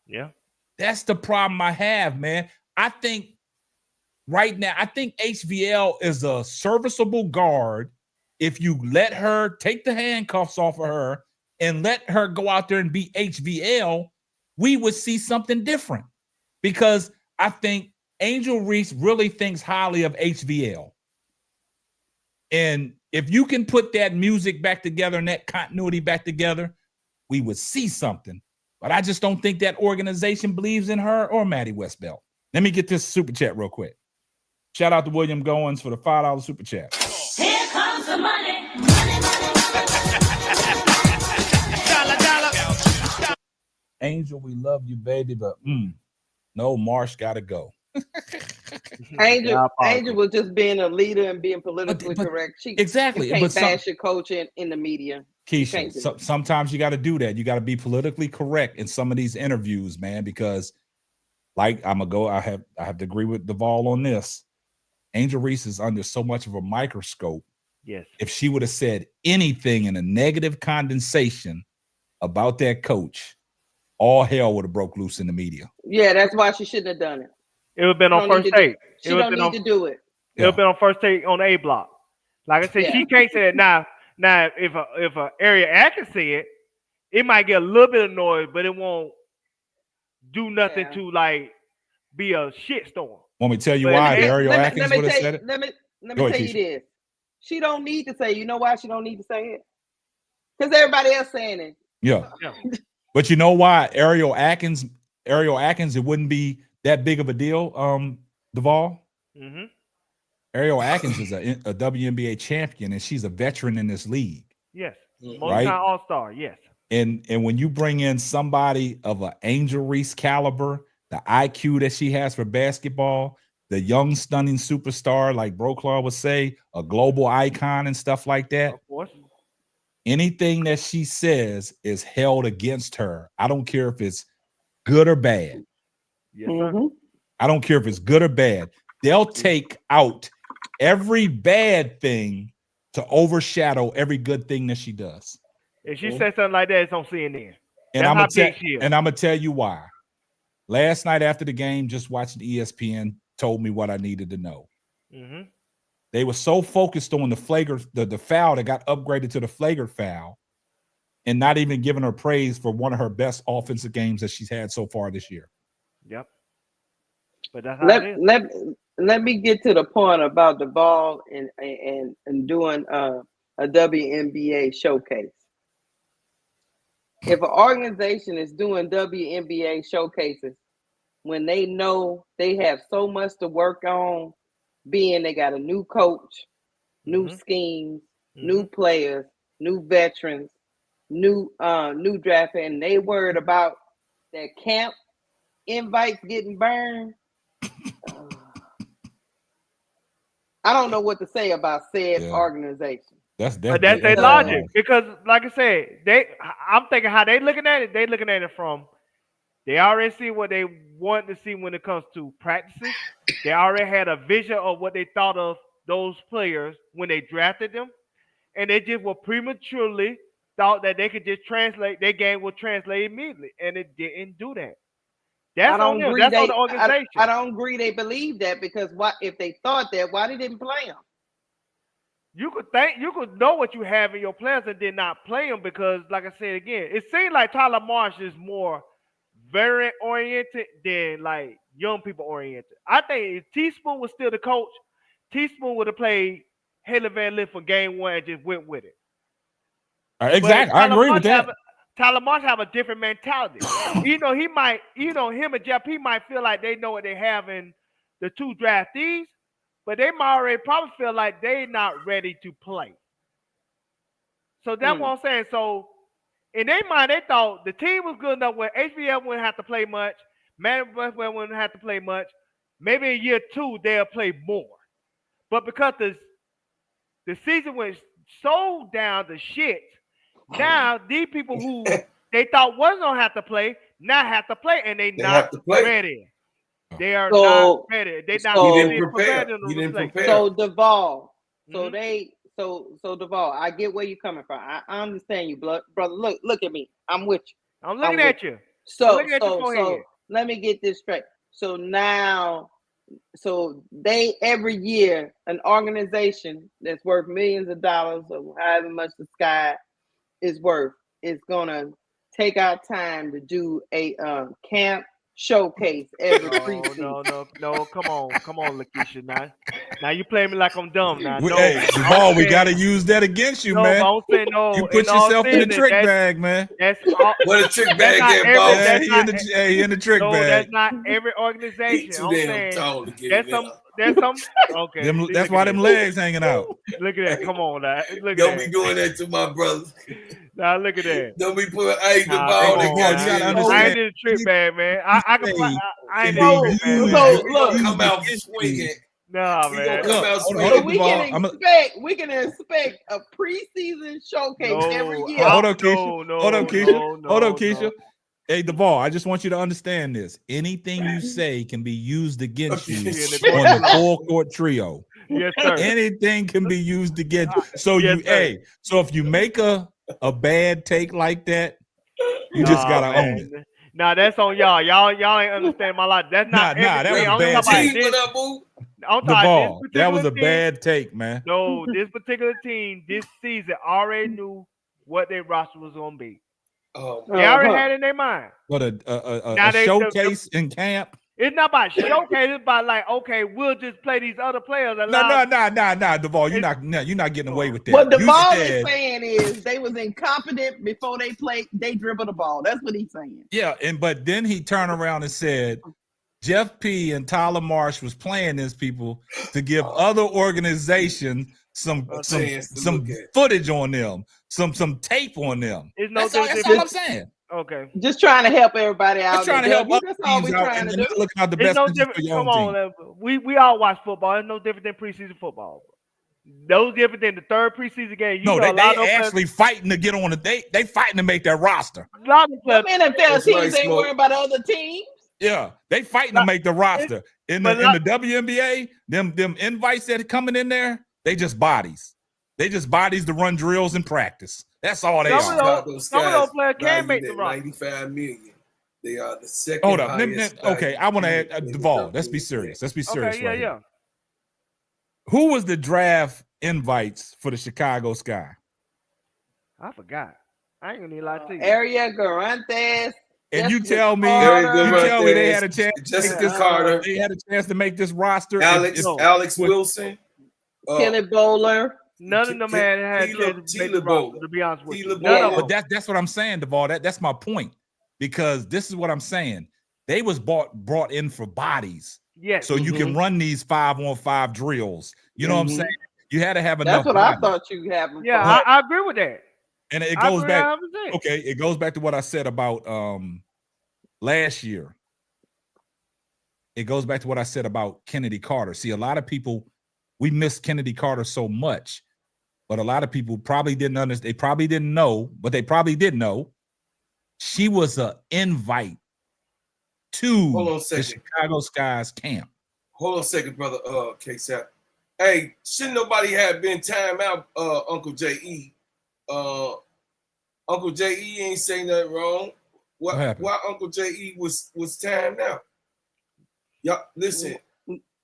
Yeah. That's the problem I have, man. I think right now, I think HVL is a serviceable guard if you let her take the handcuffs off of her and let her go out there and be HVL. We would see something different because I think Angel Reese really thinks highly of HVL. And if you can put that music back together and that continuity back together, we would see something. But I just don't think that organization believes in her or Maddie Westbelt. Let me get this super chat real quick. Shout out to William Goins for the $5 super chat. Here comes the money. Angel, we love you, baby, but no, Marsh got to go. Angel was just being a leader and being politically correct. She exactly. can't bash your coach in the media. Keisha, sometimes you got to do that. You got to be politically correct in some of these interviews, man, because like I have to agree with Duvall on this. Angel Reese is under so much of a microscope. Yes. If she would have said anything in a negative condensation about that coach, all hell would have broke loose in the media. Yeah, that's why she shouldn't have done it. It would have been on first take. She don't need to do it. It would have been on first take on A block. Like I said, she can't say it now. Now, if a area actor say it, it might get a little bit of noise, but it won't do nothing to like be a shitstorm. Want me to tell you why Ariel Atkins would have said it? Let me tell you this. She don't need to say. You know why she don't need to say it? Because everybody else saying it. Yeah. But you know why Ariel Atkins, it wouldn't be that big of a deal, Duvall? Mm-hmm. Ariel Atkins is a WNBA champion, and she's a veteran in this league. Yes. Multi-time all-star, yes. And when you bring in somebody of an Angel Reese caliber, the IQ that she has for basketball, the young, stunning superstar, like Broclaw would say, a global icon and stuff like that. Of course. Anything that she says is held against her. I don't care if it's good or bad. Yes, sir. I don't care if it's good or bad. They'll take out every bad thing to overshadow every good thing that she does. If she says something like that, it's on CNN. And I'm gonna tell you why. Last night after the game, just watching ESPN told me what I needed to know. Mm-hmm. They were so focused on the foul that got upgraded to the flagrant foul, and not even giving her praise for one of her best offensive games that she's had so far this year. Yep. But that's how it is. Let me get to the point about the ball and doing a WNBA showcase. If an organization is doing WNBA showcases when they know they have so much to work on, being they got a new coach, new schemes, new players, new veterans, new draft, and they worried about their camp invites getting burned. I don't know what to say about said organization. That's their logic, because like I said, I'm thinking how they looking at it. They looking at it from they already see what they want to see when it comes to practices. They already had a vision of what they thought of those players when they drafted them, and they just were prematurely thought that they could just translate their game would translate immediately, and it didn't do that. That's on them. That's on the organization. I don't agree. They believe that because what if they thought that? Why they didn't play them? You could know what you have in your players and did not play them because, like I said again, it seems like Tyler Marsh is more veteran oriented than like young people oriented. I think if Teaspoon was still the coach, Teaspoon would have played Haley Van Lith for game 1 and just went with it. Exactly. I agree with that. Tyler Marsh have a different mentality. He might, him and Jeff, he might feel like they know what they have in the 2 draftees, but they might already probably feel like they're not ready to play. So that's what I'm saying. So in their mind, they thought the team was good enough where HBF wouldn't have to play much, Man wouldn't have to play much. Maybe in year 2 they'll play more. But because the season went so down the shit, now these people who they thought wasn't gonna have to play now have to play, and they not ready. They are not ready. They not prepared. So Duvall, so Duvall, I get where you're coming from. I understand you, brother. Look at me. I'm with you. I'm looking at you. So let me get this straight. So now, they every year an organization that's worth millions of dollars or however much the sky is worth is gonna take our time to do a camp showcase every preseason. No, come on, Lakeisha. Now you play me like I'm dumb. Now, Duvall, we gotta use that against you, man. I'm saying no. You put yourself in the trick bag, man. That's all, what a trick bag get, boss. He in the trick bag. That's not every organization. I'm saying there's some. Okay. That's why them legs hanging out. Look at that. Come on, now. Don't be doing that to my brothers. Now look at that. Don't be putting the ball together. I ain't in the trick bag, man. I can play. I ain't in the trick bag. So look, come out swinging. Nah, man. So we can expect a preseason showcase every year. Hold on, Keisha. Hey, Duvall, I just want you to understand this. Anything you say can be used against you on the full court trio. Yes, sir. Anything can be used against you. So so if you make a bad take like that, you just gotta own it. Nah, that's on y'all. Y'all ain't understand my life. That's not that was bad. Duvall, that was a bad take, man. No, this particular team this season already knew what their roster was gonna be. They already had it in their mind. What a showcase in camp? It's not about showcase. It's about like, okay, we'll just play these other players. No, Duvall, you're not getting away with that. What Duvall is saying is they was incompetent before they played. They dribbled the ball. That's what he's saying. Yeah, but then he turned around and said Jeff P. and Tyler Marsh was playing these people to give other organizations some footage on them, some tape on them. That's all I'm saying. Okay. Just trying to help everybody out. Just trying to help That's all we're trying to do. Looking out the best for your own team. We all watch football. It's no different than preseason football. No different than the third preseason game. They actually fighting to get on the they fighting to make that roster. A lot of NFL teams ain't worrying about other teams. Yeah, they fighting to make the roster. In the WNBA, them invites that are coming in there, they just bodies. They just bodies to run drills and practice. That's all they are. Some of those players can make the roster. 95 million. They are the second. Hold up. Okay, I want to add Duvall. Let's be serious. Okay, yeah. Who was the draft invites for the Chicago Sky? I forgot. I ain't gonna need a lot to you. Ariel Garantes. And you tell me they had a chance. Jessica Carter. They had a chance to make this roster. Alex Wilson. Kelly Bowler. None of them had to be honest with you. But that's what I'm saying, Duvall. That's my point. Because this is what I'm saying. They was brought in for bodies. Yes. So you can run these 5-on-5 drills. You know what I'm saying? You had to have enough. That's what I thought you have. Yeah, I agree with that. And it goes back. Okay, it goes back to what I said about last year. It goes back to what I said about Kennedy Carter. See, a lot of people, we missed Kennedy Carter so much, but a lot of people probably didn't understand. They probably didn't know, but they probably did know. She was an invite to the Chicago Sky's camp. Hold on a second, brother. K-Sap. Hey, shouldn't nobody have been timed out, Uncle J.E.? Uncle J.E. ain't saying nothing wrong. Why Uncle J.E. was timed out? Y'all listen.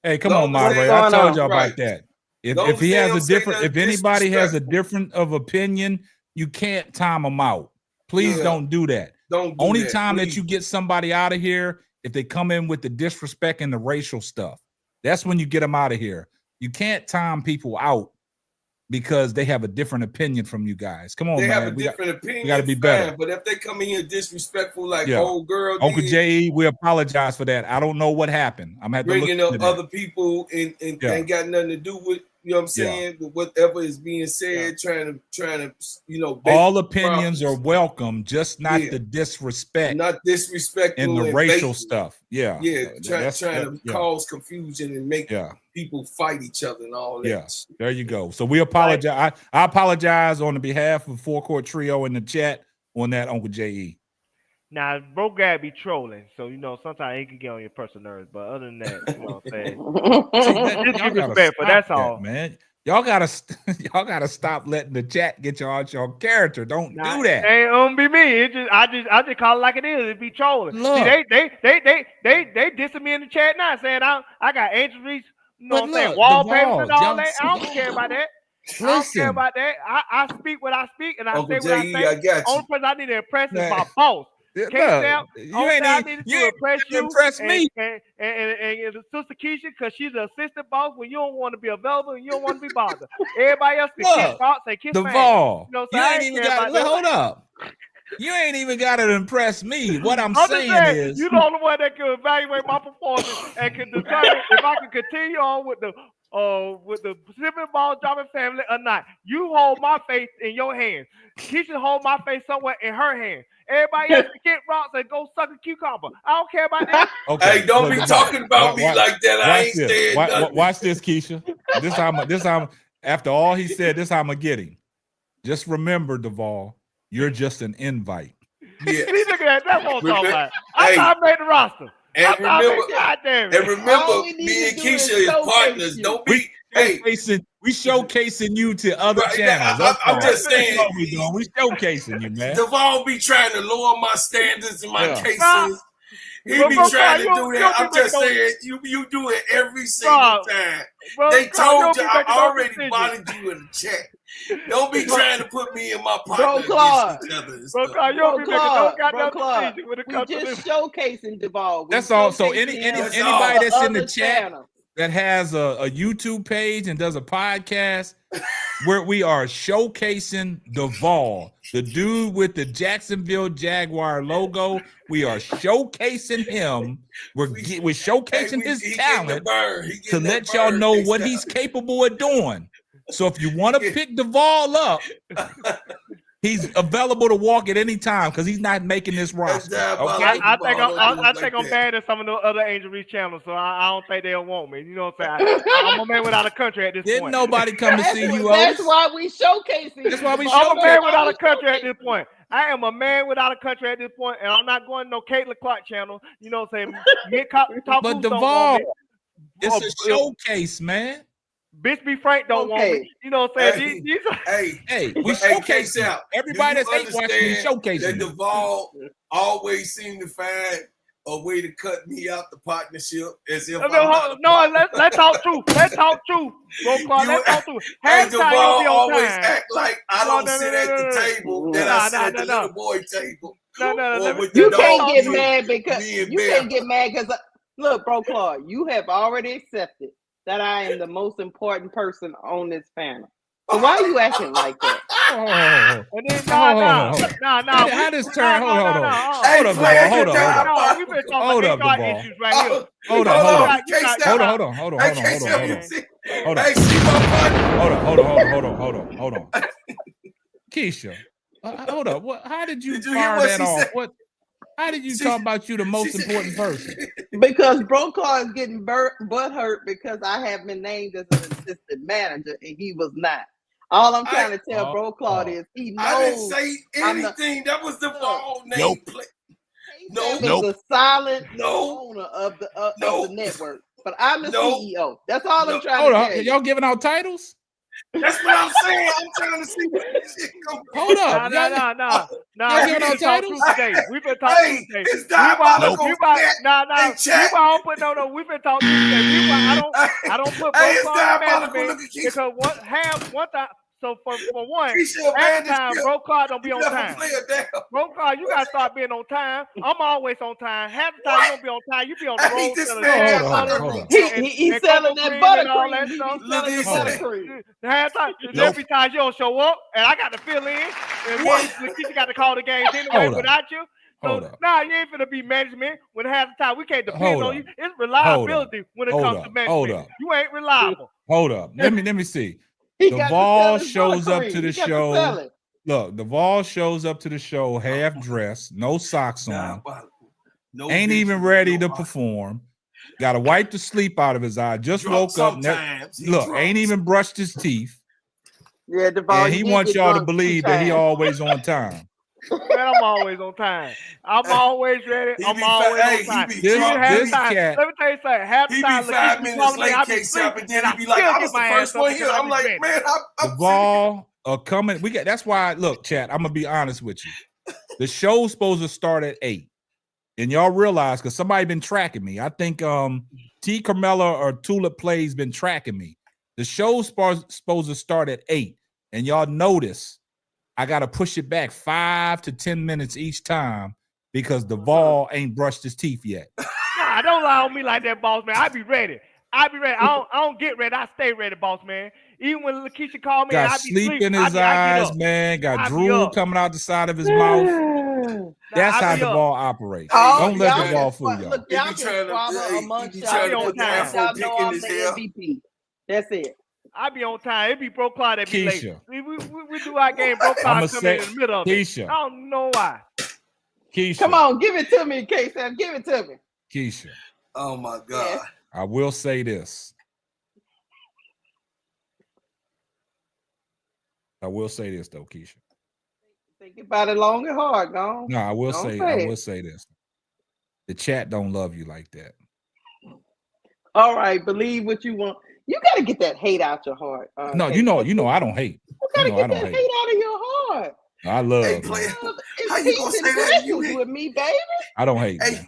Hey, come on, Marbury. I told y'all about that. If he has a different, if anybody has a different of opinion, you can't time them out. Please don't do that. Don't do Only that, time please. that you get somebody out of here if they come in with the disrespect and the racial stuff. That's when you get them out of here. You can't time people out because they have a different opinion from you guys. Come on, they man. have a different opinion. We got to be better. But if they come in here disrespectful, like old girl, Uncle J.E., we apologize for that. I don't know what happened. I'm having bringing up other people and ain't got nothing to do with, you know what I'm saying, with whatever is being said, trying to, you know, all opinions are welcome, just not the disrespect, not disrespectful and the racial stuff. Yeah, trying to cause confusion and make people fight each other and all that. Yeah, there you go. So we apologize. I apologize on the behalf of Four Court Trio in the chat on that, Uncle J.E. Now, bro, Gab be trolling, so you know sometimes he can get on your personal nerves. But other than that, you know what I'm saying? Just give respect, but that's all, man. Y'all gotta stop letting the chat get you out your character. Don't do that. It don't be me. It just I just call it like it is. It be trolling. Look. See, they dissing me in the chat now, saying I got Angel Reese, you know what I'm saying, wallpapers and all that. I don't care about that. Listen. I don't care about that. I speak what I speak, and I Uncle say what I say. I got you. Only person I need to impress is my boss. You ain't impress me. And Sister Keisha, because she's the assistant boss when you don't want to be available and you don't want to be bothered. Everybody else can kiss boss and kiss Duval. man. You ain't even got to hold up. You ain't even got to impress me. What I'm saying is, you're the only one that can evaluate my performance and can determine if I can continue on with the Pacific Ball Dropping family or not. You hold my face in your hand. Keisha hold my face somewhere in her hand. Everybody else can get rocks and go suck a cucumber. I don't care about that. Okay, hey, don't be talking about me like that. I ain't saying nothing. Watch this, Keisha. This time, after all he said, this how I'm gonna get him. Just remember, Duval, you're just an invite. Yeah. See, look at that. That's what I'm talking about. I thought I made the roster. And remember, me and Keisha is partners. Don't be. We showcasing you to other channels. I'm just saying. We showcasing you, man. Duval be trying to lower my standards in my cases. He be trying to do that. I'm just saying, you do it every single time. They told you I already bonded you in the chat. Don't be trying to put me and my partner against each other. We just showcasing Duval. That's all. So anybody that's in the chat that has a YouTube page and does a podcast, where we are showcasing Duval, the dude with the Jacksonville Jaguar logo. We are showcasing him. We're showcasing his talent to let y'all know what he's capable of doing. So if you want to pick Duval up, he's available to walk at any time because he's not making this roster. Okay? I think I'm bad at some of the other Angel Reese channels, so I don't think they'll want me. You know what I'm saying? I'm a man without a country at this point. Didn't nobody come to see you, That's why we showcasing. That's why we I'm a man without a country at this point. I am a man without a country at this point, and I'm not going to no Caitlin Clark channel. You know what I'm saying? But Duval, it's a showcase, man. Bitch be Frank don't want me. You know what I'm saying? Hey, we showcase out. Everybody that's hate watching, we showcasing. That Duval always seem to find a way to cut me out the partnership as if let's talk truth. Let's talk truth. Let's talk truth. Hey, Duval always act like I don't sit at the table that I sit at the little boy table. You can't get mad because look, Bro Claude, you have already accepted that I am the most important person on this panel. So why are you acting like that? How does turn? Hold on. Keisha, hold up. How did you fire that off? How did you talk about you the most important person? Because Bro Claude is getting butthurt because I have been named as an assistant manager and he was not. All I'm trying to tell Bro Claude is he knows. I didn't say anything. That was the wrong name. Nope. The silent owner of the network. But I'm the CEO. That's all I'm trying to tell you. Y'all giving out titles? That's what I'm saying. I'm trying to see where this shit comes from. Hold up. No. We've been talking today. We've been talking today. It's diabolical. We've been talking today. I don't put both on management because So for one, Keisha, half the time, bro Clark don't be on never time. play it down. Bro Clark, you gotta start being on time. I'm always on time. Half the time you don't be on time. You be on the Hey, road this selling man shit got hold on. He's selling that buttercream. He's Look, selling he the said- buttercream. Half time, Nope. every time you don't show up, and I got to fill in. And What? Lakeisha got to call the games anyway Hold up. without you. Hold So up. nah, you ain't finna be management when half the time we can't depend Hold on up. you. It's reliability when it Hold comes up. to Hold management. up. You ain't reliable. Hold up. Let me see. He got to Duvall sell his shows up buttercream. to the He got to show. sell it. Look, Duvall shows up to the show half dressed, no socks on, Diabolical. No ain't even victory, ready no to honor. perform. Got to wipe the sleep out of his eye. Just Drunk woke up. sometimes. He Look, drunk. ain't even brushed his teeth. Yeah, Duvall. And he wants y'all to believe that he always on time. Man, I'm always on time. I'm always ready. He I'm be always fa- on hey, time. he be This- Even drunk. half this the time. cat- Let me tell you something. Half the He time, be 5 Lakeisha minutes calling me, late, I be K-Sap, asleep, and then and he be like, still I get was the my first ass up one here. because I I'm be like, ready. man, I'm Duvall coming. We got. That's why. Look, chat. I'm gonna be honest with you. The show's supposed to start at 8, and y'all realize because somebody been tracking me. I think T. Carmella or Tulip Plays been tracking me. The show's supposed to start at 8, and y'all notice I got to push it back 5 to 10 minutes each time because Duvall ain't brushed his teeth yet. Nah, don't lie on me like that, boss man. I be ready. I be ready. I don't get ready. I stay ready, boss man. Even when Lakeisha call me, Got I be sleep in his I get eyes, up. man. Got I be drool up. coming out the side of his mouth. That's I how be up. Duvall operates. Oh, Don't let y'all Duvall can fool y'all. look, y'all He be can trying to- squabble hey, he amongst be y'all. trying to Just put the let afro y'all pick know in I'm his the hair. MVP. That's it. I be on time. It be Bro Clyde that be late. Keisha. We do our game. Bro I'ma Clyde come in say- the middle of Keisha. it. I don't know why. Keisha. Come on, give it to me, K-Sam. Give it to me. Keisha. Oh my God. I will say this. I will say this though, Keisha. Think about it long and hard, go. No, I will Don't say, say I it. will say this. The chat don't love you like that. All right, believe what you want. You got to get that hate out your heart. No, you know, I don't hate. You got to I get don't that hate. hate out of your heart. I love. Hey, man. player. It's How you gonna peace say and that? You blessings with me, baby. I don't hate. Hey, Man.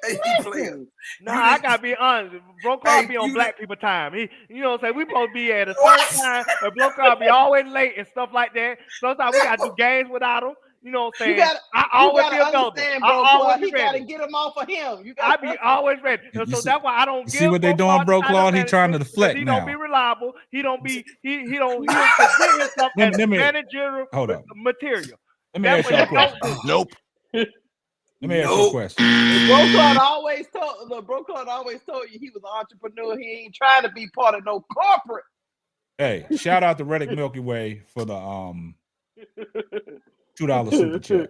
hey, player. Blessings. Nah, You I didn't- gotta be honest. Bro Clyde Hey, be on you black people time. He, you know what I'm saying? We supposed to be at a What? certain time, and Bro Clyde be always late and stuff like that. Sometimes we gotta do games without him. You know what I'm saying? I You always gotta be available. understand, I bro. always He be got to ready. get him off of him. You I got be always ready. You So see- that's why I don't you give see what they doing, Clyde Bro the time Claude? of He trying to management deflect because he now. don't be reliable. He don't present himself as Let me- managerial hold up. material. Let me That's ask what you a he don't question. do. Nope. Let me ask you a question. Bro Claude always told you he was an entrepreneur. He ain't trying to be part of no corporate. Hey, shout out to Reddick Milky Way for the $2 super chat.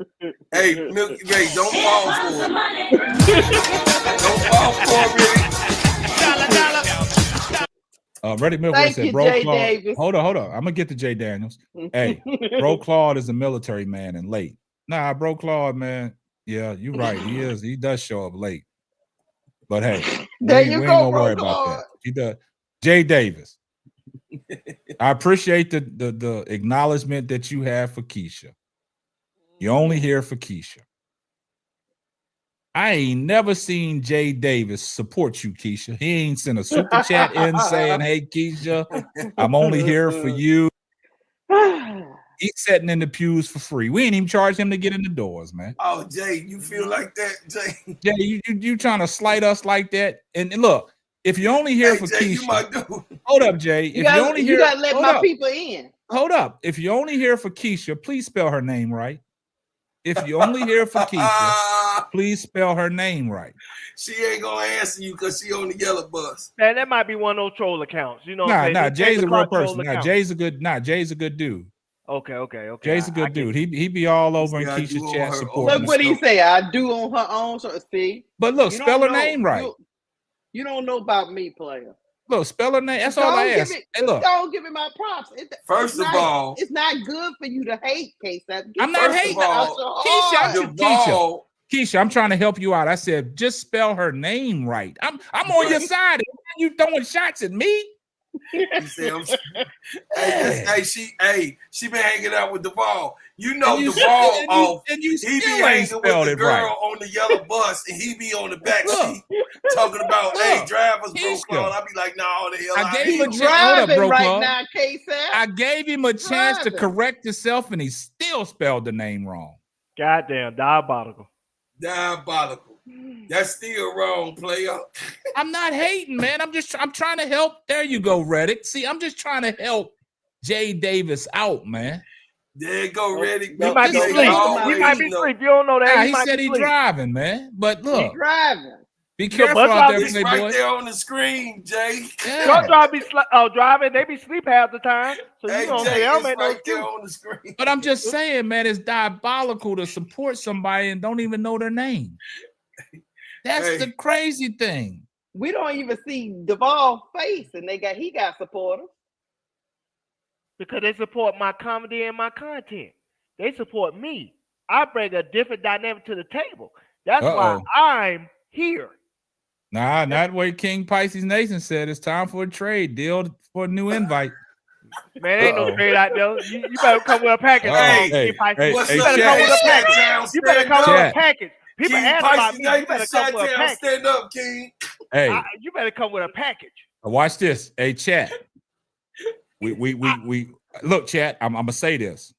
Hey, Milky Way, don't fall Comes for the it. money. Don't fall for it, Reddick Milky Way Thank said, you, Bro Jay Claude. Davis. Hold on. I'm gonna get to Jay Daniels. Hey, Bro Claude is a military man and late. Nah, Bro Claude, man. Yeah, you're right. He is. He does show up late. But hey, There we you ain't go, gonna Bro worry about Claude. that. He does. Jay Davis. I appreciate the acknowledgement that you have for Keisha. You're only here for Keisha. I ain't never seen Jay Davis support you, Keisha. He ain't sent a super chat in saying, hey, Keisha, I'm only here for you. He's sitting in the pews for free. We ain't even charge him to get in the doors, man. Oh, Jay, you feel like that, Jay? Jay, you trying to slight us like that? And look, if you're only here Hey, for Jay, you my Keisha, dude. hold up, Jay. If you're only You here, gotta let hold my up. people in. Hold up. If you're only here for Keisha, please spell her name right. If you're only here for Keisha, please spell her name right. She ain't gonna answer you because she on the yellow bus. Man, that might be one of those troll accounts. You know what I'm saying? Nah, This Jay's a real Clark troll person. account. Jay's a good dude. Okay. Jay's a good dude. He be all over in guy do Keisha's on chat her supporting. Look what he say. I do on her own. So see, But look, you spell don't her know- name right. You don't know about me, player. Look, spell her name. That's all I ask. Hey, look, Don't give me my props. First of all, it's not good for you to hate, K-Sap. I'm not First of hating. all, Keisha, I'm trying to help you out. I said just spell her name right. I'm on your side. You throwing shots at me? He said, she been hanging out with Duvall. You know And you Duvall off. and you He be still ain't hanging with spelled the it girl right. on the yellow bus, and he be on the back Look. seat talking about, hey, Look. drivers, bro, Keisha. Claude. I be like, no, the hell I out gave of him here. a He's chance. Hold up, driving bro, right Club. now, K-Sap. I gave him a chance to Driving. correct himself, and he still spelled the name wrong. Goddamn diabolical. Diabolical. That's still wrong, player. I'm not hating, man. I'm trying to help. There you go, Reddick. See, I'm just trying to help Jay Davis out, man. There you go, Reddick. He might be Just asleep. always He might be asleep. You don't know that. Nah, he he might said be he's asleep. driving, man. But He's look, driving. be careful bus out there, It's Playboy. right there on the screen, Jay. Yeah. Truck driver be driving. They be asleep half the time. So Hey, you don't Jay, say, "I'll it's make no right there excuse." on the screen. But I'm just saying, man, it's diabolical to support somebody and don't even know their name. That's the crazy thing. We don't even see Duvall's face, and he got supporters. Because they support my comedy and my content. They support me. I bring a different dynamic to the table. That's why I'm here. Nah, not what King Pisces Nation said. It's time for a trade deal for a new invite. Man, ain't no trade out there. You better come with a package. Hey, what's you up, better come with a Chat? package. You better come with a package. People King ask about Pisces me. You better come with a package. Stand up, King. Hey, you better come with a package. watch this. Hey, chat. We look, chat. I'm gonna say this.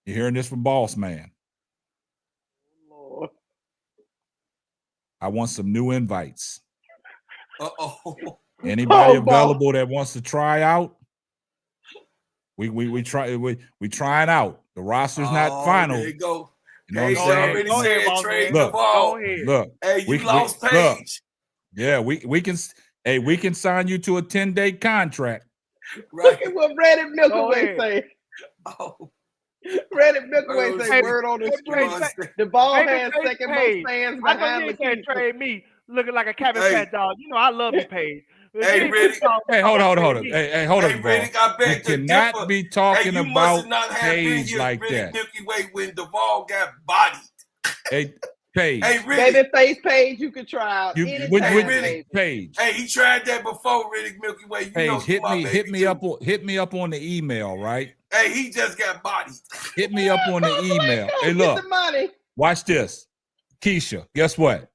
You're hearing this from Boss Man. Lord. I want some new invites. Uh-oh. Anybody available that wants to try out? We trying out. The roster's not final. There you go. You know what I'm saying? Already said trade Look, Duvall. look. Hey, you lost Paige. Yeah, we can sign you to a 10-day contract. Right. Look at what Reddit Milky Way say. Oh. Reddit Milky Way say word on the street. Duvall has second most fans I know behind you the ain't saying trade me looking like a Cabbage Patch dog. You know I love you, Paige. Hey, Riddick. Hey, hold on. Hey, hold on, Riddick, I beg you cannot be talking about Paige like that. Milky Way when Duvall got bodied. Hey, Paige. Hey, Riddick. Baby face Paige, you can try out Riddick, Paige. Hey, he tried that before, Riddick Milky Way. You know, hit me up on the email, right? Hey, he just got bodied. Hit me up on the email. Hey, look. Get the money. Watch this. Keisha, guess what?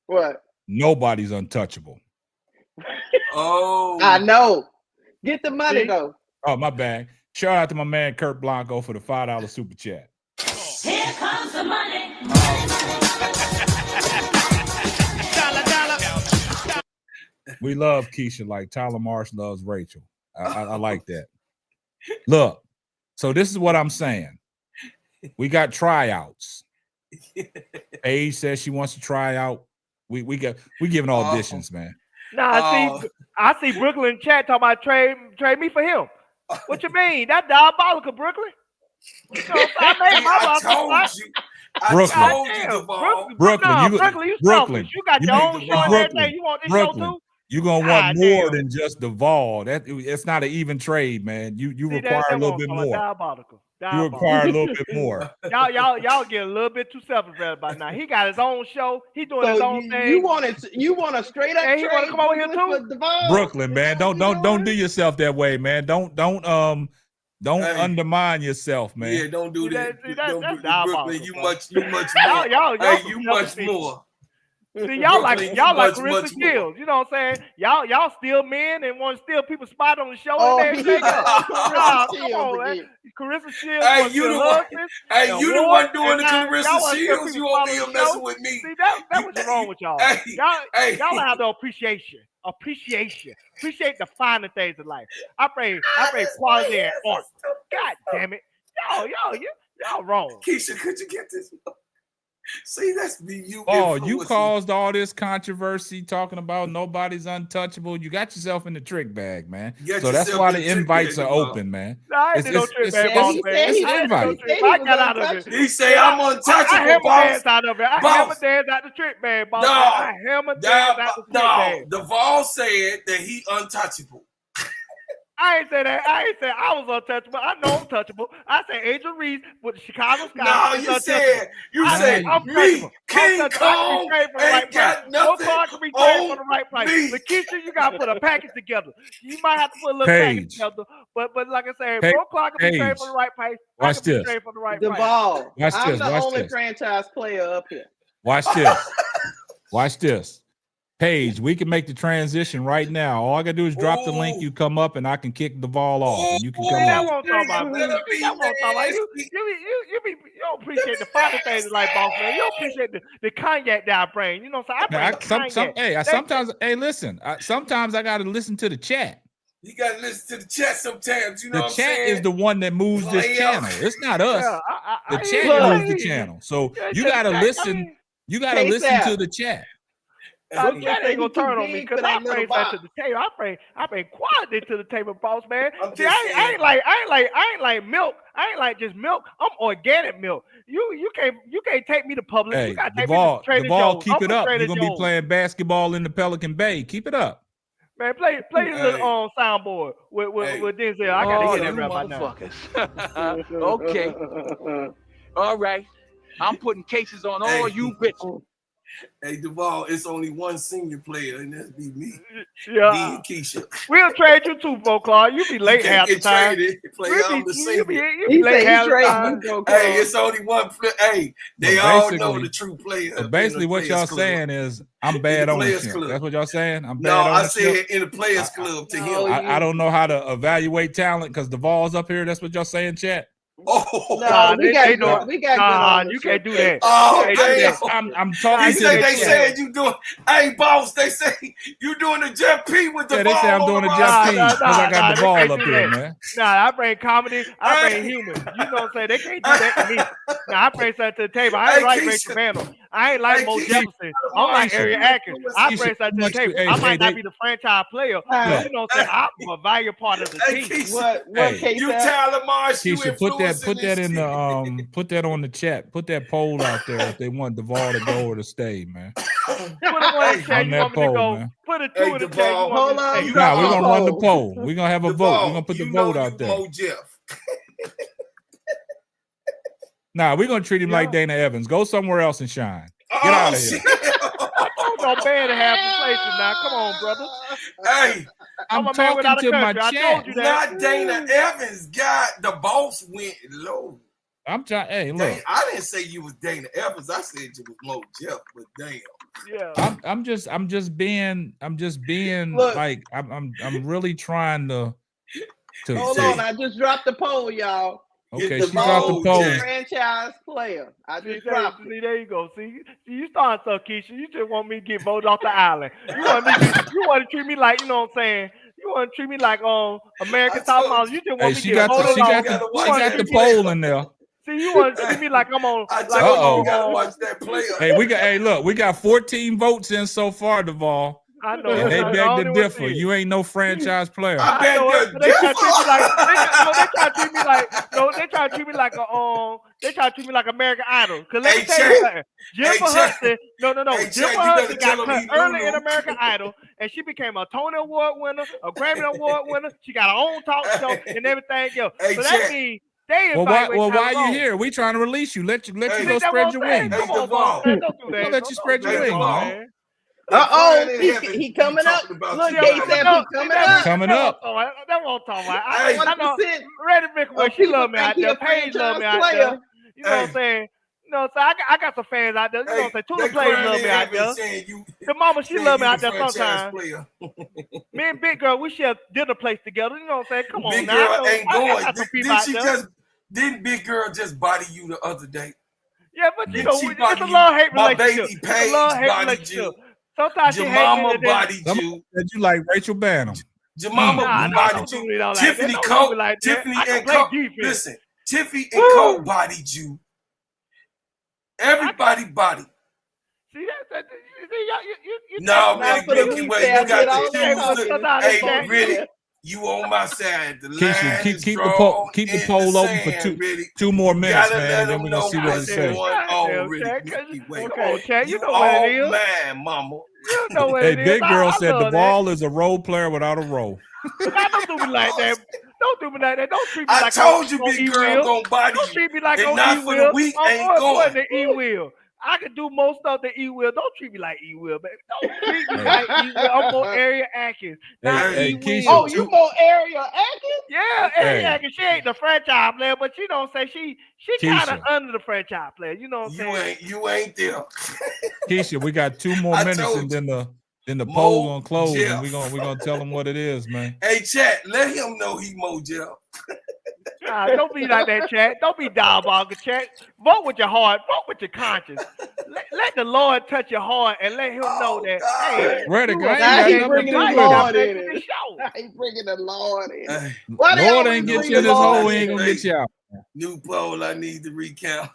What? Nobody's untouchable. Oh. I know. Get the money, though. Oh, my bad. Shout out to my man Kurt Blanco for the $5 super chat. Here comes the money. We love Keisha like Tyler Marsh loves Rachel. I like that. Look, so this is what I'm saying. We got tryouts. Paige says she wants to try out. We giving auditions, man. Nah, I see Brooklyn chat talking about trade me for him. What you mean? That's diabolical, Brooklyn. You know, I told you. I told you, Duvall. Brooklyn, you got your own show and everything. You want this show too? You're gonna want more than just Duvall. It's not an even trade, man. You require a little bit more. Diabolical. You require a little bit more. Y'all get a little bit too selfish about now. He got his own show. He doing his own thing. You want a straight up trade? He want to come over here too? Brooklyn, man. Don't do yourself that way, man. Don't undermine yourself, man. Yeah, don't do that. That's Brooklyn, you much more. You much more. See, y'all like Carissa Shields. You know what I'm saying? Y'all steal men and want to steal people's spot on the show and everything. Come on, man. Carissa Shields. Hey, you the one doing the Carissa Shields. You over here messing with me. See, that what's wrong with y'all. Y'all have the appreciation. Appreciate the finer things in life. I pray quality and art. God damn it. Y'all wrong. Keisha, could you get this? See, that's you. Oh, you caused all this controversy talking about nobody's untouchable. You got yourself in the trick bag, man. So that's why the invites are open, man. It's invite. I got out of it. He say I'm untouchable. I hammer dance out of it. I hammer dance out the trick bag, boss. I hammer dance out the trick bag. Duvall said that he untouchable. I ain't say that. I ain't say I was untouchable. I know I'm touchable. I said Angel Reese with the Chicago Sky. No, you said me, King Kong, ain't got nothing can be traded for the right price. Lakeisha, you got to put a package together. You might have to put a little package together. But like I said, Bro Clark can be traded for the right price. Watch this. Traded for the right Duvall, price. I'm the only franchise player up here. Watch this. Watch this. Paige, we can make the transition right now. All I gotta do is drop the link. You come up, and I can kick the ball off, and you can come that up. Won't talk about me. That won't talk about you. You don't appreciate the finer things like boss man. You don't appreciate the cognac that I bring. You know, so I bring cognac. Sometimes I gotta listen to the chat. You gotta listen to the chat sometimes. You know, the chat is the one that moves this channel. It's not us. The chat moves the channel. So you gotta listen. You gotta listen to the chat. That ain't gonna turn on me because I bring that to the table. I bring quality to the table, boss man. See, I ain't like milk. I ain't like just milk. I'm organic milk. You can't take me to public. Hey, you gotta take me to Trader Joe's. Keep I'm it up. You're gonna Jones. be playing basketball in the Pelican Bay. Keep it up. Man, play the soundboard with Denzel. I gotta hear that right now. Okay. All right. I'm putting cases on all you bitches. Hey, Duvall, it's only one senior player, and that's be me. Yeah. Me and Keisha. We'll trade you too, Bro Clark. You be late half the time. You be late half the time. Hey, it's only one player. Hey, they all know the true player. So basically, what y'all saying is I'm bad ownership. That's what y'all saying? I'm bad ownership. No, I said in the Players Club to him. I don't know how to evaluate talent because Duvall's up here. That's what y'all saying, chat? Oh, no, we got you can't do that. Oh, damn. I'm talking to they said you doing. Hey, boss, they say you doing the Jeff P with the ball. They say I'm doing the Jeff P because I got the ball up here, man. Nah, I bring comedy. I bring humor. You know what I'm saying? They can't do that to me. Nah, I bring something to the table. I ain't like Ray Trevano. I ain't like Mo Jefferson. I'm like Ariel Atkins. I bring something to the table. I might not be the franchise player, but you know what I'm saying? I'm a valuable part of the team. What case? You Tyler Marsh. Keisha, put that in the put that on the chat. Put that poll out there if they want Duvall to go or to stay, man. Put it on the chat. You want me to go? Man. Put a 2 in the chat. Hold on. Nah, we're gonna run the poll. We're gonna have a vote. We're gonna put the vote out there. Jeff. Nah, we're gonna treat him like Dana Evans. Go somewhere else and shine. Get out of here. I'm bad to have places now. Come on, brother. Hey, I'm talking to my chat. Not Dana Evans. God, the boss went low. I'm trying. Hey, look. I didn't say you was Dana Evans. I said you was Mo Jeff. But damn. Yeah. I'm just being look, like I'm really trying to hold on. I just dropped the poll, y'all. Okay, she dropped the poll. Franchise player. I just dropped it. See, there you go. See, you starting stuff, Keisha. You just want me to get voted off the island. You want to treat me like, you know what I'm saying? You want to treat me like American Top Model. You just want me to get voted off. She got the poll in there. See, you want to treat me like I'm on. You gotta watch that player. Hey, we got 14 votes in so far, Duvall. I know. And they beg to differ. You ain't no franchise player. I beg to they try to treat me like American Idol. Cause let me tell you something. Jennifer Hudson, Jennifer Hudson got cut early in American Idol, and she became a Tony Award winner, a Grammy Award winner. She got her own talk show and everything else. So that means. Why are you here? We trying to release you. Let you go spread your wings. Come on, man. Don't do that. Let you spread your wings, man. He coming up. Look, K-Sap, he coming up. That won't talk about. I know. Ready Mickle, she love me out there. Paige love me out there. You know what I'm saying? You know, so I got some fans out there. You know what I'm saying? Tula players love me out there. The mama, she love me out there sometimes. Me and Big Girl, we share dinner place together. You know what I'm saying? Come on Big now. Girl ain't going. Didn't Big Girl just body you the other day? Yeah, but you know, it's a love-hate relationship. My baby Paige bodied you. Sometimes your mama bodied you. That you like Rachel Banham. Your mama bodied you. Tiffany Coe. Tiffany and Coe. Listen, Tiffany and Coe bodied you. Everybody bodied. See that? No, man, you got the hey, really. You on my side. The Keisha, keep the poll open for two more minutes, man. Then we're gonna see what it says. Okay, you know what it is. Man, mama. don't know what Hey, it is. Big Girl said love Duval is a role player without a role. Now, don't do me like that. Don't do me like that. Don't treat me I like told you, on Big Girl gonna body Don't you. treat me like And on not for the E-Will. weak I'm ain't more going. important than E-Will. I can do most stuff than E-Will. Don't treat me like E-Will, baby. Don't treat me like E-Will. I'm more Area Atkins, not Hey, E-Will. Keisha. Oh, you more Ariel Atkins? Yeah, Area Atkins. She ain't the franchise player, but you know what I'm saying? She kind of Keisha. under the franchise player. You know what I'm saying? You ain't there. Keisha, we got 2 more I minutes told and you. then the poll gonna close Jeff. and we're gonna tell them what it is, man. Hey, chat, let him know he Mo Jeff. Don't be like that, chat. Don't be diabolical, chat. Vote with your heart. Vote with your conscience. Let the Lord touch your heart and let him know that, hey, Reddick, you I ain't got Now he nothing to bringing do the with Lord it. in the it. show. Now he bringing the Lord in it. Hey, Why they Lord always ain't get bring you in the this Lord hole, he in ain't it? gonna get you out. New poll I need to recount.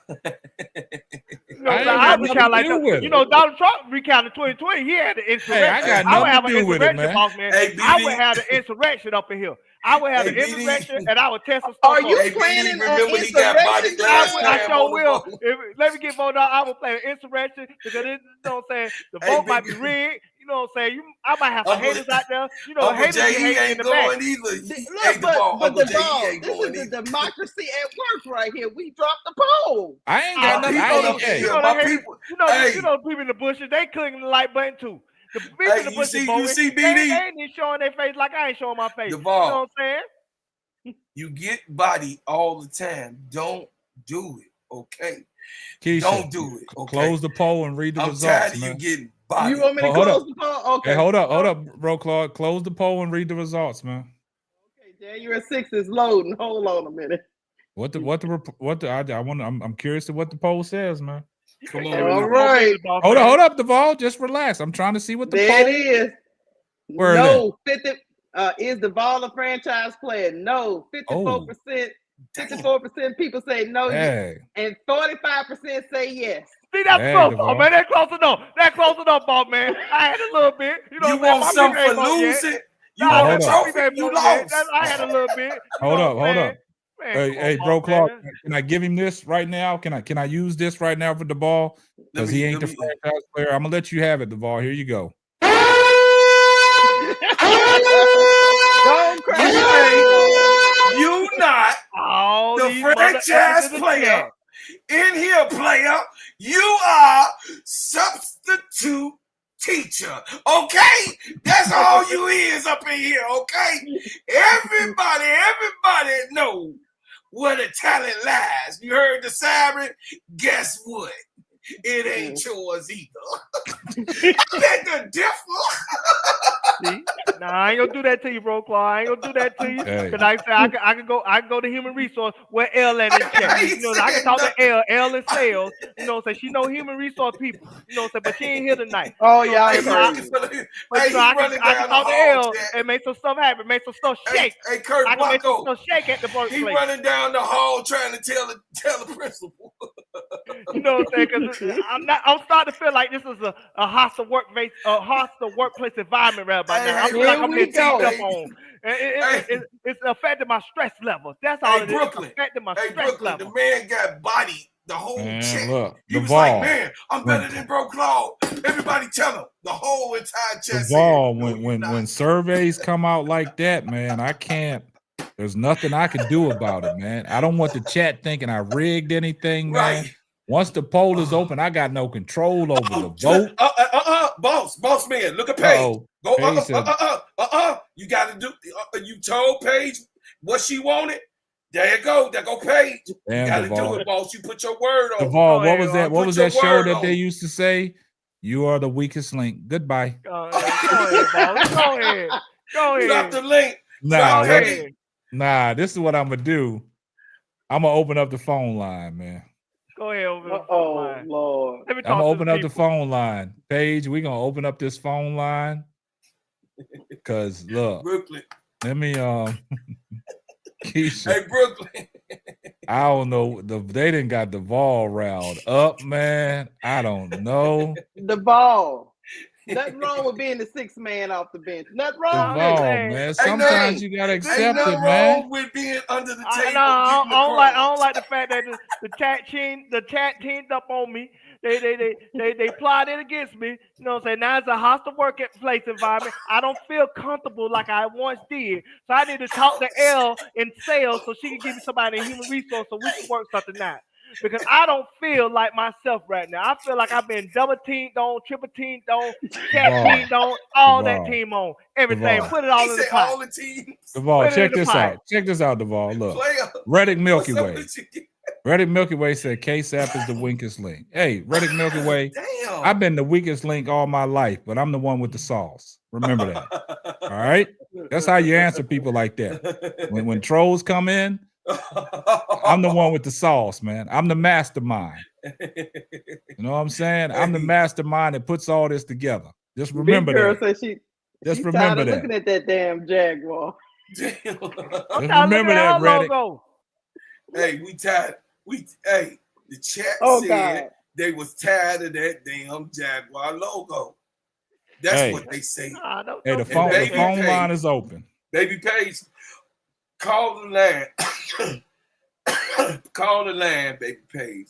No, I ain't I got recount nothing like to do with you it. know, Donald Trump recounted 2020. He had the insurrection. Hey, I got I would nothing have to an do with it, insurrection, man. boss man. Hey, I BD. would have the insurrection up in here. I would have Hey, the BD. insurrection, and I would test some stuff Are you up. Hey, BD, planning remember an he got bodied insurrection, last John? I time sure on the will. vote. Let me get voted out. I will play an insurrection because you know what I'm saying. The Hey, vote might be big- rigged. You know what I'm saying. I might have some Uncle- haters out there. You know, Uncle haters J, be he hating in ain't the back. going either. Look, but Uncle J, he Duval, ain't this going is either. the democracy at work right here. We dropped the poll. I ain't got My nothing. people I up ain't, in hey, You here, know my the haters. people. You know Hey, the people in the bushes. They clicking the like button too. The people hey, in the you bushes see, voting. BD, They ain't even showing their face like I ain't showing my face. Duval. You know what I'm saying? You get bodied all the time. Don't do it, okay? Keisha, Don't do it, okay? close the poll and read the I'm results, tired of man. you getting bodied. You want me to Hold close up. the poll? Okay. Hey, hold up, bro, Claude. Close the poll and read the results, man. Okay, January 6th is loading. Hold on a minute. I'm curious to what the poll says, man. Come on, All right. Hold up, Duval. Just relax. I'm trying to see what the There poll it is. Where is No, 50 is Duval a franchise player? No, 54%. 54% people say no, Hey. and 45% say yes. See, that's close, oh, man. That's close enough. That's close enough, boss man. I had a little bit. You know You what I'm want saying? something for losing? You Nah, want a my trophy? people You ain't voting yet. lost. I had a little bit. You Hold know what I'm up. saying? Man, Hey, bro, Clark, can I give him this right now? Can I use this right now for the ball? Because he ain't the franchise player. I'm gonna let you have it, Duval. Here you go. Don't cry. You not the franchise player in here, player. You are substitute teacher. Okay? That's all you is up in here, okay? Everybody know where the talent lies. You heard the siren? Guess what? It ain't yours either. I beg to differ. See? Nah, I ain't gonna do that to you, bro, Claude. I ain't gonna do that to you. Cause like I said, I can go to human resource where L at in chat. You know, I can talk to L in sales. You know, say she know human resource people. You know, say but she ain't here tonight. Oh, you know, y'all crazy. But you know, I can talk to L and make some stuff happen, make some stuff shake. Hey, Kurt I can make some Blanco, stuff shake at the workplace. he running down the hall trying to tell the principal. You know what I'm saying? Because I'm starting to feel like this is a hostile workplace environment right by now. I feel like I'm being teamed up on. It's affecting my stress level. That's all it is. It's affecting my stress level. The man got bodied the whole check. Look, He was like, man, I'm better than Bro Claude. Everybody tell him. The whole entire chat Duval, said, when surveys come out like that, man, I can't. There's nothing I can do about it, man. I don't want the chat thinking I rigged anything, man. Right. Once the poll is open, I got no control over the vote. Boss man, look at Paige. Go, You got to do. You told Paige what she wanted. There you go. There go Paige. Damn, you got to Duval. do it, boss. You put your word on. Duval, what was that? What was that show that they on. used to say? You are the weakest link. Goodbye. Go ahead, boss. Go ahead. Drop the link. Nah, this is what I'm gonna do. I'm gonna open up the phone line, man. Go ahead over the phone line. Lord. I'm gonna open up the phone line. Paige, we're gonna open up this phone line. Cause look, Brooklyn. Let me Keisha. Hey, Brooklyn. I don't know. They didn't got Duval riled up, man. I don't know. Duval. Nothing wrong with being the sixth man off the bench. Nothing wrong with Duval, it. man. Sometimes you gotta accept it, man. Wrong with being under the table. I don't like the fact that the chat teamed up on me. They plotted against me. You know what I'm saying? Now it's a hostile workplace environment. I don't feel comfortable like I once did. So I need to talk to Elle in sales so she can give me somebody in human resource so we can work something out. Because I don't feel like myself right now. I feel like I've been double teamed on, triple teamed on, cat teamed on, all that team on, everything. Put it all in the pot. All the teams. Duvall, check this out. Check this out, Duvall. Look, Reddick Milky Way. Reddick Milky Way said KSAP is the weakest link. Hey, Reddick Milky Way, I've been the weakest link all my life, but I'm the one with the sauce. Remember that. All right? That's how you answer people like that. When trolls come in, I'm the one with the sauce, man. I'm the mastermind. You know what I'm saying? I'm the mastermind that puts all this together. Just remember Big girl that. Said Just remember that. Looking at that damn Jaguar. Just remember that, Reddick. Hey, we tired. The chat said God. they was tired of that damn Jaguar logo. That's what they say. Hey, the phone line is open. Baby Page, call the line. Call the line, Baby Page.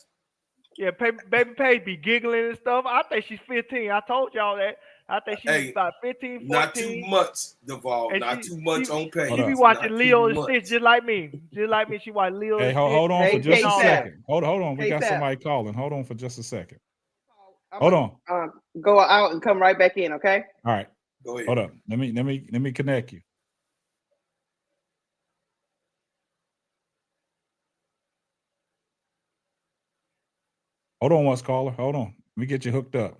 Yeah, Baby Page be giggling and stuff. I think she's 15. I told y'all that. I think she's about 15, 14. Not too much, Duvall. Not too much on Page. She be watching Leo and Stitch just like me. Just like me, she watch Leo and Stitch. Hold on for just a second. Hold on. We got somebody calling. Hold on for just a second. Hold on. Go out and come right back in, okay? All right. Go ahead. Hold up. Let me connect you. Hold on once, caller. Hold on. Let me get you hooked up.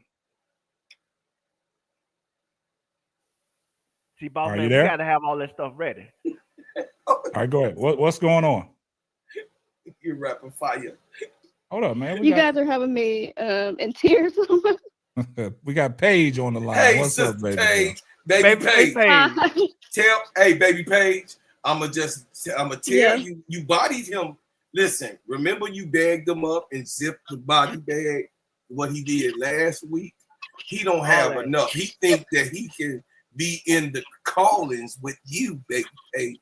See, boss man, we got to have all that stuff ready. All right, go ahead. What's going on? You're rapid fire. Hold up, man. You guys are having me in tears. We got Paige on the line. Hey, what's up, baby? Paige. Baby Paige. Baby Paige. I'ma tell you, you bodied him. Listen, remember you bagged him up and zipped the body bag, what he did last week? He don't have enough. He think that he can be in the callings with you, Baby Page.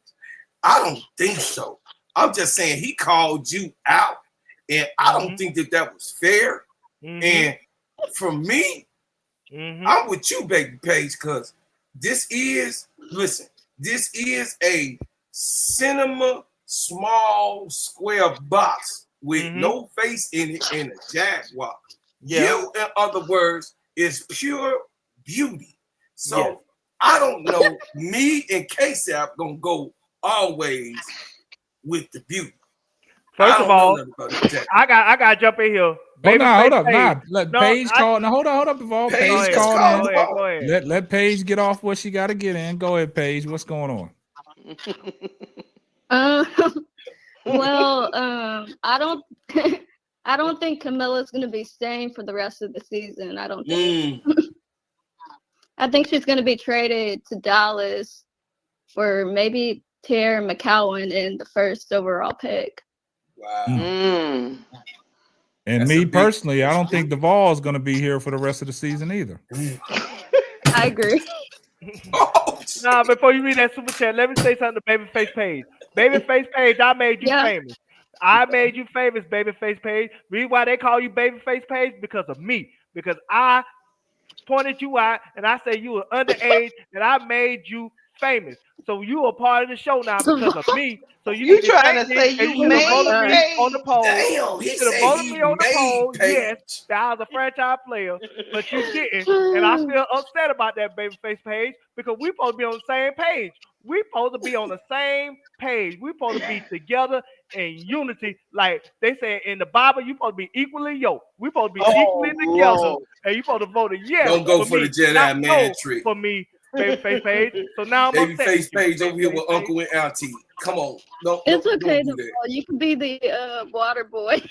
I don't think so. I'm just saying he called you out, and I don't think that was fair. And for me, I'm with you, Baby Page, because this is a cinema small square box with no face in it and a Jaguar. You, in other words, is pure beauty. So I don't know. Me and KSAP gonna go always with the beauty. First of all, I got to jump in here. Hold up. Nah, let Paige call. Now hold up, Duvall. Paige call in. Go ahead. Let Paige get off what she got to get in. Go ahead, Paige. What's going on? Well, I don't think Camilla's going to be staying for the rest of the season. I don't think. I think she's going to be traded to Dallas for maybe Terry McCowan in the first overall pick. Wow. And me personally, I don't think Duvall is going to be here for the rest of the season either. I agree. Nah, before you read that super chat, let me say something to Babyface Page. Babyface Page, I made you famous. I made you famous, Babyface Page. Reason why they call you Babyface Page? Because of me. Because I pointed you out and I said you were underage and I made you famous. So you are part of the show now because of me. So you trying to say you made me on the poll. Damn, you should have voted me on the poll. Yes, I was a franchise player, but you didn't. And I feel upset about that, Babyface Page, because we supposed to be on the same page. We supposed to be on the same page. We supposed to be together in unity. Like they say in the Bible, you supposed to be equally yoked. We supposed to be equally together. And you supposed to vote yes. Don't go for the Jedi man trick. For me, Babyface Page. So now I'm Babyface Page over here with Uncle and Auntie. Come on. It's okay, you can be the water boy.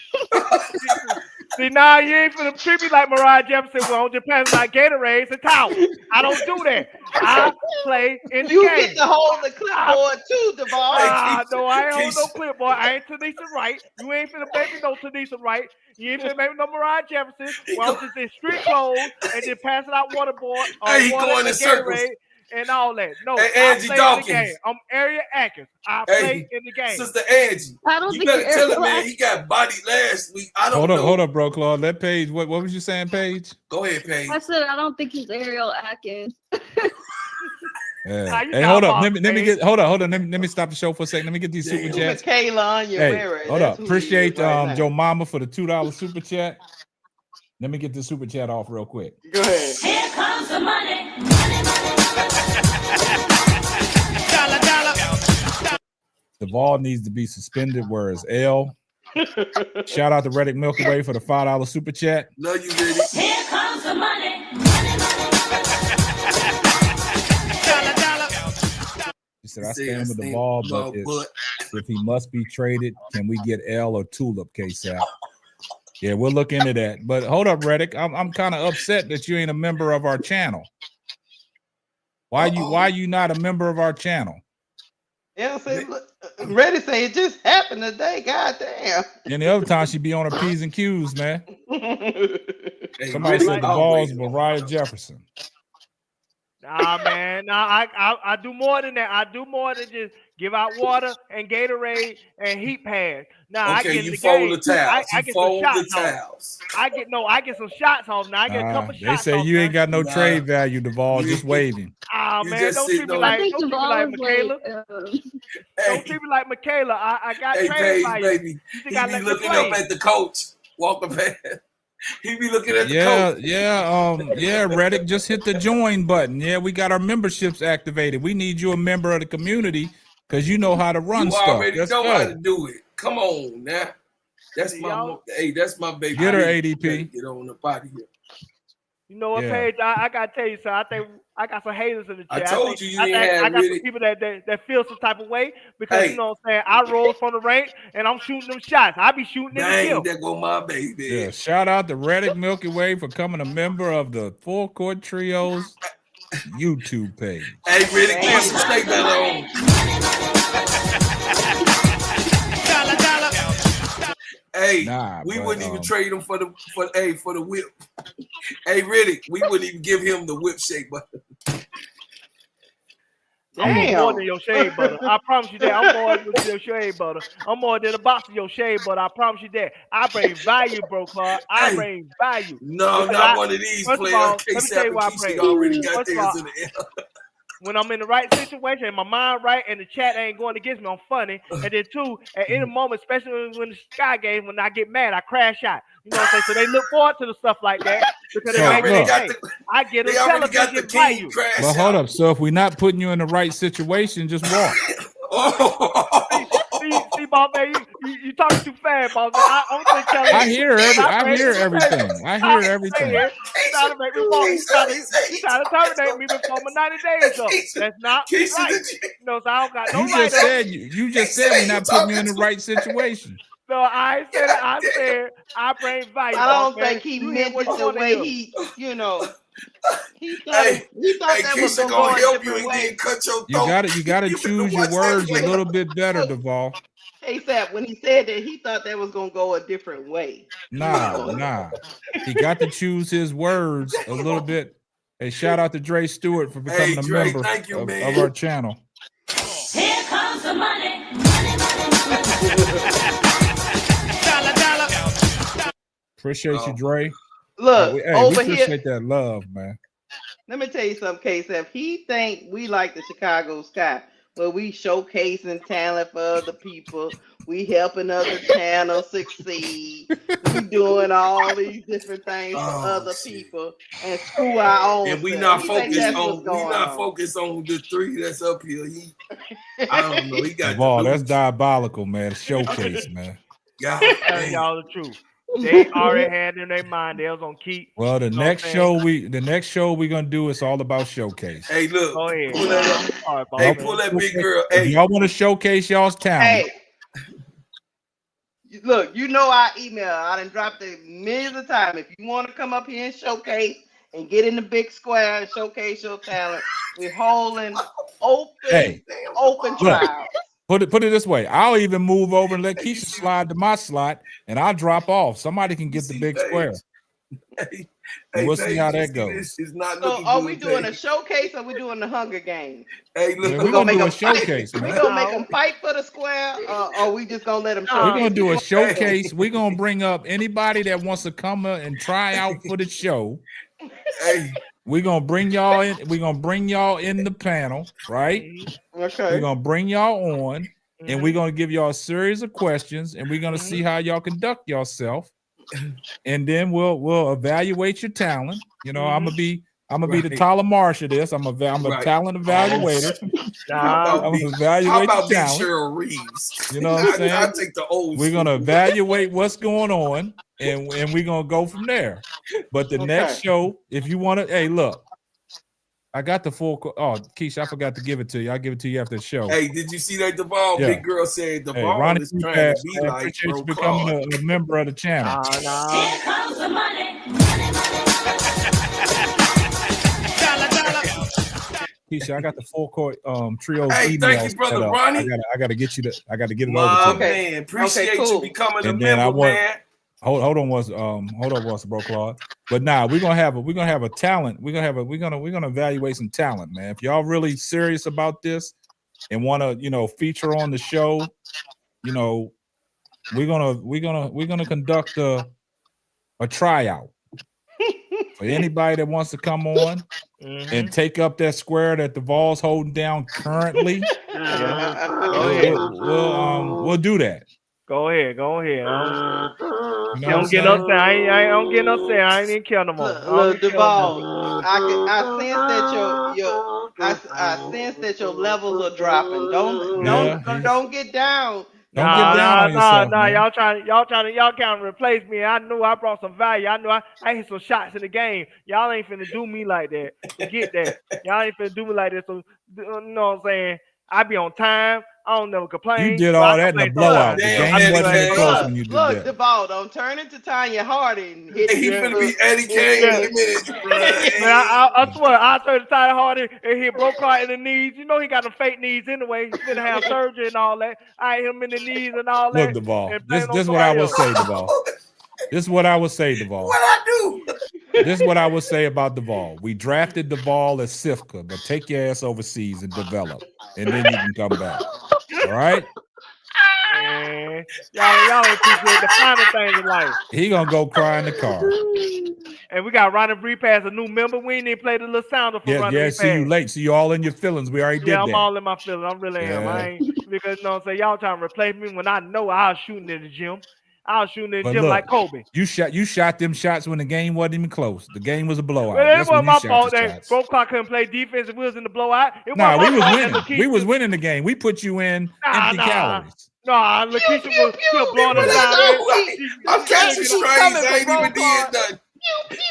See, now you ain't finna treat me like Mariah Jefferson on Japan like Gatorades and towels. I don't do that. I play in the game. You get to hold the clipboard too, Duvall. No, I ain't hold no clipboard. I ain't Tanisha Wright. You ain't finna make me no Tanisha Wright. You ain't finna make me no Mariah Jefferson. Well, I'm just in street clothes and then passing out waterboard or water going in circles. and all that. No, Hey, I Angie play in the Dawkins. game. I'm Area Atkins. I Hey, play in the game. Sister Angie, I don't you think better you're tell him, man. Atkins. He got bodied last week. I don't know. Hold up, bro, Claude. That Paige. What was you saying, Paige? Go ahead, Paige. I said I don't think he's Ariel Atkins. Yeah. Hey, hold up. Let me get. Hold on. Let me stop the show for a second. Let me get these super chats. Kayla on your Hey, hold up. Appreciate Joe Mama for the $2 super chat. Let me get the super chat off real quick. Go ahead. Here comes the money. Duvall needs to be suspended. Whereas L. Shout out to Reddick Milky Way for the $5 super chat. Love you, Reddick. Here comes the money. He said, I stand with the ball, but if he must be traded, can we get L or Tulip KSAP? Yeah, we'll look into that. But hold up, Reddick. I'm kind of upset that you ain't a member of our channel. Why you not a member of our channel? Yeah, say, Reddick say it just happened today. God damn. And the other time she be on her P's and Q's, man. Hey, Somebody said the ball's Mariah Jefferson. Nah, man. Nah, I do more than that. I do more than just give out water and Gatorade and heat pads. Nah, I get in the game. The towels. I get some shots off. I get some shots off. Now I get a couple shots. They say you ain't got no trade value, Duvall. Just waving. Ah, man, don't treat me like Michaela. Don't treat me like Michaela. I got trade value. Baby. He be looking up at the coach. Walking past. He be looking at the coach. Yeah, Reddick, just hit the join button. Yeah, we got our memberships activated. We need you a member of the community because you know how to run stuff. You already know how to do it. Come on now. That's my baby. Get her ADP. Get on the body here. You know what, Paige? I gotta tell you, sir. I think I got some haters in the chat. I told you I got some people that feel some type of way because you know what I'm saying. I roll from the rank and I'm shooting them shots. I be shooting in the kill. There go my baby. Yeah, shout out to Reddick Milky Way for coming a member of the Full Court Trios YouTube page. Hey, Reddick, put some steak butter on. Hey, we wouldn't even trade him for the whip. Hey, Reddick, we wouldn't even give him the whip shake butter. I'm more than your shea butter. I promise you that. I'm more than your shea butter. I'm more than a box of your shea butter. I promise you that. I bring value, bro, Clark. I bring value. No, not one of these players. Let me tell you why I bring. Already got theirs in the air. When I'm in the right situation and my mind right and the chat ain't going against me, I'm funny. And then two, at any moment, especially when the Sky game, when I get mad, I crash out. You know what I'm saying? So they look forward to the stuff like that because I get a television value. But hold up, so if we're not putting you in the right situation, just walk. See, boss man, you talking too fast, boss man. I hear everything. I hear everything. He's trying to make me fall. He's trying to terminate me before my 90 days up. That's not right. You know, so I don't got no right. You just said we're not putting you in the right situation. No, I said it. I said I bring value. I don't think he meant it the way he, you know. He thought that was gonna help you and then cut your throat. You gotta choose your words a little bit better, Duvall. ASAP, when he said that, he thought that was gonna go a different way. Nah. He got to choose his words a little bit. Hey, shout out to Dre Stewart for becoming a member of our channel. Here comes the money. Appreciate you, Dre. Look, we over appreciate here. that love, man. Let me tell you something, KSF. He think we like the Chicago Sky, where we showcasing talent for other people. We helping other channels succeed. We doing all these different things for other people and screw our own. And we not focused on the three that's up here. I don't know. He got Duvall, that's diabolical, man. Showcase, man. I'm telling y'all the truth. They already had in their mind they was gonna keep. Well, the next show we're gonna do is all about showcase. Hey, look, go ahead. Pull that up. Hey, pull that big girl. Hey, y'all want to showcase y'all's talent? Hey, look, you know our email. I done dropped it millions of times. If you want to come up here and showcase and get in the big square and showcase your talent, we're holding open trials. Put it this way. I'll even move over and let Keisha slide to my slot, and I'll drop off. Somebody can get the big square. We'll see how that goes. This is not So looking are good, we doing a Paige. showcase or we doing the Hunger Games? Hey, look, Man, we're gonna do a showcase, We're man. gonna make them fight for the square, or we just gonna let them We're gonna showcase? do a showcase. We're gonna bring up anybody that wants to come and try out for the show. Hey, we're gonna bring y'all in. We're gonna bring y'all in the panel, right? Okay. We're gonna bring y'all on, and we're gonna give y'all a series of questions, and we're gonna see how y'all conduct yourself, and then we'll evaluate your talent. You know, I'm gonna be the Tyler Marsh of this. I'm a talent evaluator. I'm gonna evaluate how about the Big talent. Cheryl Reeves? You know what I'm saying? I take the old. We're gonna evaluate what's going on, and we're gonna go from there. But the next show, if you want to, hey, look, I got the full. Oh, Keisha, I forgot to give it to you. I'll give it to you after the show. Hey, did you see that Duvall? Yeah. Big girl said Duvall Ronnie, is trying to be I like appreciate Bro you becoming Claude. a member of the channel. Here comes the money. Keisha, I got the full court trios Hey, email thank you, brother set up. Ronnie. I gotta get you to. I gotta get it My over to you. man, appreciate you becoming a And then member, man. Hold on, Bro Claude. But now we're gonna have a talent. We're gonna evaluate some talent, man. If y'all really serious about this and want to, feature on the show, we're gonna conduct a tryout for anybody that wants to come on and take up that square that the Vols holding down currently. We'll do that. Go ahead. You know Don't get no say. I don't get no say. I ain't even care no more. Look, Duvall, I sense that your levels are dropping. Don't get down. Don't get down on yourself. Nah. Man. Y'all can't replace me. I knew I brought some value. I knew I hit some shots in the game. Y'all ain't finna do me like that. Forget that. Y'all ain't finna do me like that. So you know what I'm saying? I be on time. I don't never complain. You did all that in a blowout. The game wasn't even close when you did that. Look, Duvall, don't turn into Tanya Harding. He finna be Eddie Kane in a minute. Man, I swear, I turn to Tanya Harding and hit Bro Claude in the knees. You know he got the fake knees anyway. He's finna have surgery and all that. I hit him in the knees and all that. Look, Duvall. This is what I will say, Duvall. This is what I would say, Duvall. What I do? This is what I would say about Duvall. We drafted Duvall as Sifka, but take your ass overseas and develop, and then you can come back. All right? Man, y'all appreciate the finer things in life. He gonna go cry in the car. And we got Ronnie Repass, a new member. We ain't even played a little sounder for Ronnie Repass. See you late. See you all in your feelings. We already did that. I'm all in my feelings. I really am. I ain't because you know what I'm saying. Y'all trying to replace me when I know I was shooting in the gym. I was shooting in the gym like Kobe. You shot them shots when the game wasn't even close. The game was a blowout. Well, it wasn't my fault that Bro Claude couldn't play defense and we was in the blowout. We was winning. We was winning the game. We put you in empty calories. Nah, Lakeisha was still blowing us down. I'm catching strays. I ain't even did nothing.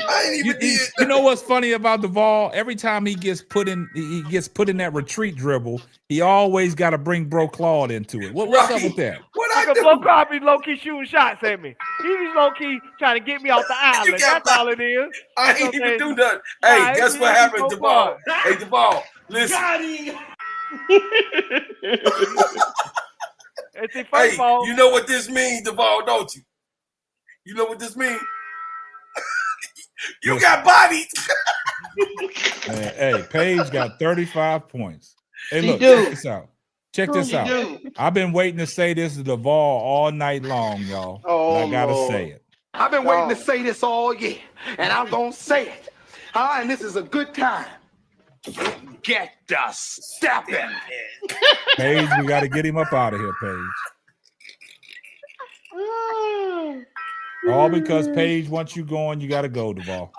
I ain't even did. You know what's funny about Duvall? Every time he gets put in that retreat dribble, he always got to bring Bro Claude into it. What's up with that? Because Bro Claude be low-key shooting shots at me. He's low-key trying to get me off the island. That's all it is. I ain't even do nothing. Hey, guess what happened, Duvall? Hey, Duvall, listen. Hey, you know what this means, Duvall, don't you? You know what this means? You got bodied. Hey, Paige got 35 points. Hey, look, check this out. Check this out. I've been waiting to say this to Duvall all night long, y'all. I gotta say it. I've been waiting to say this all year, and I'm gonna say it. And this is a good time. Get the stepping. Paige, we gotta get him up out of here, Paige. All because Paige, once you going, you gotta go, Duvall.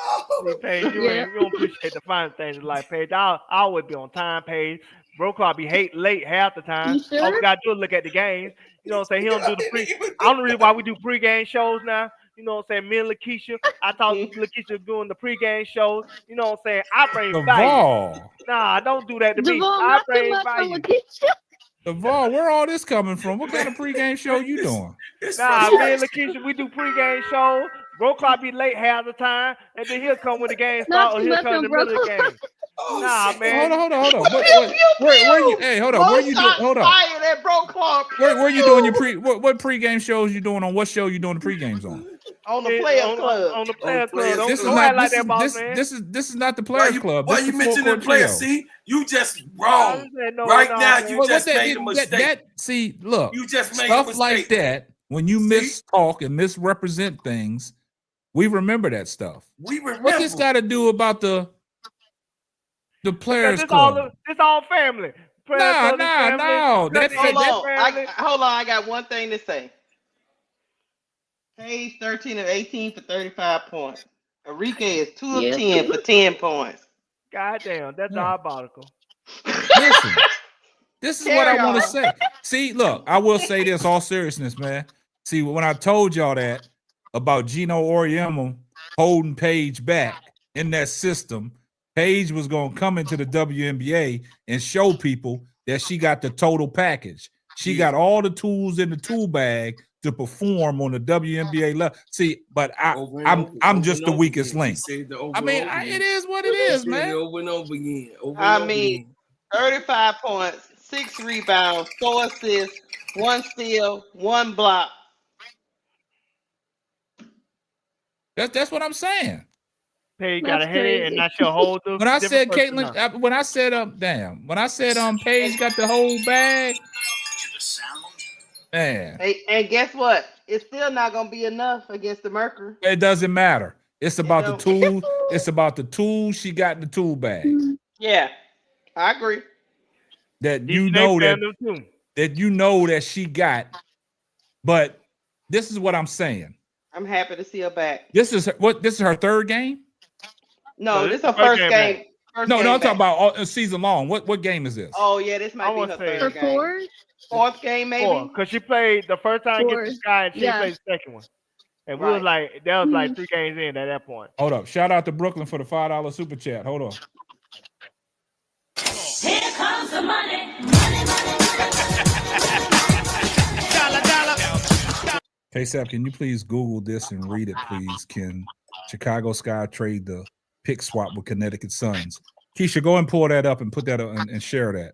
Paige, you don't appreciate the fine things in life, Paige. I always be on time, Paige. Bro Claude be late half the time. Sure? All we gotta do is look at the games. You know what I'm saying? He don't do the pre. I don't know really why we do pregame shows now. You know what I'm saying? Me and Lakeisha. I thought Lakeisha doing the pregame shows. You know what I'm saying? I bring value. Nah, don't do that to me. I bring value. Duvall, where all this coming from? What kind of pregame show you doing? Nah, me and Lakeisha, we do pregame shows. Bro Claude be late half the time, and then he'll come when the game starts, or he'll come in the middle of the game. Nah, man. Hold on. Where you? Hey, hold on. Where you doing? Hold on. Where you doing your what pregame shows you doing on? What show you doing the pregames on? On the Players Club. On the Players Club. This is Don't not act like this, that, boss this, man. this is not the Players Club. Why This you is the mentioning Full the Court players? Trio. See, you just wrong. No, right no, now, man. you Well, just that- made a mistake. See, look, You just made a stuff mistake. like that. When you mistalk and misrepresent things, we remember that stuff. We remember. What this got to do about the Players This Club? all family. No. Hold on. I got one thing to say. Page 13 of 18 for 35 points. Enrique is 2 of 10 for 10 points. God damn, that's diabolical. Listen, this is what I want to say. See, look, I will say this all seriousness, man. See, when I told y'all that about Gino Auriemma holding Paige back in that system, Paige was going to come into the WNBA and show people that she got the total package. She got all the tools in the tool bag to perform on the WNBA level. See, but I'm just the weakest link. I mean, it is what it is, man. Over and over again. 35 points, 6 rebounds, 4 assists, 1 steal, 1 block. That's what I'm saying. Paige got a head and not your whole. When I said Caitlin, when I said Paige got the whole bag, man. And guess what? It's still not gonna be enough against the Mercury. It doesn't matter. It's about the tool. It's about the tools she got in the tool bag. Yeah, I agree. That you know that she got. But this is what I'm saying. I'm happy to see her back. This is her third game? No, this is her first game. No, I'm talking about all season long. What game is this? Oh yeah, this might be her third game. Fourth game, maybe. Because she played the first time against the Sky, and she played the second one. And we was like, that was like 3 games in at that point. Hold up. Shout out to Brooklyn for the $5 super chat. Hold on. Here comes the money. K-Sap, can you please Google this and read it, please? Can Chicago Sky trade the pick swap with Connecticut Suns? Keisha, go and pull that up and put that and share that.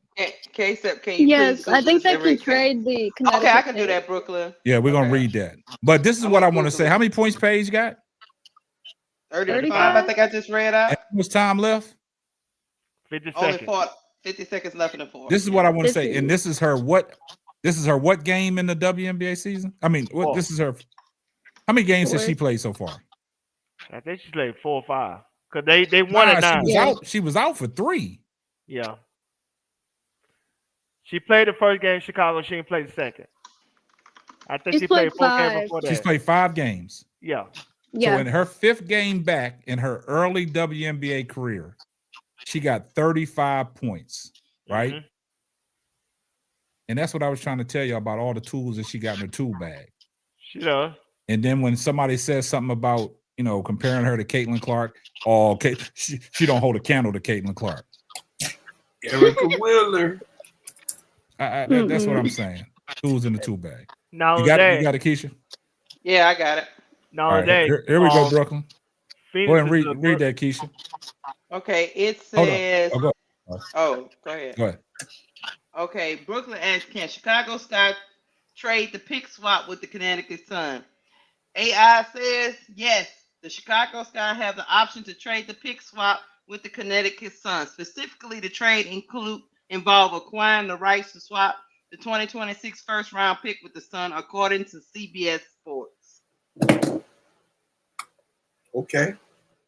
K-Sap, can you Yes, I think they can trade the Connecticut. Okay, I can do that, Brooklyn. Yeah, we're going to read that. But this is what I want to say. How many points Paige got? 35, I think I just read out. How much time left? 50 seconds. 50 seconds left in the fourth. This is what I want to say. And this is her what game in the WNBA season? I mean, this is her. How many games has she played so far? I think she played 4 or 5. Because they won at 9. She was out for 3. Yeah. She played the first game in Chicago. She didn't play the second. I think she played 4 games before that. She's played 5 games. Yeah. So in her 5th game back in her early WNBA career, she got 35 points, right? Mm-hmm. And that's what I was trying to tell you about all the tools that she got in her tool bag. She does. And then when somebody says something about, comparing her to Caitlin Clark, she don't hold a candle to Caitlin Clark. Erica Wheeler. That's what I'm saying. Tools in the tool bag. Now you got it, Keisha? Yeah, I got it. Nowadays, here we go, Brooklyn. Phoenix go ahead and read that, Keisha. Okay, it says. Go ahead. Go ahead. Okay, Brooklyn asks, can Chicago Sky trade the pick swap with the Connecticut Sun? AI says yes. The Chicago Sky have the option to trade the pick swap with the Connecticut Sun. Specifically, the trade involve acquiring the rights to swap the 2026 first-round pick with the Sun, according to CBS Sports. Okay.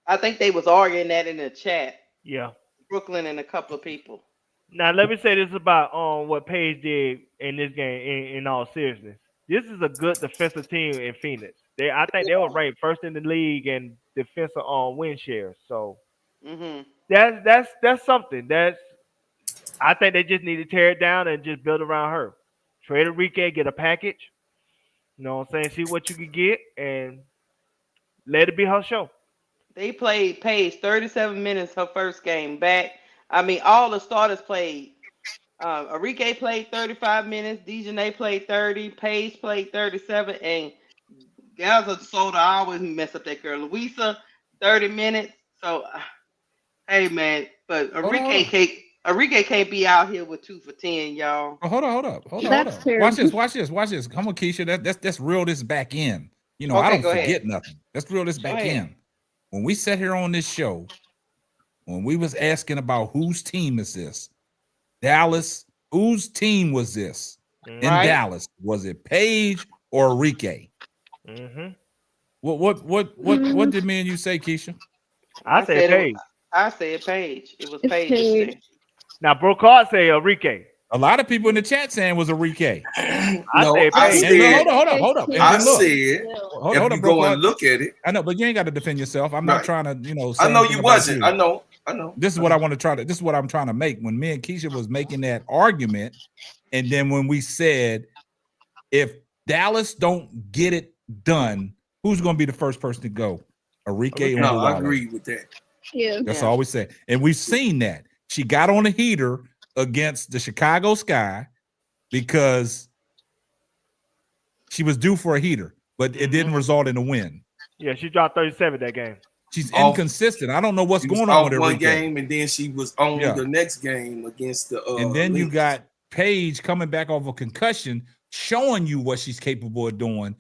I think they was arguing that in the chat. Yeah. Brooklyn and a couple of people. Now, let me say this about what Paige did in this game in all seriousness. This is a good defensive team in Phoenix. I think they were ranked first in the league in defensive win shares. So that's something. I think they just need to tear it down and just build around her. Trade Enrique, get a package. You know what I'm saying? See what you can get and let it be her show. They played Paige 37 minutes her first game back. I mean, all the starters played. Enrique played 35 minutes. Dejanay played 30. Paige played 37. And Gaza Soda, I always mess up that girl. Louisa, 30 minutes. So, hey, man. But Enrique can't be out here with 2 for 10, y'all. Hold up. Watch this. Come on, Keisha. Let's reel this back in. You know, I don't go forget ahead. nothing. Let's reel this back Go ahead. in. When we sat here on this show, when we was asking about whose team is this, Dallas, whose team was this in Dallas? Was it Paige or Enrique? What did me and you say, Keisha? I said Paige. I said Paige. It was It's Paige. Paige. Now, Brocard say Enrique. A lot of people in the chat saying was Enrique. I said Paige. Hold up. I said, hold if up, you go and bro. look at it. I know, but you ain't got to defend yourself. I'm not trying to, I know you wasn't. I know. This is what I want to try to. This is what I'm trying to make. When me and Keisha was making that argument, and then when we said, if Dallas don't get it done, who's going to be the first person to go? Enrique. No, I agree with that. Yeah, that's all we said, and we've seen that she got on a heater against the Chicago Sky because she was due for a heater, but it didn't result in a win. Yeah, she dropped 37 that game. She's inconsistent. I don't know what's going on with her. One game, and then she was on the next game against the. And then you got Paige coming back off a concussion, showing you what she's capable of doing,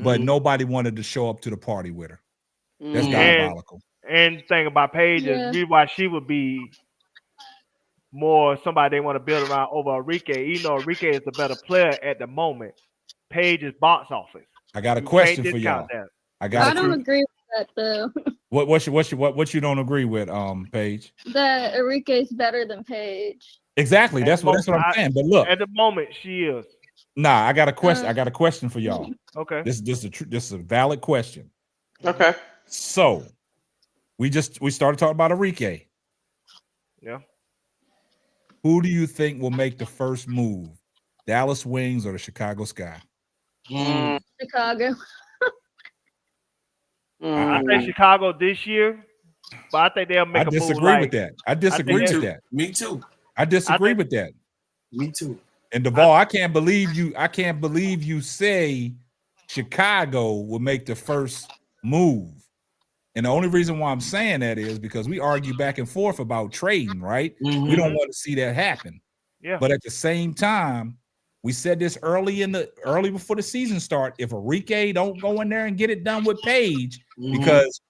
but nobody wanted to show up to the party with her. That's diabolical. And the thing about Paige is why she would be more somebody they want to build around over Enrique. Even though Enrique is a better player at the moment, Paige is box office. I got a question for y'all. I don't agree with that though. What you don't agree with, Paige? That Enrique's better than Paige. Exactly. That's what I'm saying. But look, at the moment she is. Nah, I got a question. I got a question for y'all. Okay. This is a valid question. Okay. So we started talking about Enrique. Yeah. Who do you think will make the first move? Dallas Wings or the Chicago Sky? Chicago. I think Chicago this year, but I think they'll make a move. I disagree with that. I disagree with that. Me too. I disagree with that. Me too. And Duvall, I can't believe you say Chicago will make the first move. And the only reason why I'm saying that is because we argue back and forth about trading, right? We don't want to see that happen. Yeah. But at the same time, we said this early before the season start. If Enrique don't go in there and get it done with Paige, because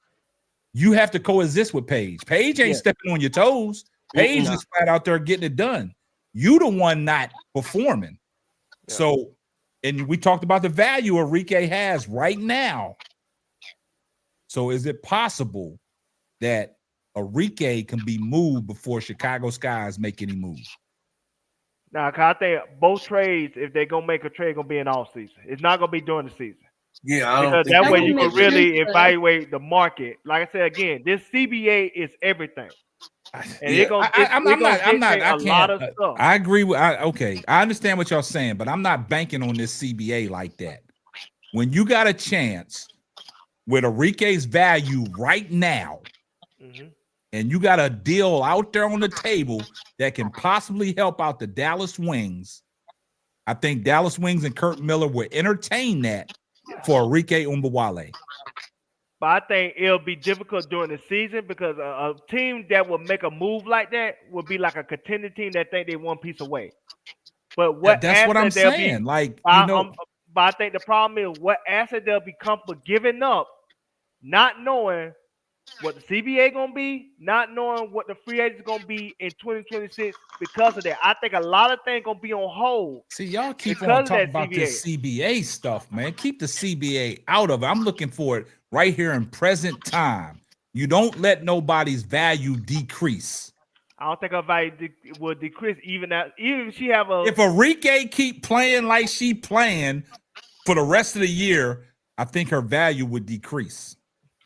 you have to coexist with Paige. Paige ain't stepping on your toes. Paige is flat out there getting it done. You the one not performing. Yeah. So, and we talked about the value Enrique has right now. So is it possible that Enrique can be moved before Chicago Skies make any moves? Now, I think both trades, if they're gonna make a trade, gonna be in off season. It's not gonna be during the season. Yeah, I don't because think that way you can really evaluate the market. Like I said again, this CBA is everything. And I agree with I understand what y'all saying, but I'm not banking on this CBA like that. When you got a chance with Enrique's value right now, and you got a deal out there on the table that can possibly help out the Dallas Wings, I think Dallas Wings and Kurt Miller will entertain that for Enrique Umbawale. But I think it'll be difficult during the season because a team that will make a move like that will be like a contending team that think they one piece away. But that's what I'm saying. But I think the problem is what asset they'll be comfortable giving up, not knowing what the CBA gonna be, not knowing what the free agents gonna be in 2026 because of that. I think a lot of things gonna be on hold. See, y'all keep on talking about this CBA stuff, man. Keep the CBA out of it. I'm looking for it right here in present time. You don't let nobody's value decrease. I don't think her value will decrease even if she have a. If Enrique keep playing like she playing for the rest of the year, I think her value would decrease.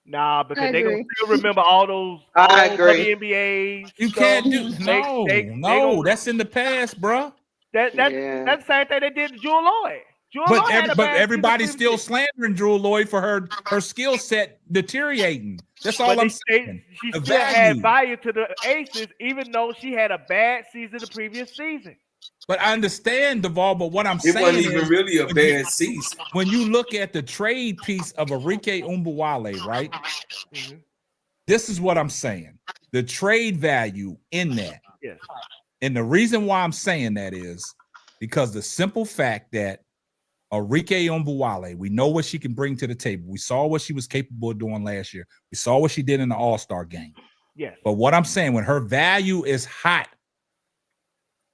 Nah, because they gonna still remember all those WNBAs. You can't do no. That's in the past, bro. That's the same thing they did to Jewel Lloyd. But everybody's still slandering Jewel Lloyd for her skill set deteriorating. That's all I'm saying. She still had value to the Aces, even though she had a bad season the previous season. But I understand, Duvall, but what I'm saying wasn't even really a bad season. When you look at the trade piece of Enrique Umbawale, right? This is what I'm saying. The trade value in that. Yes. And the reason why I'm saying that is because the simple fact that Enrique Umbuwale, we know what she can bring to the table. We saw what she was capable of doing last year. We saw what she did in the All-Star game. Yes. But what I'm saying, when her value is hot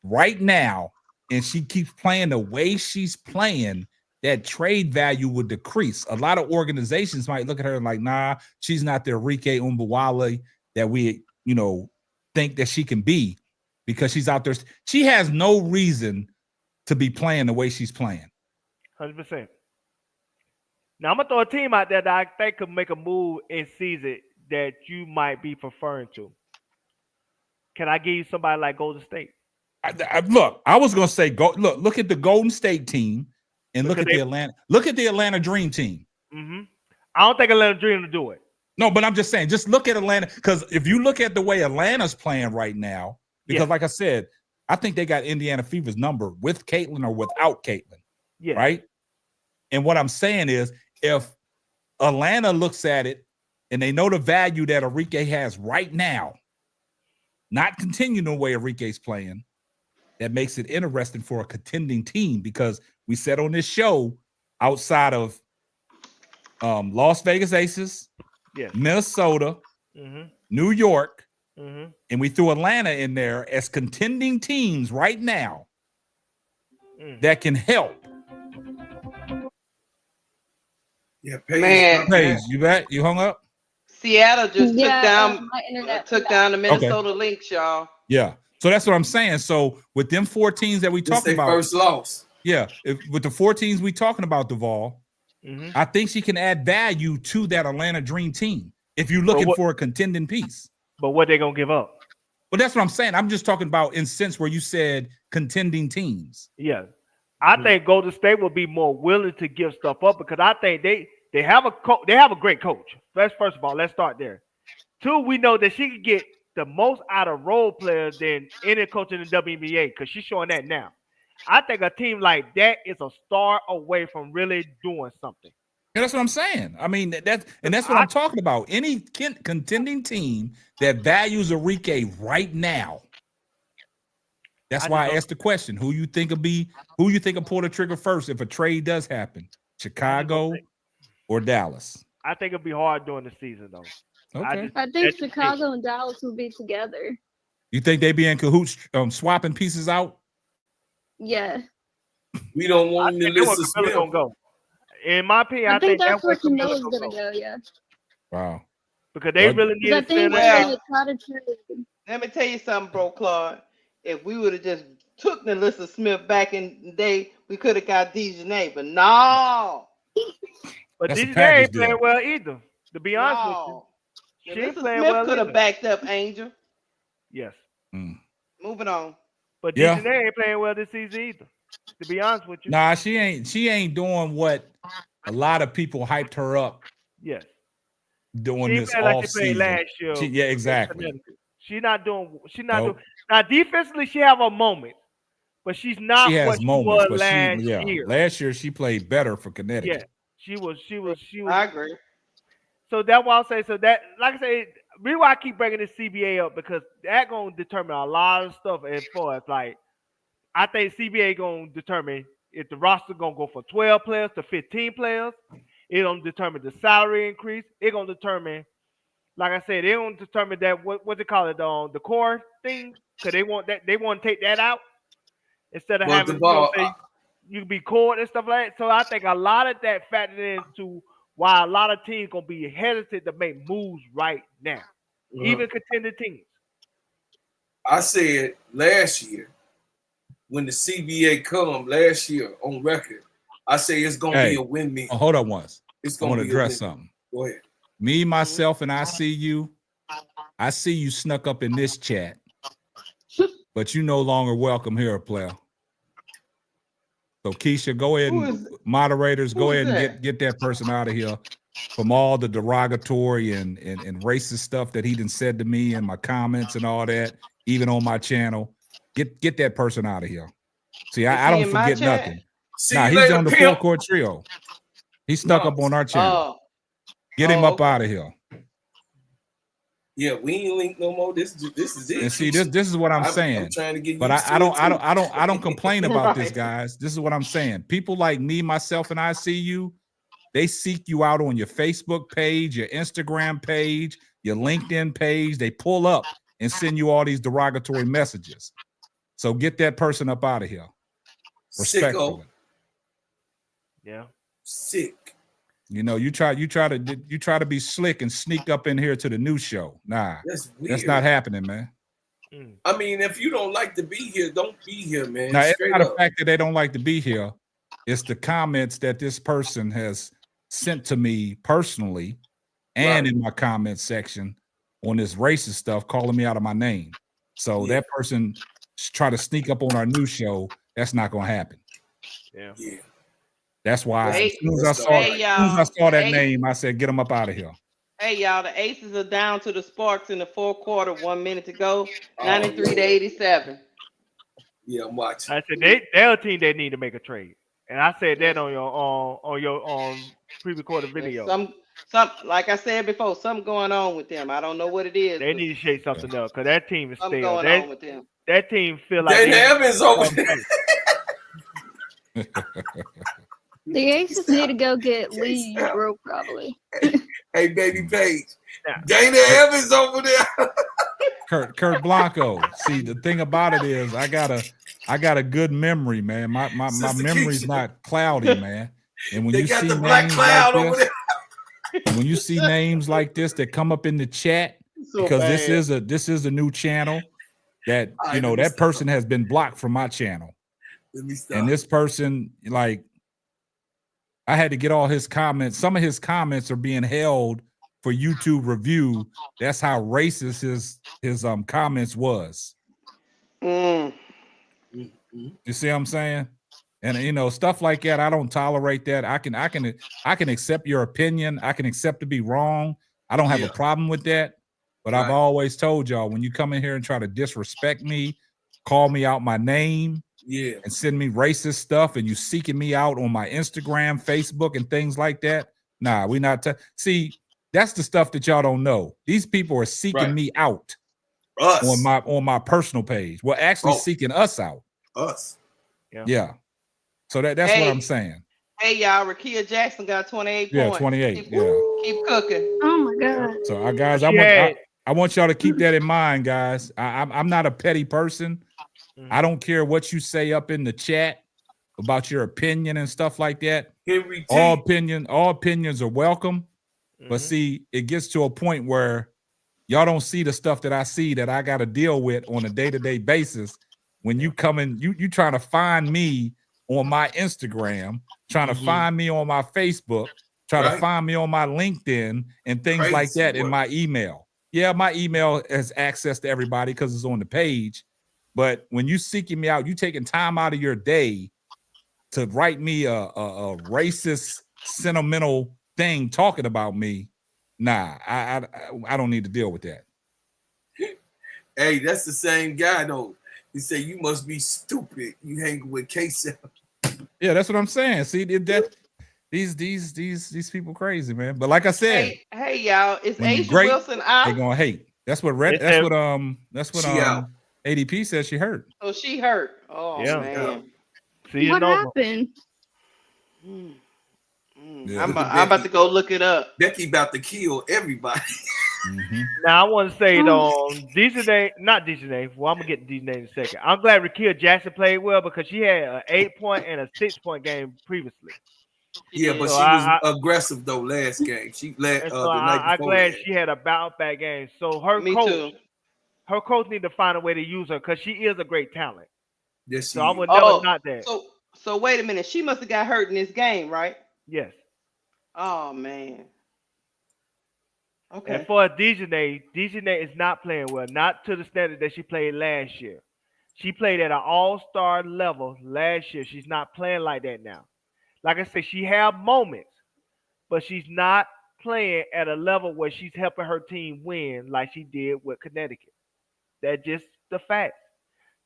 right now, and she keeps playing the way she's playing, that trade value would decrease. A lot of organizations might look at her like, nah, she's not the Enrique Umbuwale that we, think that she can be, because she's out there. She has no reason to be playing the way she's playing. 100%. Now I'm gonna throw a team out there that I think could make a move in season that you might be preferring to. Can I give you somebody like Golden State? Look, I was gonna say, look at the Golden State team and look at the Atlanta Dream team. Mm-hmm. I don't think Atlanta Dream to do it. No, but I'm just saying, just look at Atlanta, because if you look at the way Atlanta's playing right now, because like I said, I think they got Indiana Fever's number with Caitlin or without Caitlin. Yeah. Right. And what I'm saying is, if Atlanta looks at it and they know the value that Enrique has right now, not continuing the way Enrique's playing, that makes it interesting for a contending team, because we said on this show, outside of Las Vegas Aces, Minnesota, New York, and we threw Atlanta in there as contending teams right now that can help. Yeah, Paige, you back? You hung up? Seattle just my internet took down the Minnesota Lynx, y'all. Yeah. So that's what I'm saying. So with them 4 teams that we talking about, first loss. Yeah, with the 4 teams we talking about, Duval, I think she can add value to that Atlanta Dream team if you're looking for a contending piece. But what they gonna give up? Well, that's what I'm saying. I'm just talking about in sense where you said contending teams. Yeah, I think Golden State will be more willing to give stuff up, because I think they have a great coach. First of all, let's start there. 2, we know that she can get the most out of role players than any coach in the WNBA, because she's showing that now. I think a team like that is a star away from really doing something. Yeah, that's what I'm saying. I mean, that's what I'm talking about. Any contending team that values Enrique right now. That's why I asked the question: who you think will pull the trigger first if a trade does happen? Chicago or Dallas? I think it'll be hard during the season, though. Okay. I think Chicago and Dallas will be together. You think they be in cahoots, swapping pieces out? Yeah. We don't want to listen to Camilla gonna go. In my opinion, I think that's where Camilla's gonna go. Yeah. Wow. Because they really need to try to trade. Let me tell you something, bro, Claude. If we would have just took Melissa Smith back in the day, we could have got Dejanay, but no. But Dejanay ain't playing well either, to be honest with you. She Melissa playing Smith well could have either. backed up Angel. Yes. Moving on. But Dejanay ain't playing well this season either, to be honest with you. Nah, she ain't doing what a lot of people hyped her up. Yes. Doing this all like season. Last year. Yeah, exactly. She's not doing. Now defensively, she have a moment, but she's not. She has what moments, she was but last year. Last year she played better for Connecticut. Yeah, she was. I agree. So that's why I'll say. So that, like I say, reason why I keep bringing this CBA up, because that gonna determine a lot of stuff as far as like, I think CBA gonna determine if the roster gonna go from 12 players to 15 players. It gonna determine the salary increase. It gonna determine, like I said, they gonna determine that what they call it, the core thing, because they want to take that out instead of having you can be core and stuff like that. So I think a lot of that factored into why a lot of teams gonna be hesitant to make moves right now, even contending teams. I said last year when the CBA come last year on record, I say it's gonna be a win-win. Hold on once. It's I want to address something. Go ahead. Me, myself, and I see you snuck up in this chat, but you no longer welcome here, player. So Keisha, go ahead and moderators, go ahead and get that person out of here from all the derogatory and racist stuff that he done said to me in my comments and all that, even on my channel. Get that person out of here. See, I don't forget nothing. Nah, he's on the full court trio. He snuck up on our channel. Get him up out of here. Yeah, we ain't linked no more. This is it. And see, this is what I'm saying. I'm trying to get used but to I don't complain about this, Right. guys. This is what I'm saying. People like me, myself, and I see you. They seek you out on your Facebook page, your Instagram page, your LinkedIn page. They pull up and send you all these derogatory messages. So get that person up out of here. Respectfully. Sicko. Yeah. Sick. You know, you try to be slick and sneak up in here to the new show. Nah, That's weird. that's not happening, man. I mean, if you don't like to be here, don't be here, man. Now, it's Straight not up. a fact that they don't like to be here. It's the comments that this person has sent to me personally and in my comment section on this racist stuff, calling me out of my name. So that person try to sneak up on our new show. That's not going to happen. Yeah. That's why Hey, as soon as I saw that name, I said, get them up out of here. Hey, y'all, the Aces are down to the Sparks in the fourth quarter, 1 minute to go, 93 to 87. Yeah, I'm watching. I said they're a team that need to make a trade. And I said that on your pre-recorded video. Some like I said before, something going on with them. I don't know what it is. They need to shake something up because that team is Something stale. going on with them. That team feel like Dana Evans over The Aces need to go get Lee Bro probably. Hey, baby Paige. Dana Evans over there. Kurt Blanco. See, the thing about it is I got a good memory, man. My memory's not cloudy, man. And when They you got see the black names cloud like over this, there. when you see names like this that come up in the chat, So because bad. this is a new channel that All right, let me that stop. person has been blocked from my channel. Let me stop. And this person, like, I had to get all his comments. Some of his comments are being held for YouTube review. That's how racist his comments was. Mm. You see what I'm saying? And you know, stuff like that, I don't tolerate that. I can accept your opinion. I can accept to be wrong. I don't have a problem with that. But I've always told y'all, when you come in here and try to disrespect me, call me out my name, and send me racist stuff, and you seeking me out on my Instagram, Facebook, and things like that. Nah, we not. See, that's the stuff that y'all don't know. These people are seeking me out on my personal page. Well, actually seeking us out. Us. Yeah. So that's what I'm saying. Hey, y'all, Rakia Jackson got 28 points. 28. Keep cooking. Oh my God. So, guys, I want y'all to keep that in mind, guys. I'm not a petty person. I don't care what you say up in the chat about your opinion and stuff like that. All opinions are welcome. But see, it gets to a point where y'all don't see the stuff that I see that I got to deal with on a day-to-day basis. When you come in, you trying to find me on my Instagram, trying to find me on my Facebook, trying to find me on my LinkedIn and things like that in my email. Yeah, my email has access to everybody because it's on the page. But when you seeking me out, you taking time out of your day to write me a racist, sentimental thing talking about me. Nah, I don't need to deal with that. Hey, that's the same guy though. He said you must be stupid. You hang with K7. Yeah, that's what I'm saying. See that these people crazy, man. But like I said, hey y'all, is Asia great, Wilson out? they gonna hate. That's what ADP says she hurt. Oh, she hurt. Oh man. What happened? Yeah. I'm about to go look it up. Becky about to kill everybody. Now I want to say not DJ. Well, I'm gonna get to DJ in a second. I'm glad Rakia Jackson played well because she had an 8-point and a 6-point game previously. Yeah, but she was aggressive though last game. She led the night before. I'm glad she had a bounce back game. So her coach need to find a way to use her because she is a great talent. Yes, so I would never not that. So wait a minute. She must have got hurt in this game, right? Yes. Oh man. Okay. And for DJ is not playing well, not to the standard that she played last year. She played at an all-star level last year. She's not playing like that now. Like I said, she have moments, but she's not playing at a level where she's helping her team win like she did with Connecticut. That's just the fact.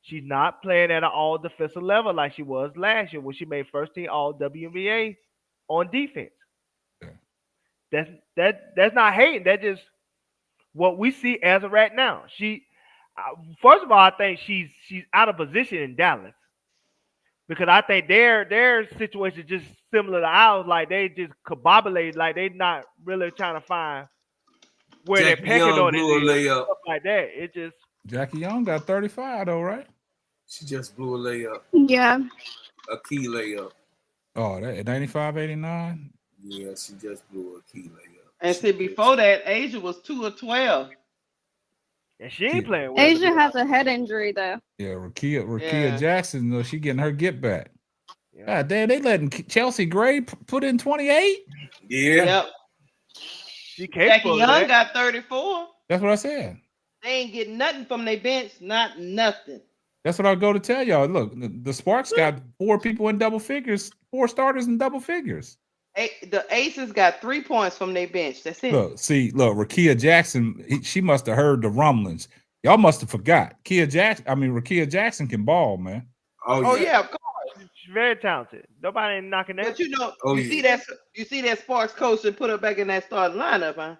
She's not playing at an all-defensive level like she was last year when she made first-team All-WNBA on defense. That's not hating. That's just what we see as of right now. First of all, I think she's out of position in Dallas because I think their situation is just similar to ours. Like they just combobulated, like they not really trying to find where Jackie they're pecking Young on blew a layup. stuff like that. It just Jackie Young got 35 though, right? She just blew a layup. Yeah. A key layup. Oh, that 95, 89? Yeah, she just blew a key layup. And see, before that, Asia was 2 of 12. And she ain't playing well. Asia has a head injury though. Yeah, Rakia Jackson, though, she getting her get back. Yeah. God damn, they letting Chelsea Gray put in 28? Yeah. Yep. She Jackie Young got 34. That's what I said. They ain't getting nothing from their bench, not nothing. That's what I go to tell y'all. Look, the Sparks got 4 people in double figures, 4 starters in double figures. The Aces got 3 points from their bench. That's it. Look, Rakia Jackson, she must have heard the rumblings. Y'all must have forgot. Rakia Jackson can ball, man. Oh yeah, of course. She's very talented. Nobody ain't knocking that. But you see that Sparks coach and put her back in that starting lineup, huh?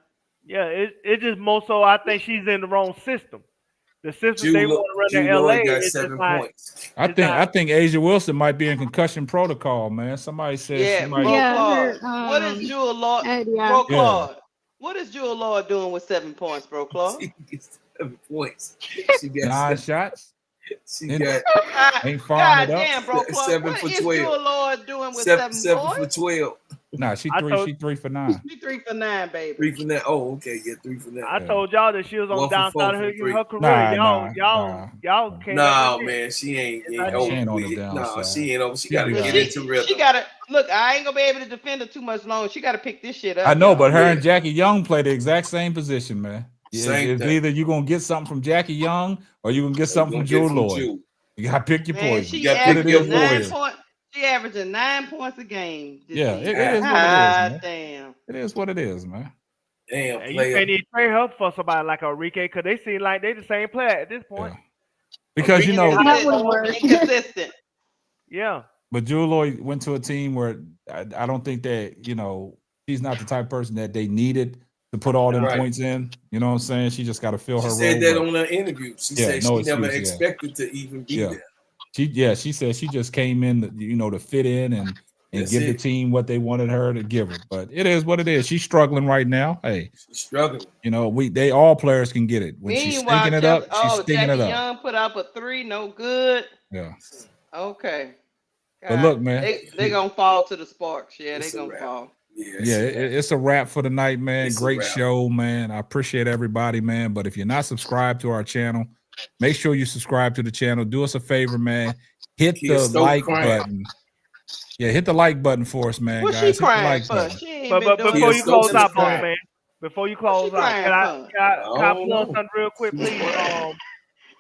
Yeah, it's just more so I think she's in the wrong system. The system they want to run in LA got is 7 just points. I think Asia Wilson might be in concussion protocol, man. Somebody said she might. What is Jewel Lord? Bro Claude. What is Jewel Lord doing with 7 points, bro Claude? She gets 7 points. She got 9 shots. She got ain't firing it up. Damn, bro Claude. 7 what for is 12. Jewel Lord doing with 7 7 for points? 12. Nah, she 3 for 9. She 3 for 9, baby. 3 for 9. Oh, okay, yeah, 3 for 9. I told y'all that she was on 1 for downside 4 of for her 3. career. Y'all can't. Nah, man, she ain't on the Nah, downside. she ain't over. She gotta get into rhythm. She gotta look. I ain't gonna be able to defend her too much longer. She gotta pick this shit up. I know, but her and Jackie Young play the exact same position, man. Same thing. Either you're gonna get something from Jackie Young or you're gonna get something from Jewel Lloyd. You gotta pick your poison. She averaging 9 points. She averaging 9 points a game. Yeah, it is what it is, man. Damn. It is what it is, man. Damn, and you can't even trade her for somebody like Enrique because they seem like they the same player at this point. Yeah. Because inconsistent. Yeah. But Jewel Lloyd went to a team where I don't think that, she's not the type of person that they needed to put all them points in. You know what I'm saying? She just got to fill her role. She said that on her interview. She said she never expected to even be there. She said she just came in, to fit in and give the team what they wanted her to give her. But it is what it is. She's struggling right now. Hey, she's struggling. They all players can get it. When she's stinking it up, she's stinking it up. Young put up a 3, no good. Yeah. Okay. God, but look, man, they gonna fall to the Sparks. Yeah, they gonna fall. Yeah, it's a wrap for the night, man. Great show, man. I appreciate everybody, man. But if you're not subscribed to our channel, make sure you subscribe to the channel. Do us a favor, man. Hit the like button. Yeah, hit the like button for us, man. What's guys. she crying for? She ain't been doing before you close out, man. Before you close out, can I plug something real quick, please?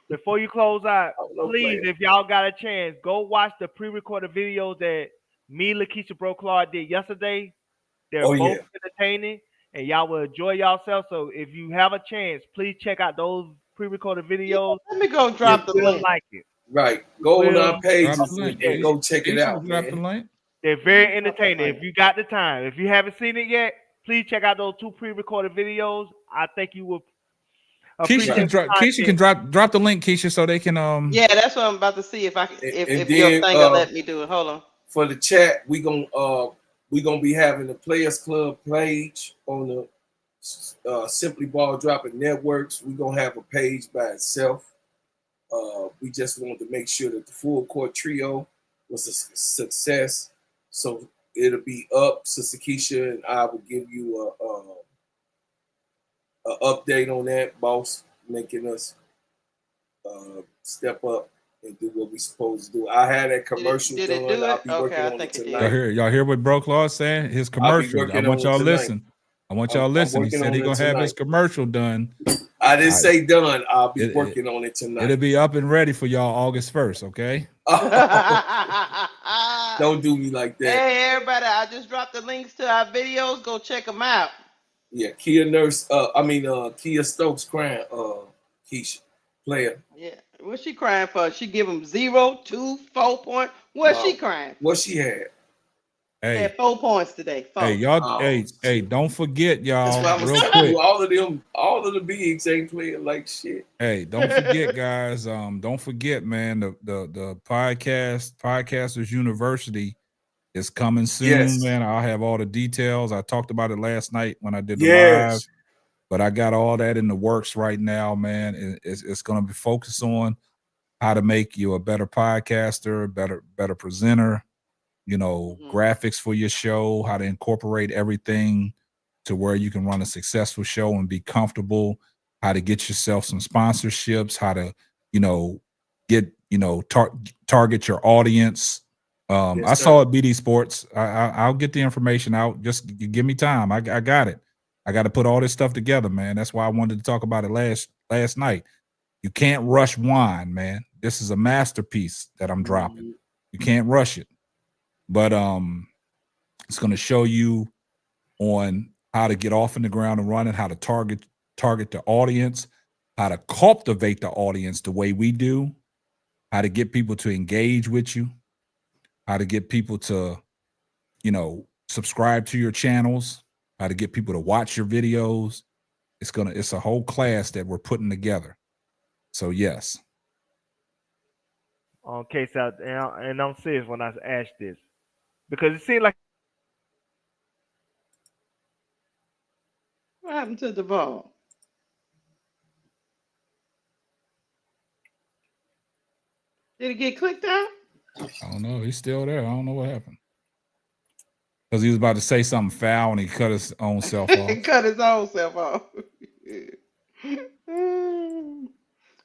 Before you close out, please, if y'all got a chance, go watch the pre-recorded videos that me, Lakeisha Bro Claude did yesterday. They're both entertaining, and y'all will enjoy yourself. So if you have a chance, please check out those pre-recorded videos. Let me go drop the link. Like it. Right. Go on our page and go check it out, man. They're very entertaining. If you got the time. If you haven't seen it yet, please check out those 2 pre-recorded videos. I think you will. Keisha can drop the link, Keisha, so they can Yeah, that's what I'm about to see if I can if your thing will let me do it. Hold on. For the chat, we're gonna be having the Players Club page on the Simply Ball Dropping Networks. We're gonna have a page by itself. We just wanted to make sure that the full court trio was a success. So it'll be up. Sister Keisha and I will give you a update on that, boss, making us step up and do what we supposed to do. I had that commercial did it done. do I'll it? be Okay, working I on think it it tonight. did. y'all hear what Bro Claude saying? His commercial. I want y'all to listen. I want y'all to listen. He said he's gonna have his commercial done. I didn't say done. I'll be working on it tonight. It'll be up and ready for y'all August 1st, okay? Don't do me like that. Hey, everybody, I just dropped the links to our videos. Go check them out. Yeah, Kia Stokes crying, Keisha, player. Yeah, what's she crying for? She give him 0, 2, 4 point. What's she crying for? What she had? Hey, had 4 points today. 4. Hey, y'all. Hey, don't forget, y'all. That's why I was real telling quick. you, all of the bigs ain't playing like shit. Hey, don't forget, guys. Don't forget, man. The Podcasters University is coming soon, Yes. man. I'll have all the details. I talked about it last night when I did the Yes. live, but I got all that in the works right now, man. It's going to be focused on how to make you a better podcaster, better presenter. Graphics for your show, how to incorporate everything to where you can run a successful show and be comfortable, how to get yourself some sponsorships, how to, get, target your audience. I saw it BD Sports. I'll get the information out. Just give me time. I got it. I got to put all this stuff together, man. That's why I wanted to talk about it last night. You can't rush wine, man. This is a masterpiece that I'm dropping. You can't rush it. But it's going to show you on how to get off in the ground and running, how to target the audience, how to cultivate the audience the way we do, how to get people to engage with you, how to get people to, subscribe to your channels, how to get people to watch your videos. It's a whole class that we're putting together. So yes. Okay, so and I'm serious when I ask this. Because it seems like What happened to Devon? Did it get clicked out? I don't know. He's still there. I don't know what happened. Because he was about to say something foul and he cut his own self off. He cut his own self off. Hey,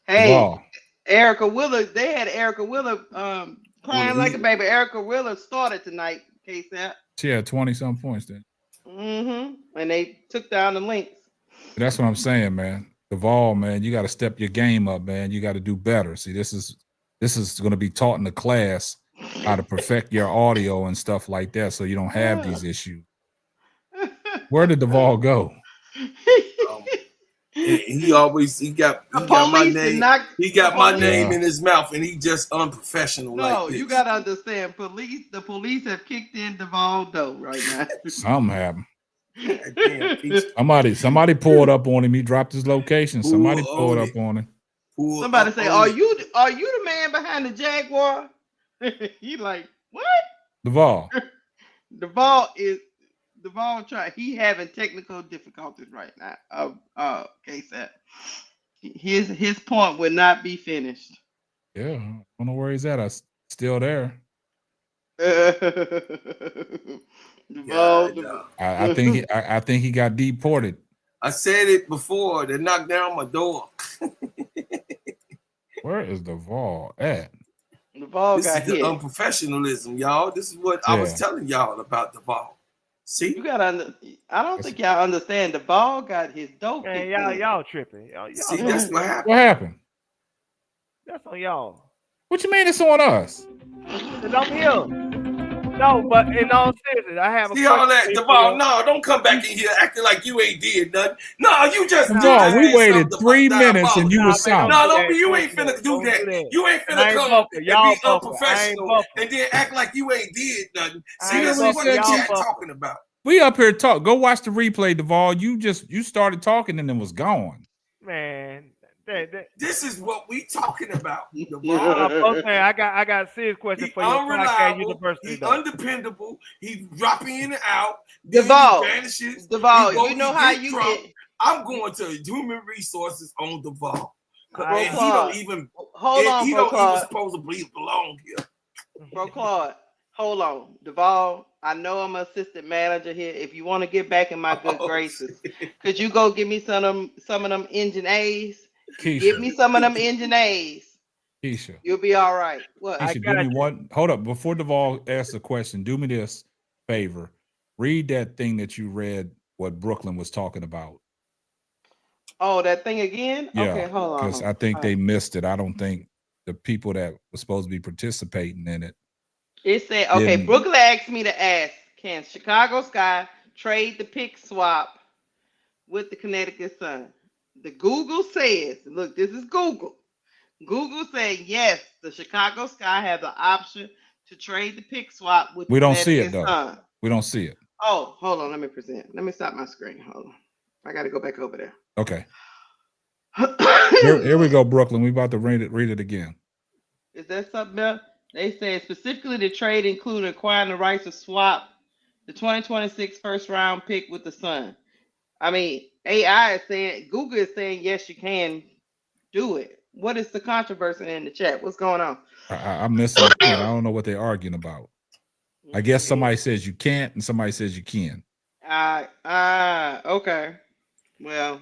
Duvall. Erica Willer, they had Erica Willer crying like a baby. Erica Willer started tonight, KSAP. She had 20-some points then. And they took down the links. That's what I'm saying, man. Duvall, man, you got to step your game up, man. You got to do better. See, this is going to be taught in the class, how to perfect your audio and stuff like that, so you don't have these issues. Where did Duvall go? He got my name. He got my name in his mouth, and he just unprofessional. No, like you gotta understand. The police have kicked in Duvall door right now. Something happened. Somebody pulled up on him. He dropped his location. Somebody pulled up on him. Somebody say, "Are you the man behind the Jaguar?" He like, what? Duvall. Duvall trying. He having technical difficulties right now. KSAP. His point would not be finished. Yeah, I don't know where he's at. I'm still there. I think he got deported. I said it before. They knocked down my door. Where is Duvall at? Duvall this got is the hit. Unprofessionalism, y'all. This is what I was telling y'all about Duvall. See, you gotta. I don't think y'all understand. Duvall got his dope. Man, y'all tripping. Y'all see, that's what happened. What happened? That's on y'all. What you mean it's on us? Cause I'm here. No, but in all seriousness, I have a see all that, Duvall. No, don't come back in here acting like you ain't did nothing. No, you just Duvall, we waited 3 minutes and you was silent. No, you ain't finna do that. You ain't finna come and be unprofessional and then act like you ain't did nothing. See, this is what the chat talking about. We up here talk. Go watch the replay, Duvall. You started talking and then was gone. Man, this is what we talking about. I got a serious question for you. Unreliable, he's undependable. He's dropping in and out. Duvall, vanishes. Duvall, you know how you Trump. get. I'm going to human resources on Duvall. And he don't even. He don't even supposed to belong here. Bro, Claude, hold on, Duvall. I know I'm an assistant manager here. If you want to get back in my good graces, could you go give me some of them engine A's? Keisha. Give me some of them engine A's. Keisha. You'll be all right. What? Keisha, do me one. Hold up. Before Duvall asks a question, do me this favor. Read that thing that you read, what Brooklyn was talking about. Oh, that thing again? Yeah, okay, hold on. Because I think they missed it. I don't think the people that were supposed to be participating in it. It said, okay, Brooklyn asked me to ask, can Chicago Sky trade the pick swap with the Connecticut Sun? The Google says, look, this is Google. Google saying, yes, the Chicago Sky has the option to trade the pick swap with We the don't see it Vatican though. Son. We don't see it. Oh, hold on. Let me present. Let me stop my screen. Hold on. I got to go back over there. Okay. Here we go, Brooklyn. We about to read it again. Is that something else? They said specifically the trade included acquiring the rights to swap the 2026 first round pick with the Sun. I mean, AI is saying, Google is saying, yes, you can do it. What is the controversy in the chat? What's going on? I'm missing the point. I don't know what they're arguing about. I guess somebody says you can't and somebody says you can. Okay. Well,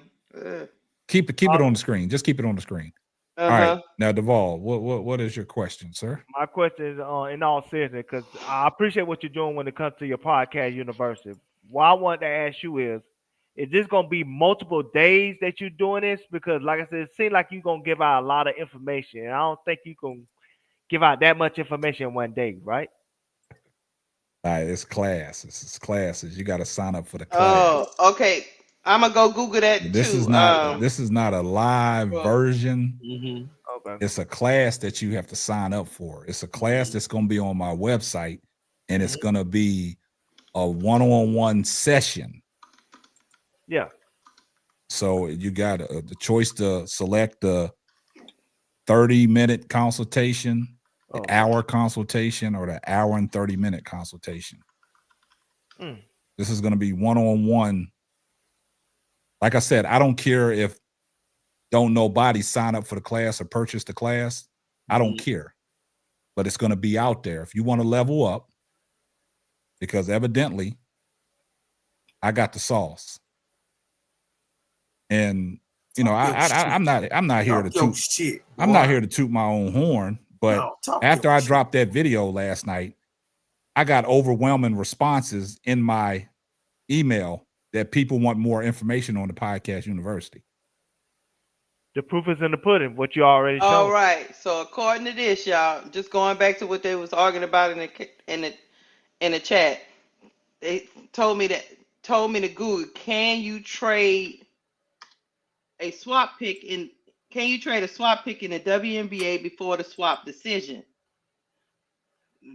keep it on the screen. Just keep it on the screen. All right. Now, Duvall, what is your question, sir? My question is in all seriousness, because I appreciate what you're doing when it comes to your podcast university. What I want to ask you is this going to be multiple days that you're doing this? Because like I said, it seems like you're going to give out a lot of information. And I don't think you can give out that much information in one day, right? All right, it's classes. It's classes. You got to sign up for the class. Oh, okay. I'm gonna go Google that this too. This is not a live version. Okay. It's a class that you have to sign up for. It's a class that's going to be on my website, and it's going to be a one-on-one session. Yeah. So you got the choice to select the 30-minute consultation, the hour consultation, or the hour and 30-minute consultation. This is going to be one-on-one. Like I said, I don't care if don't nobody sign up for the class or purchase the class. I don't care. But it's going to be out there. If you want to level up, because evidently I got the sauce. And you know, I'm not here to toot shit. I'm not here to toot my own horn, but after I dropped that video last night, I got overwhelming responses in my email that people want more information on the podcast university. The proof is in the pudding, what you already showed. All right. So according to this, y'all, just going back to what they was arguing about in the chat, they told me to Google, can you trade a swap pick in the WNBA before the swap decision?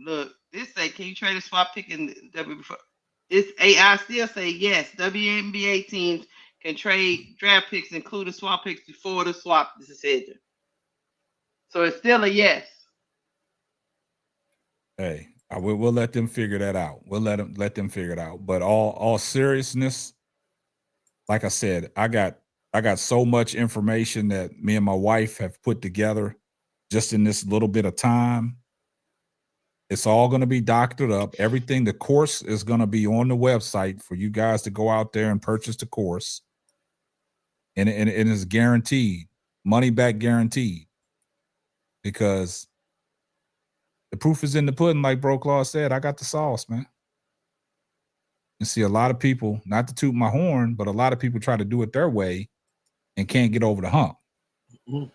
Look, this say, can you trade a swap pick in the W before? This AI still say yes. WNBA teams can trade draft picks, including swap picks, before the swap decision. So it's still a yes. Hey, we'll let them figure that out. We'll let them figure it out. But all seriousness, like I said, I got so much information that me and my wife have put together just in this little bit of time. It's all going to be doctored up. Everything, the course is going to be on the website for you guys to go out there and purchase the course. And it is guaranteed, money back guaranteed. Because the proof is in the pudding, like Bro Claw said. I got the sauce, man. You see a lot of people, not to toot my horn, but a lot of people try to do it their way and can't get over the hump. You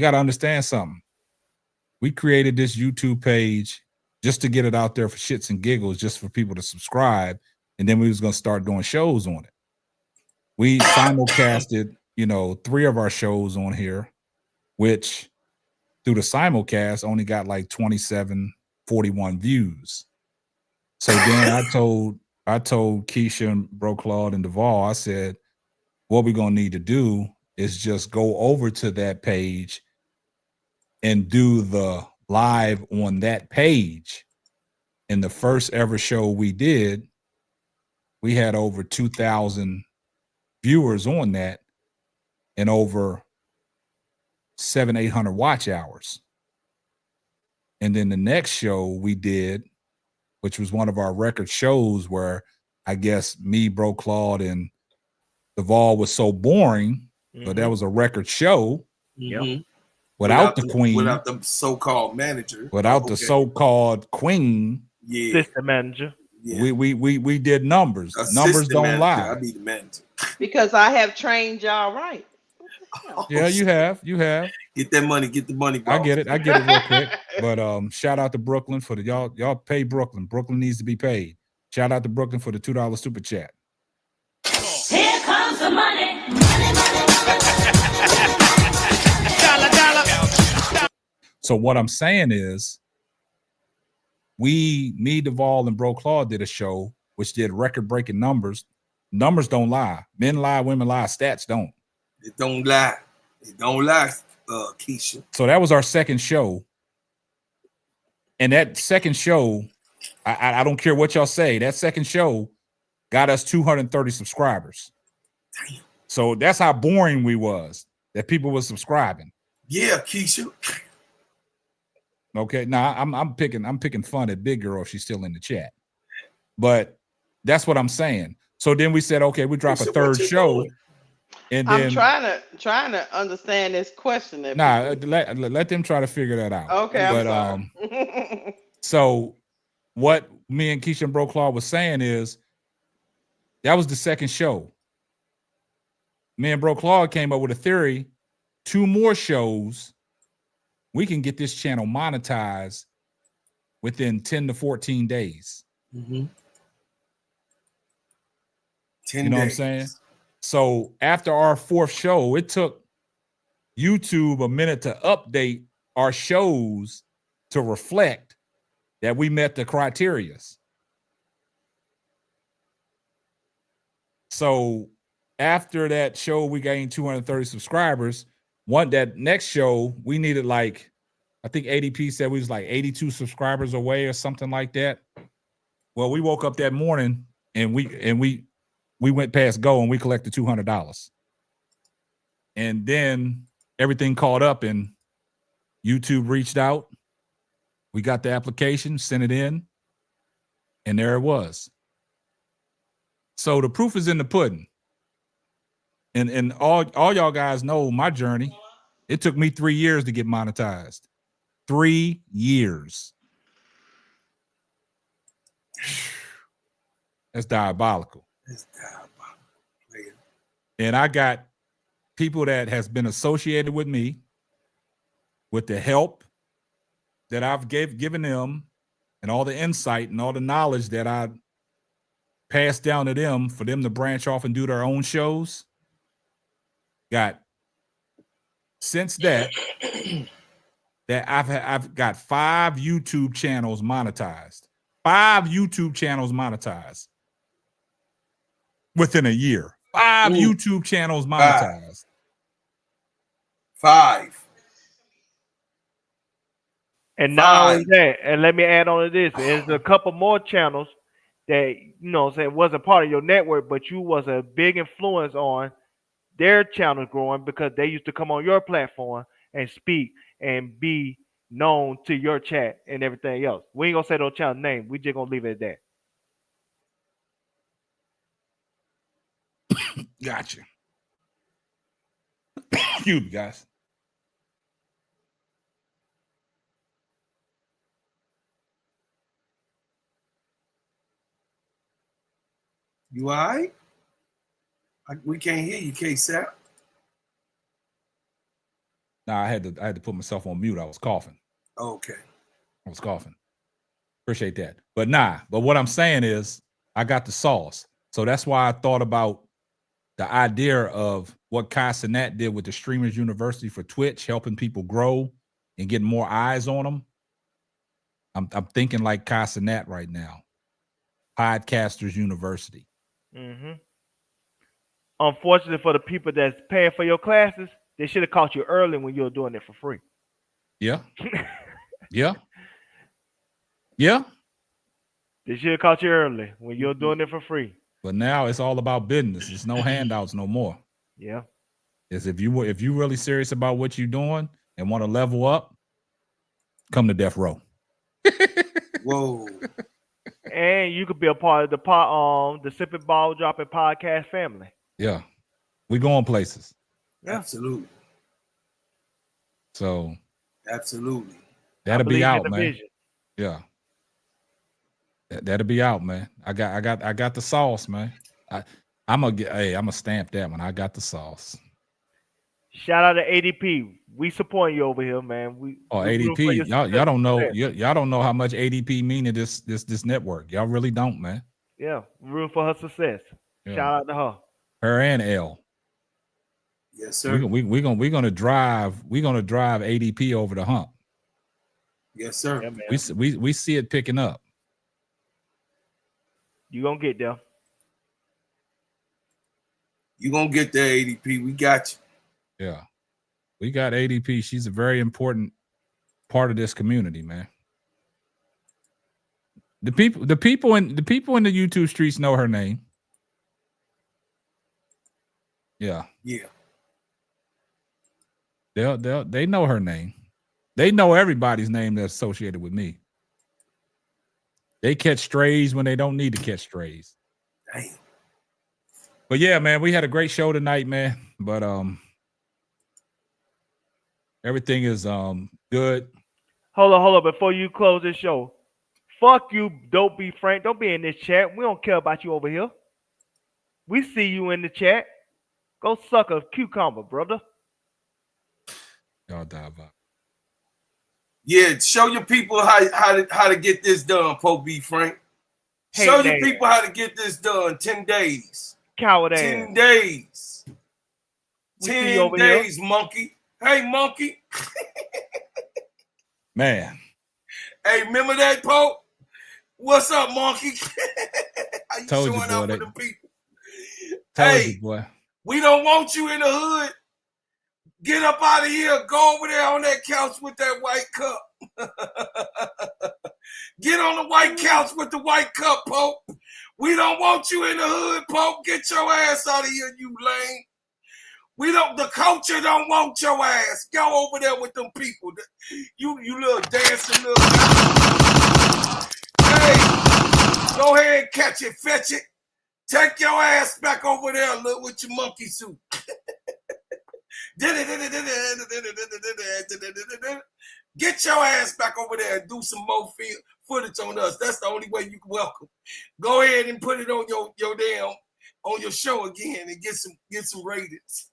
got to understand something. We created this YouTube page just to get it out there for shits and giggles, just for people to subscribe. And then we was going to start doing shows on it. We simulcasted, 3 of our shows on here, which through the simulcast only got like 27, 41 views. So then I told Keisha and Bro Claude and Duvall, I said, what we're going to need to do is just go over to that page and do the live on that page. In the first ever show we did, we had over 2,000 viewers on that and over 700-800 watch hours. And then the next show we did, which was one of our record shows where I guess me, Bro Claude, and Duvall was so boring, but that was a record show. Without the queen. Without the so-called manager. Without the so-called queen. System manager. Yeah. We did numbers. Numbers don't manager. lie. I be the manager. Because I have trained y'all right. Yeah, you have. Get that money, bro. I get it real quick. But shout out to Brooklyn for the y'all pay Brooklyn. Brooklyn needs to be paid. Shout out to Brooklyn for the $2 super chat. Here comes the money. So what I'm saying is, me, Duvall, and Bro Claude did a show which did record-breaking numbers. Numbers don't lie. Men lie, women lie, stats don't. It don't lie. It don't lie, Keisha. So that was our second show. And that second show, I don't care what y'all say, that second show got us 230 subscribers. Damn. So that's how boring we was, that people were subscribing. Yeah, Keisha. Okay, now I'm picking fun at Big Girl if she's still in the chat. But that's what I'm saying. So then we said, okay, we drop a third show. Doing? And then I'm trying to understand this question. Let them try to figure that out. Okay, but I'm sorry. So what me and Keisha and Bro Claw was saying is that was the second show. Me and Bro Claw came up with a theory: 2 more shows, we can get this channel monetized within 10 to 14 days. Mm-hmm. 10 you know days. What I'm saying? So after our 4th show, it took YouTube a minute to update our shows to reflect that we met the criteria. So after that show, we gained 230 subscribers. That next show, we needed like, I think ADP said we was like 82 subscribers away or something like that. Well, we woke up that morning and we went past go and we collected $200. And then everything caught up and YouTube reached out. We got the application, sent it in, and there it was. So the proof is in the pudding. And all y'all guys know my journey. It took me 3 years to get monetized. 3 years. That's diabolical. It's diabolical. And I got people that has been associated with me with the help that I've given them and all the insight and all the knowledge that I passed down to them for them to branch off and do their own shows. Since that I've got 5 YouTube channels monetized. 5 YouTube channels monetized within a year. 5 YouTube channels monetized. 5. And not only that, and let me add on to this, there's a couple more channels that, you know, wasn't part of your network, but you was a big influence on their channels growing because they used to come on your platform and speak and be known to your chat and everything else. We ain't gonna say those channel name. We just gonna leave it at that. Gotcha. Excuse me, guys. You all right? We can't hear you, K-Sap. Nah, I had to put myself on mute. I was coughing. Okay. I was coughing. Appreciate that. But what I'm saying is I got the sauce. So that's why I thought about the idea of what Kai Cenat did with the Streamers University for Twitch, helping people grow and getting more eyes on them. I'm thinking like Kai Cenat right now. Podcasters University. Mm-hmm. Unfortunately for the people that's paying for your classes, they should have caught you early when you were doing it for free. Yeah. Yeah. Yeah. They should have caught you early when you're doing it for free. But now it's all about business. It's no handouts no more. Yeah. It's if you really serious about what you're doing and want to level up, come to Death Row. Whoa. And you could be a part of the Sipping Ball Dropping podcast family. Yeah. We going places. Absolutely. So absolutely. That'll be out, man. Vision. Yeah. That'll be out, man. I got the sauce, man. I'm gonna stamp that one. I got the sauce. Shout out to ADP. We support you over here, man. ADP. Y'all don't know. Y'all don't know how much ADP mean to this network. Y'all really don't, man. Yeah, room for her success. Yeah. Shout out to her. Her and L. Yes, sir. We're gonna drive ADP over the hump. Yes, sir. Yeah, man. We see it picking up. You gonna get there. You gonna get there, ADP. We got you. Yeah. We got ADP. She's a very important part of this community, man. The people in the YouTube streets know her name. Yeah. Yeah. They know her name. They know everybody's name that's associated with me. They catch strays when they don't need to catch strays. Damn. But yeah, man, we had a great show tonight, man. But everything is good. Hold on. Before you close this show, fuck you. Don't be Frank. Don't be in this chat. We don't care about you over here. We see you in the chat. Go suck a cucumber, brother. Y'all die about. Yeah, show your people how to get this done, Pope B. Frank. Show your people how to get this done. 10 days. Coward 10 ass. days. We 10 days, here. Monkey. Hey, monkey. Man. Hey, remember that, Pope? What's up, monkey? How you Told showing you, boy, out for the people? Told you, boy. We don't want you in the hood. Get up out of here. Go over there on that couch with that white cup. Get on the white couch with the white cup, Pope. We don't want you in the hood, Pope. Get your ass out of here, you lame. The culture don't want your ass. Go over there with them people. You little dancing little guy. Hey, go ahead, catch it, fetch it. Take your ass back over there, look, with your monkey suit. Get your ass back over there and do some more footage on us. That's the only way you can welcome. Go ahead and put it on your show again and get some ratings.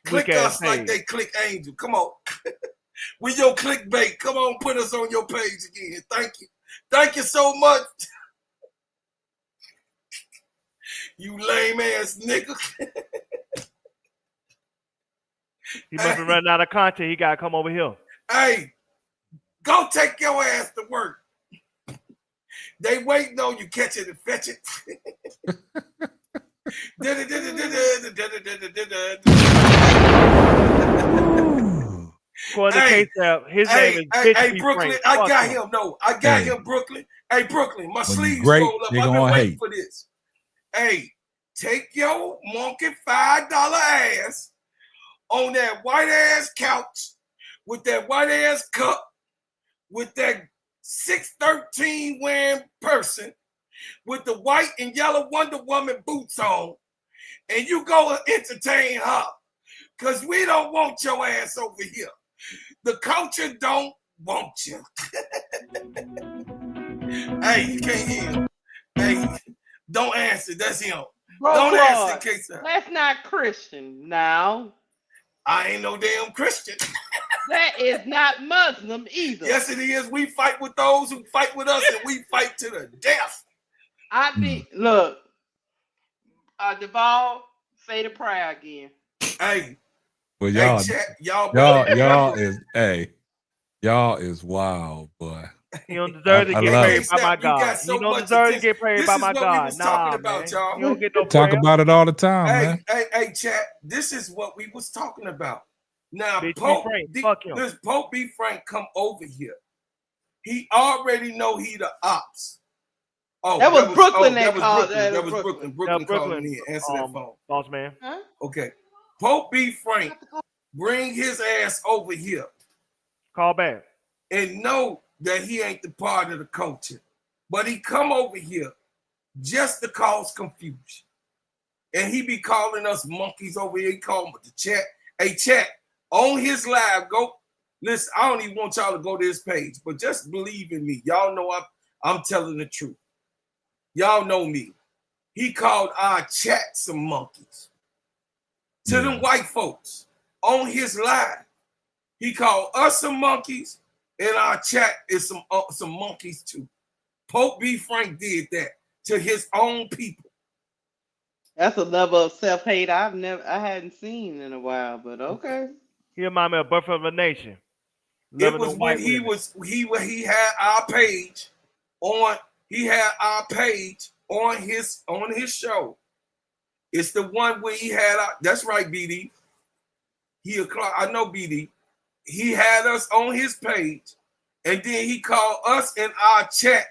Click us like they click Angel. Come on. We your clickbait. Come on, put us on your page again. Thank you. Thank you so much. You lame ass nigga. He must be running out of content. He gotta come over here. Hey, go take your ass to work. They waiting on you, catch it and fetch it. According to K-Sap, his name is Bitch Hey, B. Brooklyn, Frank. I Fuck got him. him. No, I got him, Brooklyn. Hey, Brooklyn, my sleeves great, roll up. I've been waiting for this. Hey, take your monkey $5 ass on that white ass couch with that white ass cup with that 613 wearing person with the white and yellow Wonder Woman boots on, and you go entertain her, because we don't want your ass over here. The culture don't want you. Hey, you can't hear him. Hey, don't answer. That's him. Bro, Don't answer, K-Sap. That's not Christian now. I ain't no damn Christian. That is not Muslim either. Yes, it is. We fight with those who fight with us, and we fight to the death. I think, look, Duval, say the prayer again. Hey. Well, y'all is wild, boy. He don't deserve to get prayed by my God. He don't deserve to get prayed by my God. Nah, man. Y'all. You don't get no Talk prayer. about it all the time, man. Hey, chat. This is what we was talking about. Now, Bitch, Pope, fuck him. this Pope B. Frank come over here. He already know he the ops. Oh, that was Brooklyn that called. That was Brooklyn. Brooklyn calling in. Answer that phone. Boss man. Huh? Okay. Pope B. Frank, bring his ass over here. Call back. And know that he ain't the part of the culture. But he come over here just to cause confusion. And he be calling us monkeys over here. He call them with the chat. Hey, chat, on his live, go. Listen, I don't even want y'all to go to his page, but just believe in me. Y'all know I'm telling the truth. Y'all know me. He called our chat some monkeys. To them white folks on his live. He called us some monkeys, and our chat is some monkeys too. Pope B. Frank did that to his own people. That's a level of self-hate I hadn't seen in a while, but okay. He remind me of Birth of a Nation. It was when he had our page on. He had our page on his show. It's the one where he had. That's right, BD. I know BD. He had us on his page, and then he called us in our chat.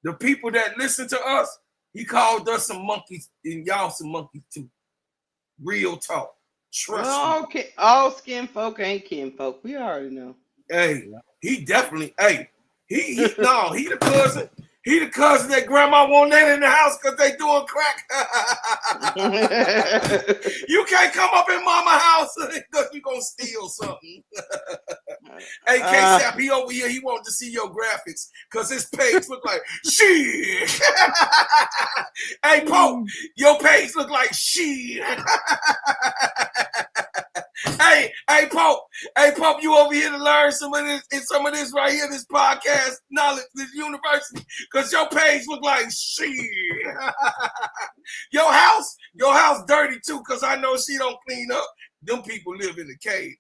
The people that listen to us, he called us some monkeys, and y'all some monkeys too. Real talk. Trust me. Okay. All skin folk ain't kin folk. We already know. Hey, he definitely. Hey, he the cousin. He the cousin that grandma won't let in the house because they doing crack. You can't come up in mama house because you gonna steal something. Hey, K-Sap, he over here, he wanted to see your graphics because his page look like shit. Hey, Pope, your page look like shit. Hey, Pope, you over here to learn some of this right here, this podcast knowledge, this university, because your page look like shit. Your house dirty too, because I know she don't clean up. Them people live in the cave.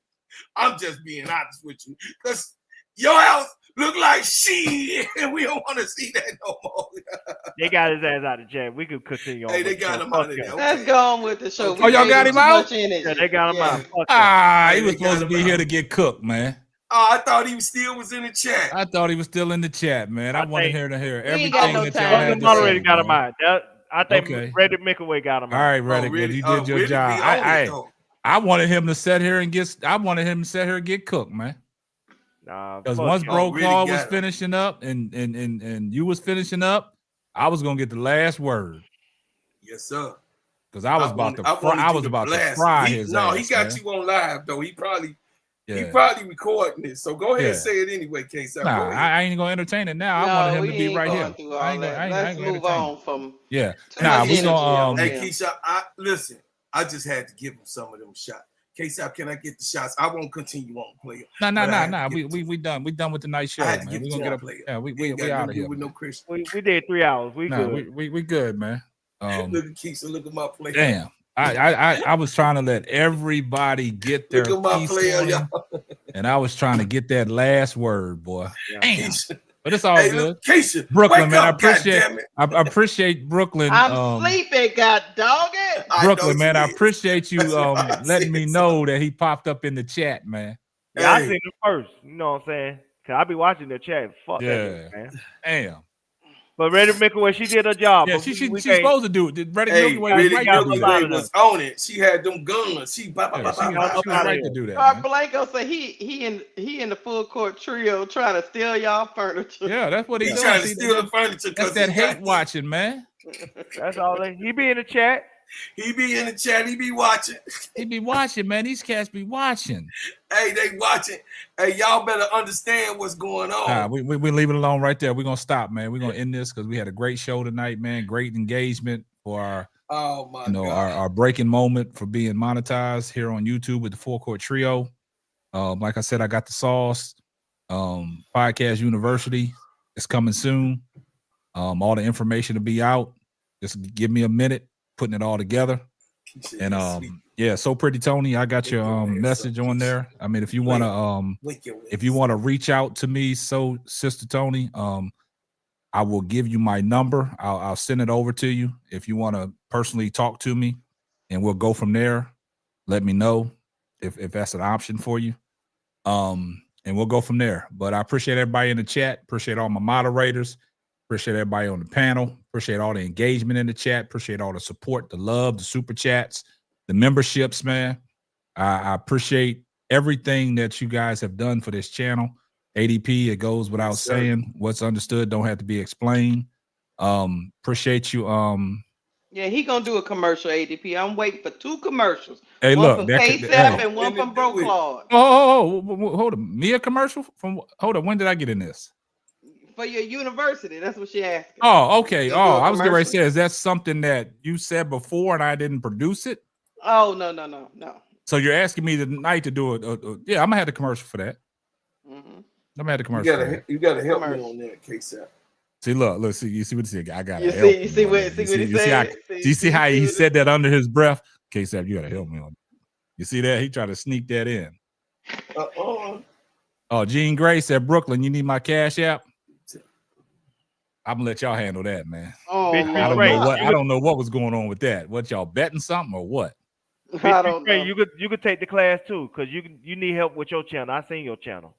I'm just being honest with you, because your house look like shit, and we don't want to see that no more. They got his ass out of jail. We could continue on. Hey, they got him out of there. Okay. Let's go on with the show. Oh, y'all got him out? Yeah, they got him out. He was supposed to be here to get cooked, man. Oh, I thought he still was in the chat. I thought he was still in the chat, man. I wanted to hear everything no that y'all had to say. Moderator got him out. I think Okay. Reddick Mickaway got him out. All right, Reddick, really? you did your Really job. be on it, I wanted him to sit here and get. I wanted him to sit here and get cooked, man. Because once Bro Claw was finishing up and you was finishing up, I was gonna get the last word. Yes, sir. Because I was about to fry his ass. He got you on live though. He probably recording it. So go ahead and say it anyway, K-Sap. Nah, I ain't gonna entertain it now. I wanted him to be right here. Let's move on from. Yeah. Nah, we gonna. Hey, Keisha, listen. I just had to give him some of them shots. K-Sap, can I get the shots? I won't continue on player. Nah. We done. We done with the night show, man. We gonna get up. Yeah, we out of here. With no Christian. We did 3 hours. We good. We good, man. Look at Keisha. Look at my player. Damn. I was trying to let everybody get their piece and I was trying to get that last word, boy. Damn. But it's all good. Keisha, Brooklyn, man. I appreciate Brooklyn. I'm sleeping, god dog it. Brooklyn, man. I appreciate you letting me know that he popped up in the chat, man. Yeah, I seen him first. You know what I'm saying? Cause I be watching the chat. Fuck that, man. Damn. But Reddick Mickaway, she did her job. Yeah, she's supposed to do it. Reddick Mickaway was on it. She had them guns. She was right to do that. Art Blanco said he in the full court trio trying to steal y'all furniture. Yeah, that's what he's trying to steal the furniture. That's that hate watching, man. That's all. He be in the chat. He be in the chat. He be watching. He be watching, man. These cats be watching. Hey, they watching. Hey, y'all better understand what's going on. Nah, we leave it alone right there. We're gonna stop, man. We're gonna end this because we had a great show tonight, man. Great engagement for our our breaking moment for being monetized here on YouTube with the Full Court Trio. Like I said, I got the sauce. Podcast University is coming soon. All the information will be out. Just give me a minute putting it all together. And yeah, So Pretty Tony, I got your message on there. I mean, if you want to reach out to me, so Sister Tony, I will give you my number. I'll send it over to you if you want to personally talk to me, and we'll go from there. Let me know if that's an option for you. And we'll go from there. But I appreciate everybody in the chat. Appreciate all my moderators. Appreciate everybody on the panel. Appreciate all the engagement in the chat. Appreciate all the support, the love, the super chats, the memberships, man. I appreciate everything that you guys have done for this channel. ADP, it goes without saying. What's understood don't have to be explained. Appreciate you. Yeah, he gonna do a commercial, ADP. I'm waiting for 2 commercials. Hey, one look, from K-Sap and one from Bro Claude. Oh, hold on. Me a commercial from? Hold on. When did I get in this? For your university, that's what she asked. Oh, okay. I was getting ready to say, is that something that you said before and I didn't produce it? Oh, no. So you're asking me tonight to do it? Yeah, I'm gonna have the commercial for that. I'm gonna have the commercial. You gotta help me on that, K-Sap. See, look, see, you see what he said? I gotta help. You see what he said? Do you see how he said that under his breath? K-Sap, you gotta help me on that. You see that? He tried to sneak that in. Oh, Jean Gray said, Brooklyn, you need my Cash App? I'm gonna let y'all handle that, man. Oh, Big I Ray, don't know what was going on with that. What y'all betting something or what? I don't know. You could take the class too, because you need help with your channel. I seen your channel.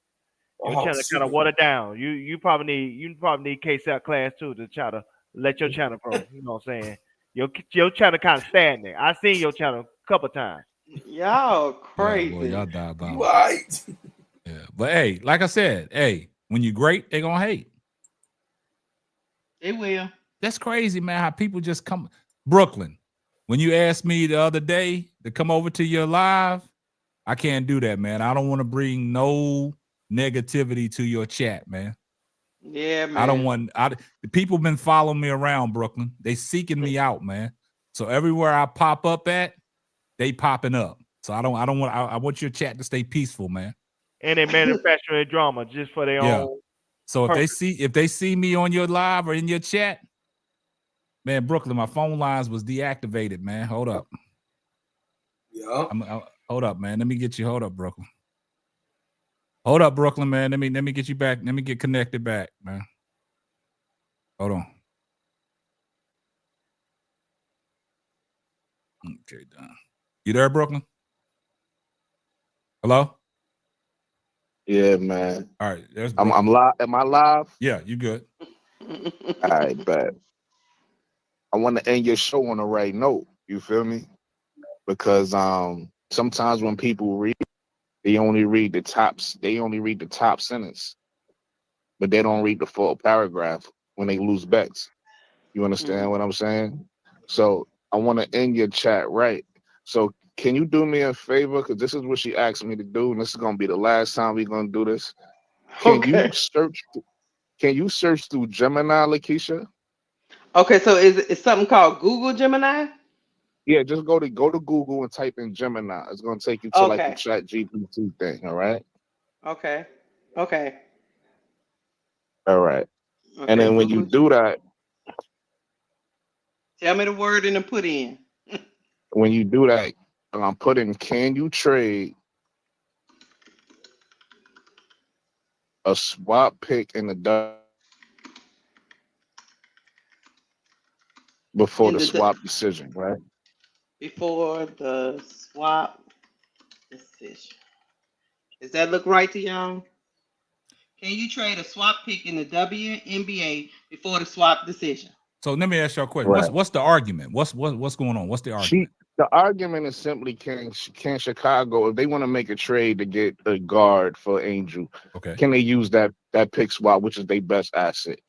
Your channel kind of watered down. You probably need KSAP class too to try to let your channel grow. You know what I'm saying? Your channel kind of stagnant. I seen your channel a couple times. Y'all crazy. Yeah, boy, y'all diabolical. You right. Yeah, but hey, like I said, hey, when you great, they gonna hate. They will. That's crazy, man. How people just come. Brooklyn, when you asked me the other day to come over to your live, I can't do that, man. I don't want to bring no negativity to your chat, man. Yeah, man. I don't want. The people been following me around, Brooklyn. They seeking me out, man. So everywhere I pop up at, they popping up. So I don't want. I want your chat to stay peaceful, man. And they manufacturing drama just for their own. So if they see me on your live or in your chat, man, Brooklyn, my phone lines was deactivated, man. Hold up. Yeah. Hold up, man. Let me get you. Hold up, Brooklyn. Hold up, Brooklyn, man. Let me get you back. Let me get connected back, man. Hold on. Okay, done. You there, Brooklyn? Hello? Yeah, man. All right. There's I'm live. Am I live? Yeah, you good. All right, bet. I want to end your show on the right note. You feel me? Because sometimes when people read, they only read the tops. They only read the top sentence, but they don't read the full paragraph when they lose bets. You understand what I'm saying? So I want to end your chat right. So can you do me a favor? Because this is what she asked me to do, and this is gonna be the last time we're gonna do this. Can you search? Can you search through Gemini, Lakeisha? Okay, so is something called Google Gemini? Yeah, just go to Google and type in Gemini. It's gonna take you to like the Chat GPT thing. All right. Okay. Okay. All right. Okay. And then when you do that, tell me the word and then put in. when you do that, put in, can you trade a swap pick in the before the swap decision, right? Before the swap decision. Does that look right to y'all? Can you trade a swap pick in the WNBA before the swap decision? So let me ask y'all a question. Right. What's the argument? What's going on? What's the argument? The argument is simply can Chicago, if they want to make a trade to get a guard for Angel, can they use that pick swap, which is their best asset,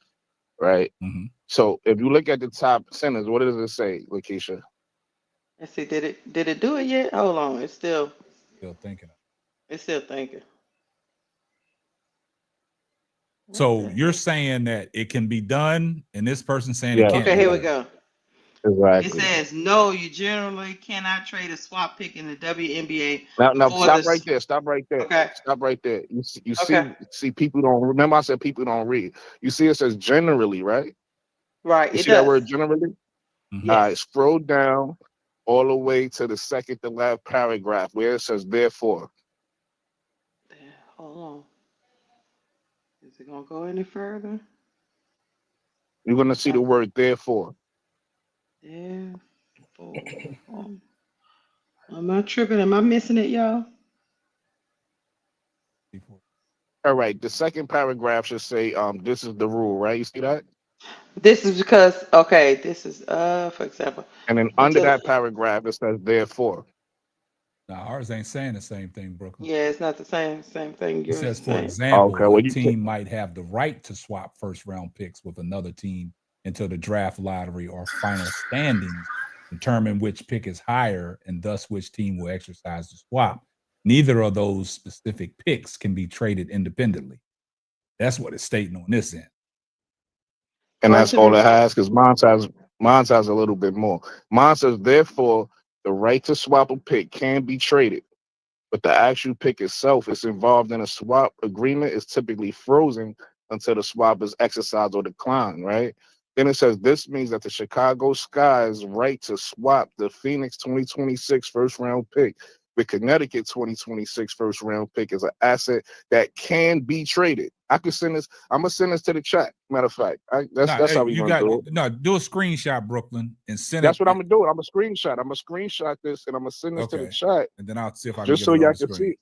right? Mm-hmm. So if you look at the top sentence, what does it say, Lakeisha? Let's see, did it do it yet? Hold on, it's still thinking. It's still thinking. So you're saying that it can be done, and this person saying it can't. Okay, here we go. Exactly. It says no, you generally cannot trade a swap pick in the WNBA. Now stop right there. Stop right there. Okay. Stop right there. You see people don't remember. I said people don't read. You see it says generally, right? Right. You it see does. that word generally? Mm-hmm. All right, scroll down all the way to the second to last paragraph where it says therefore. Hold on. Is it gonna go any further? You're gonna see the word therefore. Therefore. Am I tripping? Am I missing it, y'all? All right, the second paragraph should say, this is the rule, right? You see that? This is because this is for example. And then under that paragraph it says therefore. Now ours ain't saying the same thing, Brooklyn. Yeah, it's not the same thing. It says, for saying. example, a team might have the right to swap first round picks with another team until the draft lottery or final standings determine which pick is higher and thus which team will exercise the swap. Neither of those specific picks can be traded independently. That's what it's stating on this end. And that's all it has, because mine has a little bit more. Mine says, therefore, the right to swap a pick can be traded, but the actual pick itself is involved in a swap agreement is typically frozen until the swap is exercised or declined, right? Then it says this means that the Chicago Sky's right to swap the Phoenix 2026 first round pick the Connecticut 2026 first round pick is an asset that can be traded. I could send this. I'm gonna send this to the chat. Matter of fact, that's how we gonna do it. No, do a screenshot, Brooklyn, and send That's it. what I'm gonna do. I'm gonna screenshot. I'm gonna screenshot this and I'm gonna send this to the chat. And then I'll see if I can just get so it on y'all the can screen. see.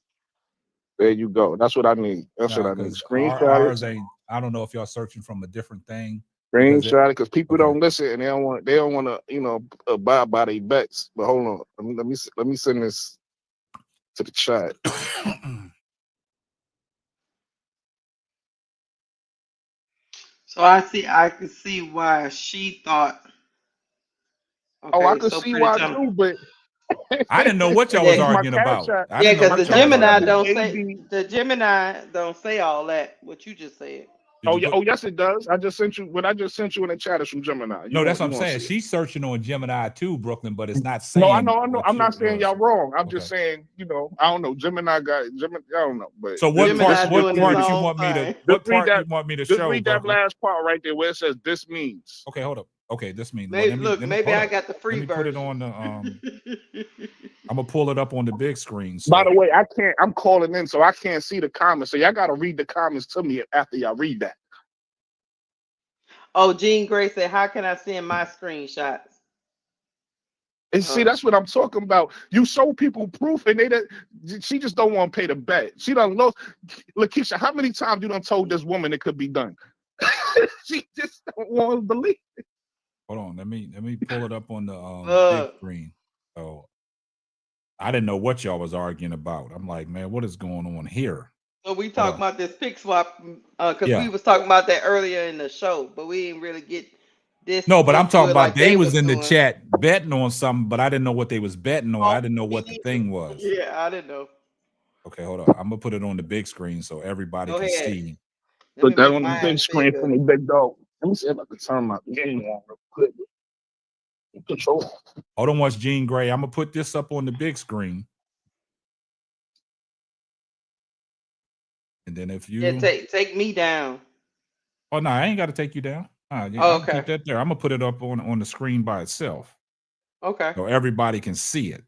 There you go. That's what I need. That's what I need. Screenshot ours it. ain't. I don't know if y'all searching from a different thing. Screenshot it because people don't listen and they don't want to abide by their bets. But hold on, let me send this to the chat. So I can see why she thought. Okay, I could see why too, but I didn't know what y'all was arguing about. Yeah, because the Gemini don't say all that. What you just said. Yes, it does. I just sent you in the chat. It's from Gemini. No, that's what I'm saying. She's searching on Gemini too, Brooklyn, but it's not saying. No, I know. I'm not saying y'all wrong. I'm just saying, I don't know. Gemini got Gemini. I don't know. But so what part you want me to? What part you want me to show? Just read that last part right there where it says "this means." Okay, hold up. Okay, this means. Maybe I got the free version. Put it on the. I'm gonna pull it up on the big screen. So. By the way, I can't. I'm calling in, so I can't see the comments. So y'all got to read the comments to me after y'all read that. Oh, Jean Gray said, "How can I send my screenshots?" And see, that's what I'm talking about. You show people proof, and she just don't want to pay the bet. She don't know. Lakeisha, how many times you done told this woman it could be done? She just don't want to believe it. Hold on, let me pull it up on the big screen. So I didn't know what y'all was arguing about. I'm like, man, what is going on here? So we talked about this pick swap because we was talking about that earlier in the show, but we didn't really get this. No, but I'm talking about they was in the chat betting on something, but I didn't know what they was betting on. I didn't know what the thing was. Yeah, I didn't know. Okay, hold on. I'm gonna put it on the big screen so everybody can see. Put that on the big screen for me, big dog. Let me see if I can turn my game on real quick. Control. Hold on, watch Jean Gray. I'm gonna put this up on the big screen. And then if you take me down. Oh no, I ain't got to take you down. Okay. Keep that there. I'm gonna put it up on the screen by itself. Okay. So everybody can see it.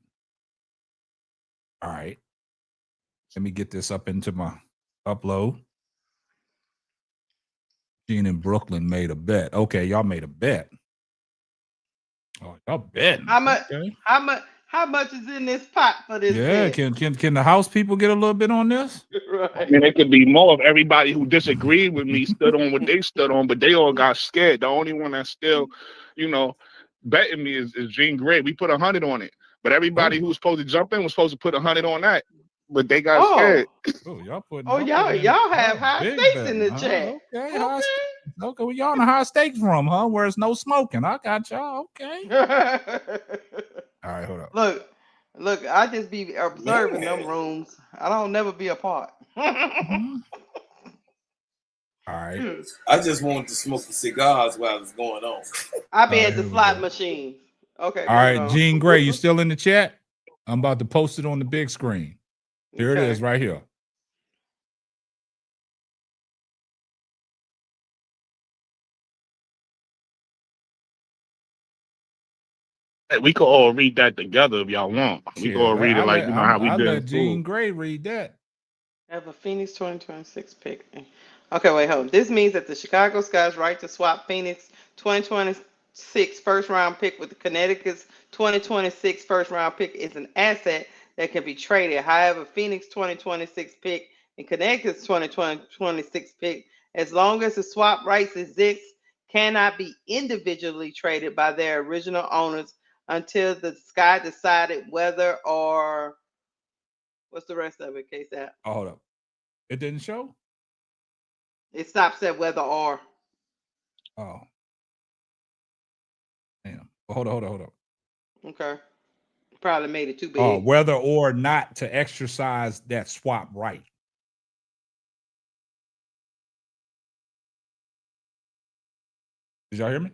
All right. Let me get this up into my upload. Gene and Brooklyn made a bet. Okay, y'all made a bet. Oh, y'all betting. How much? Okay. How much is in this pot for this? Yeah, bet? can the house people get a little bit on this? Right. I mean, it could be more if everybody who disagreed with me stood on what they stood on, but they all got scared. The only one that's still, betting me is Jean Gray. We put 100 on it, but everybody who was supposed to jump in was supposed to put 100 on that, but they got scared. Oh, y'all putting. Y'all have high stakes in the chat. Okay. Okay, well, y'all in a high stakes room, huh? Where it's no smoking. I got y'all. Okay. All right, hold up. Look, I just be observing them rooms. I don't never be a part. All right. I just wanted to smoke the cigars while it's going on. I be at the slot machine. Okay. All right, Jean Gray, you still in the chat? I'm about to post it on the big screen. Here it is right here. Hey, we could all read that together if y'all want. We could all read it like how we did. I'll let Jean Gray read that. Have a Phoenix 2026 pick. Okay, wait, hold on. This means that the Chicago Sky's right to swap Phoenix 2026 first round pick with the Connecticut's 2026 first round pick is an asset that can be traded. However, Phoenix 2026 pick and Connecticut's 2026 pick, as long as the swap rights exist, cannot be individually traded by their original owners until the Sky decided whether or what's the rest of it, KSAP? Oh, hold up. It didn't show? It stops at whether or. Oh. Damn. Hold up. Okay. Probably made it too big. Oh, whether or not to exercise that swap right. Did y'all hear me?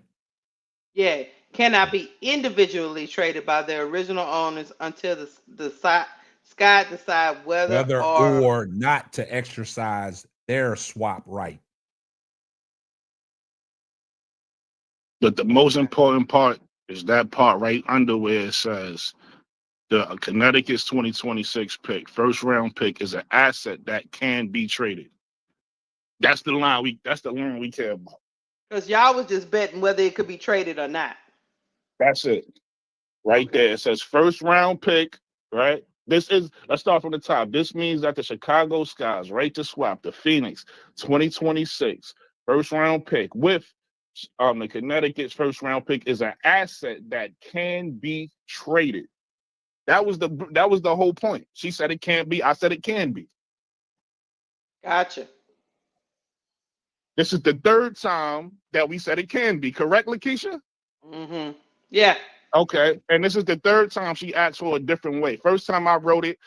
Yeah. Cannot be individually traded by their original owners until the Sky decide whether or not to exercise their swap right. But the most important part is that part right under where it says The Connecticut's 2026 pick, first round pick, is an asset that can be traded. That's the line we care about. Because y'all was just betting whether it could be traded or not. That's it. Right there. It says first round pick, right? Let's start from the top. This means that the Chicago Sky's right to swap the Phoenix 2026 first round pick with the Connecticut's first round pick is an asset that can be traded. That was the whole point. She said it can't be. I said it can be. Gotcha. This is the third time that we said it can be. Correct, Lakeisha? Mm-hmm. Yeah. Okay. And this is the third time she asked for a different way. First time I wrote it,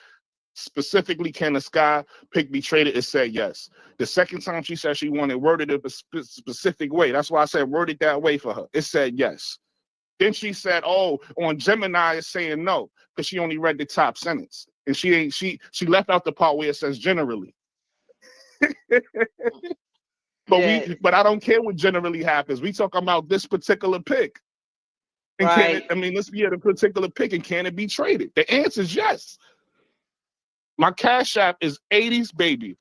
specifically, can the Sky pick be traded? It said yes. The second time she said she wanted worded it a specific way. That's why I said word it that way for her. It said yes. Then she said, "Oh, on Gemini it's saying no," because she only read the top sentence, and she left out the part where it says generally. But I don't care what generally happens. We talking about this particular pick, and right. Let's be at a particular pick, and can it be traded? The answer is yes. My Cash App is 80s baby.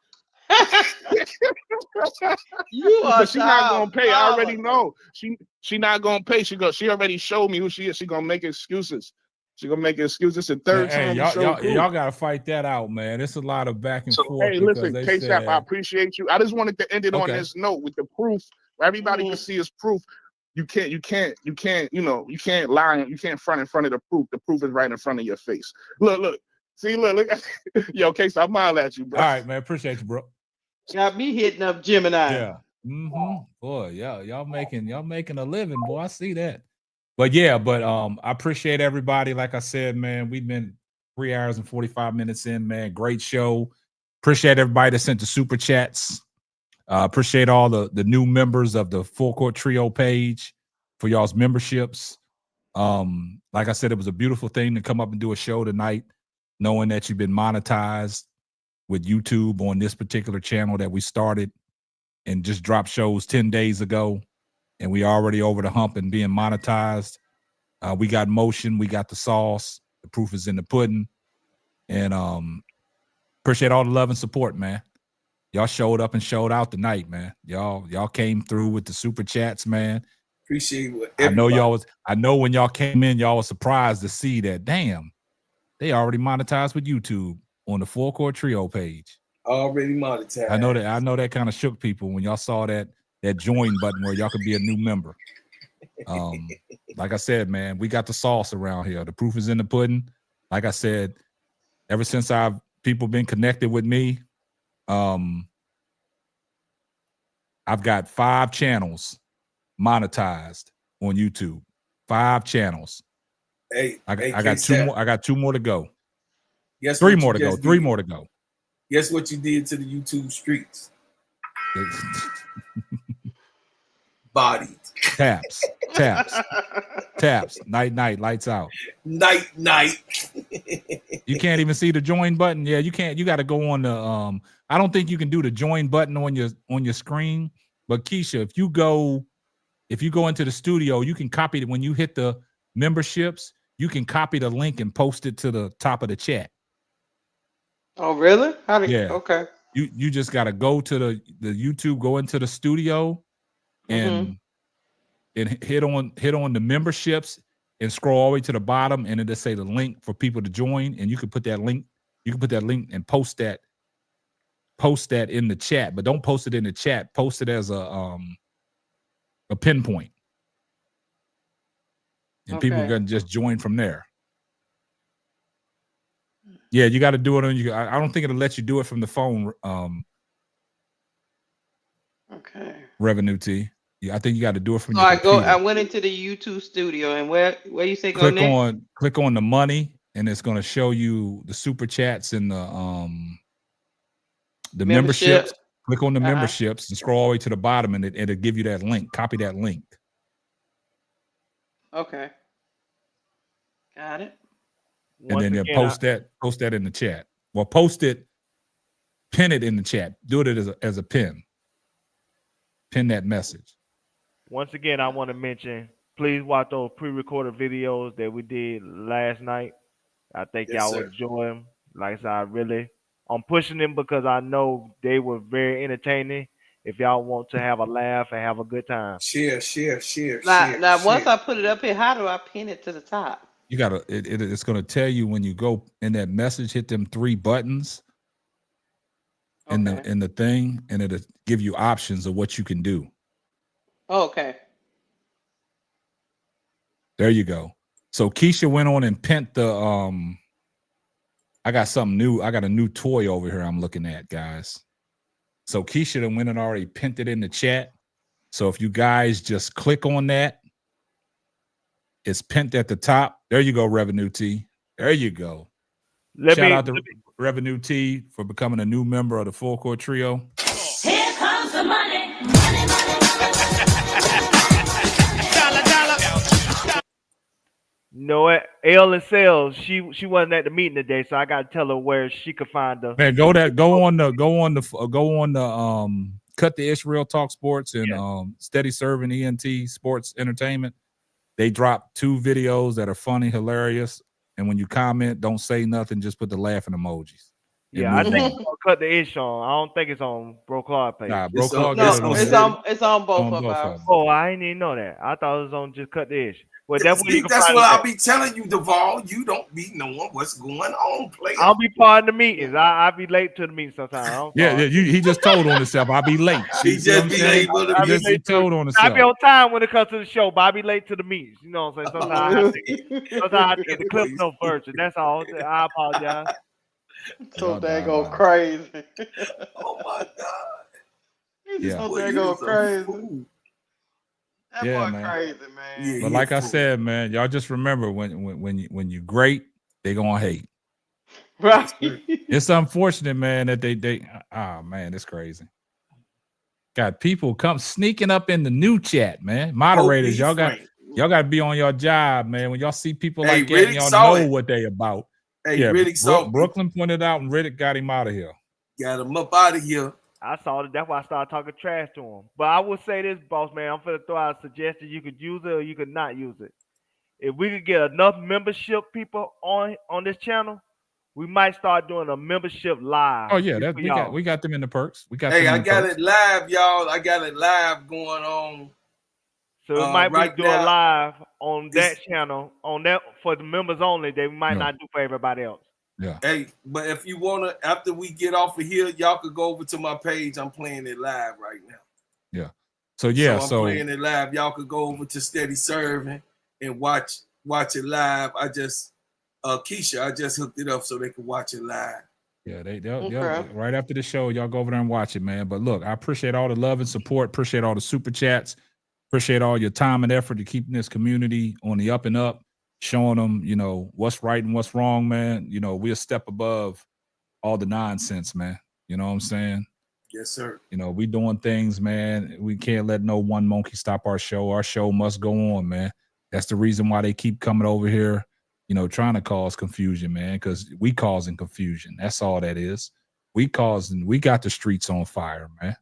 You are she not gonna pay. I already know. She not gonna pay. She already showed me who she is. She gonna make excuses. She gonna make excuses. The third time. Y'all gotta fight that out, man. It's a lot of back and forth. Hey, listen, K-Sap, I appreciate you. I just wanted to end it on this note with the proof. Everybody can see his proof. You can't lie. You can't front in front of the proof. The proof is right in front of your face. Look. See, look. Yo, K-Sap, I smile at you, bro. All right, man. Appreciate you, bro. Got me hitting up Gemini. Yeah. Mm-hmm. Boy, y'all making a living, boy. I see that. But I appreciate everybody. Like I said, man, we've been 3 hours and 45 minutes in, man. Great show. Appreciate everybody that sent the super chats. Appreciate all the new members of the Full Court Trio page for y'all's memberships. Like I said, it was a beautiful thing to come up and do a show tonight, knowing that you've been monetized with YouTube on this particular channel that we started and just dropped shows 10 days ago. And we already over the hump and being monetized. We got motion. We got the sauce. The proof is in the pudding. And appreciate all the love and support, man. Y'all showed up and showed out tonight, man. Y'all came through with the super chats, man. Appreciate what I know when y'all came in, y'all was surprised to see that, damn, they already monetized with YouTube on the Full Court Trio page. Already monetized. I know that kind of shook people when y'all saw that join button where y'all could be a new member. Like I said, man, we got the sauce around here. The proof is in the pudding. Like I said, ever since people been connected with me, I've got 5 channels monetized on YouTube. 5 channels. I got 2 more. I got 2 more to go. Guess 3 more to go. 3 more to go. Guess what you did to the YouTube streets? Bodied. Taps. Night, lights out. Night. You can't even see the join button. Yeah, you can't. You got to go on the I don't think you can do the join button on your screen. But Keisha, if you go into the studio, you can copy it. When you hit the memberships, you can copy the link and post it to the top of the chat. Oh, really? Yeah. Okay. You just got to go to the YouTube, go into the studio, and hit on the memberships and scroll all the way to the bottom, and it'll say the link for people to join, and you can put that link. You can put that link and post that in the chat, but don't post it in the chat. Post it as a pinpoint, and people are gonna just join from there. Yeah, you got to do it on you. I don't think it'll let you do it from the phone. Okay. Revenue T. Yeah, I think you got to do it from. So I went into the YouTube studio, and where you say go next? Click on the money, and it's going to show you the super chats and the memberships. Click on the memberships and scroll all the way to the bottom, and it'll give you that link. Copy that link. Okay. Got it. And then you post that in the chat. Well, post it, pin it in the chat. Do it as a pin. Pin that message. Once again, I want to mention, please watch those pre-recorded videos that we did last night I think Yes, y'all sir. would enjoy them. Like I said, I'm pushing them because I know they were very entertaining. If y'all want to have a laugh and have a good time, Share. Now, once I put it up here, how do I pin it to the top? You gotta. It's gonna tell you when you go in that message. Hit them 3 buttons in the thing, and it'll give you options of what you can do. Okay. There you go. So Keisha went on and pinned the I got something new. I got a new toy over here I'm looking at, guys. So Keisha done went and already pinned it in the chat. So if you guys just click on that, it's pinned at the top. There you go, Revenue T. There you go. Shout out to Revenue T for becoming a new member of the Full Court Trio. Here comes the money. you know what? L and Sales, she wasn't at the meeting today, so I got to tell her where she could find the. Man, go on the Cut the Ish Real Talk Sports and Steady Serving ENT Sports Entertainment. They dropped 2 videos that are funny, hilarious, and when you comment, don't say nothing, just put the laughing emojis. Yeah, I think it's gonna Cut the Ish on. I don't think it's on Bro Claude page. Nah, Bro Claude it's on both of ours. Oh, I didn't even know that. I thought it was on just Cut the Ish. Well, that's what I'll be telling you, Duval. You don't be knowing what's going on, player. I'll be part of the meetings. I'll be late to the meeting sometimes. He just told on himself. I'll be late. He just be late. He told on himself. I'll be on time when it comes to the show, but I'll be late to the meetings. You know what I'm saying? Sometimes I have to get the clip note version. That's all. I apologize. So dang go crazy. Oh my God. He's so dang go crazy. That boy man. crazy, man. Yeah, but like I said, man, y'all just remember when you great, they gonna hate. Right. It's unfortunate, man, that they man, it's crazy. Got people come sneaking up in the new chat, man. Moderators, y'all got to be on your job, man. When y'all see people like that, y'all know what they about. Hey, Riddick Brooklyn pointed out, and Riddick got him out of here. Got him up out of here. I saw it. That's why I started talking trash to him. But I would say this, boss man. I'm going to throw out a suggestion. You could use it or you could not use it. If we could get enough membership people on this channel, we might start doing a membership live. Oh yeah, we got them in the perks. We got. Hey, I got it live, y'all. I got it live going on. So it might be doing live on that channel, on that for the members only. They might not do for everybody else. Yeah. Hey, but if you wanna, after we get off of here, y'all could go over to my page. I'm playing it live right now. Yeah. So I'm playing it live. Y'all could go over to Steady Serving and watch it live. I just Keisha, I just hooked it up so they can watch it live. Yeah, they'll right after the show, y'all go over there and watch it, man. But look, I appreciate all the love and support. Appreciate all the super chats. Appreciate all your time and effort to keeping this community on the up and up. Showing them, what's right and what's wrong, man. We're a step above all the nonsense, man. You know what I'm saying? Yes, sir. We doing things, man. We can't let no one monkey stop our show. Our show must go on, man. That's the reason why they keep coming over here, trying to cause confusion, man, because we causing confusion. That's all that is. We got the streets on fire, man.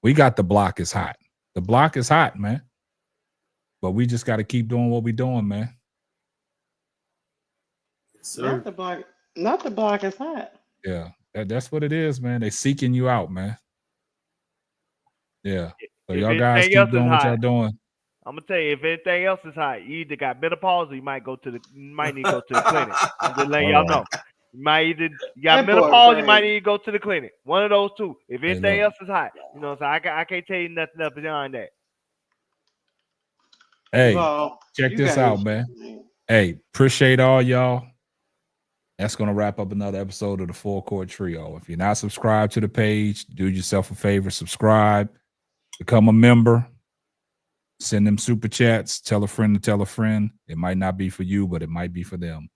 We got the block is hot. The block is hot, man. But we just got to keep doing what we doing, man. Not the block is hot. Yeah, that's what it is, man. They seeking you out, man. Yeah. So y'all guys keep doing what y'all doing. I'm gonna tell you, if anything else is hot, you either got menopause or you might need to go to the clinic. I'm just letting y'all know. You got menopause, you might need to go to the clinic. One of those two. If anything else is hot, so I can't tell you nothing else beyond that. Hey, check this out, man. Hey, appreciate all y'all. That's going to wrap up another episode of the Full Court Trio. If you're not subscribed to the page, do yourself a favor, subscribe, become a member, send them super chats, tell a friend to tell a friend. It might not be for you, but it might be for them.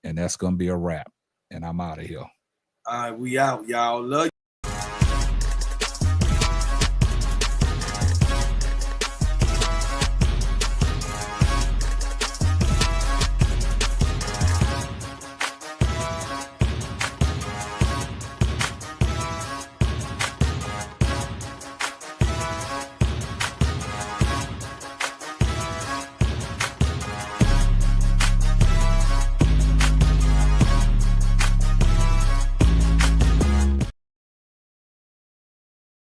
And that's going to be a wrap. And I'm out of here. All right, we out, y'all. Love you.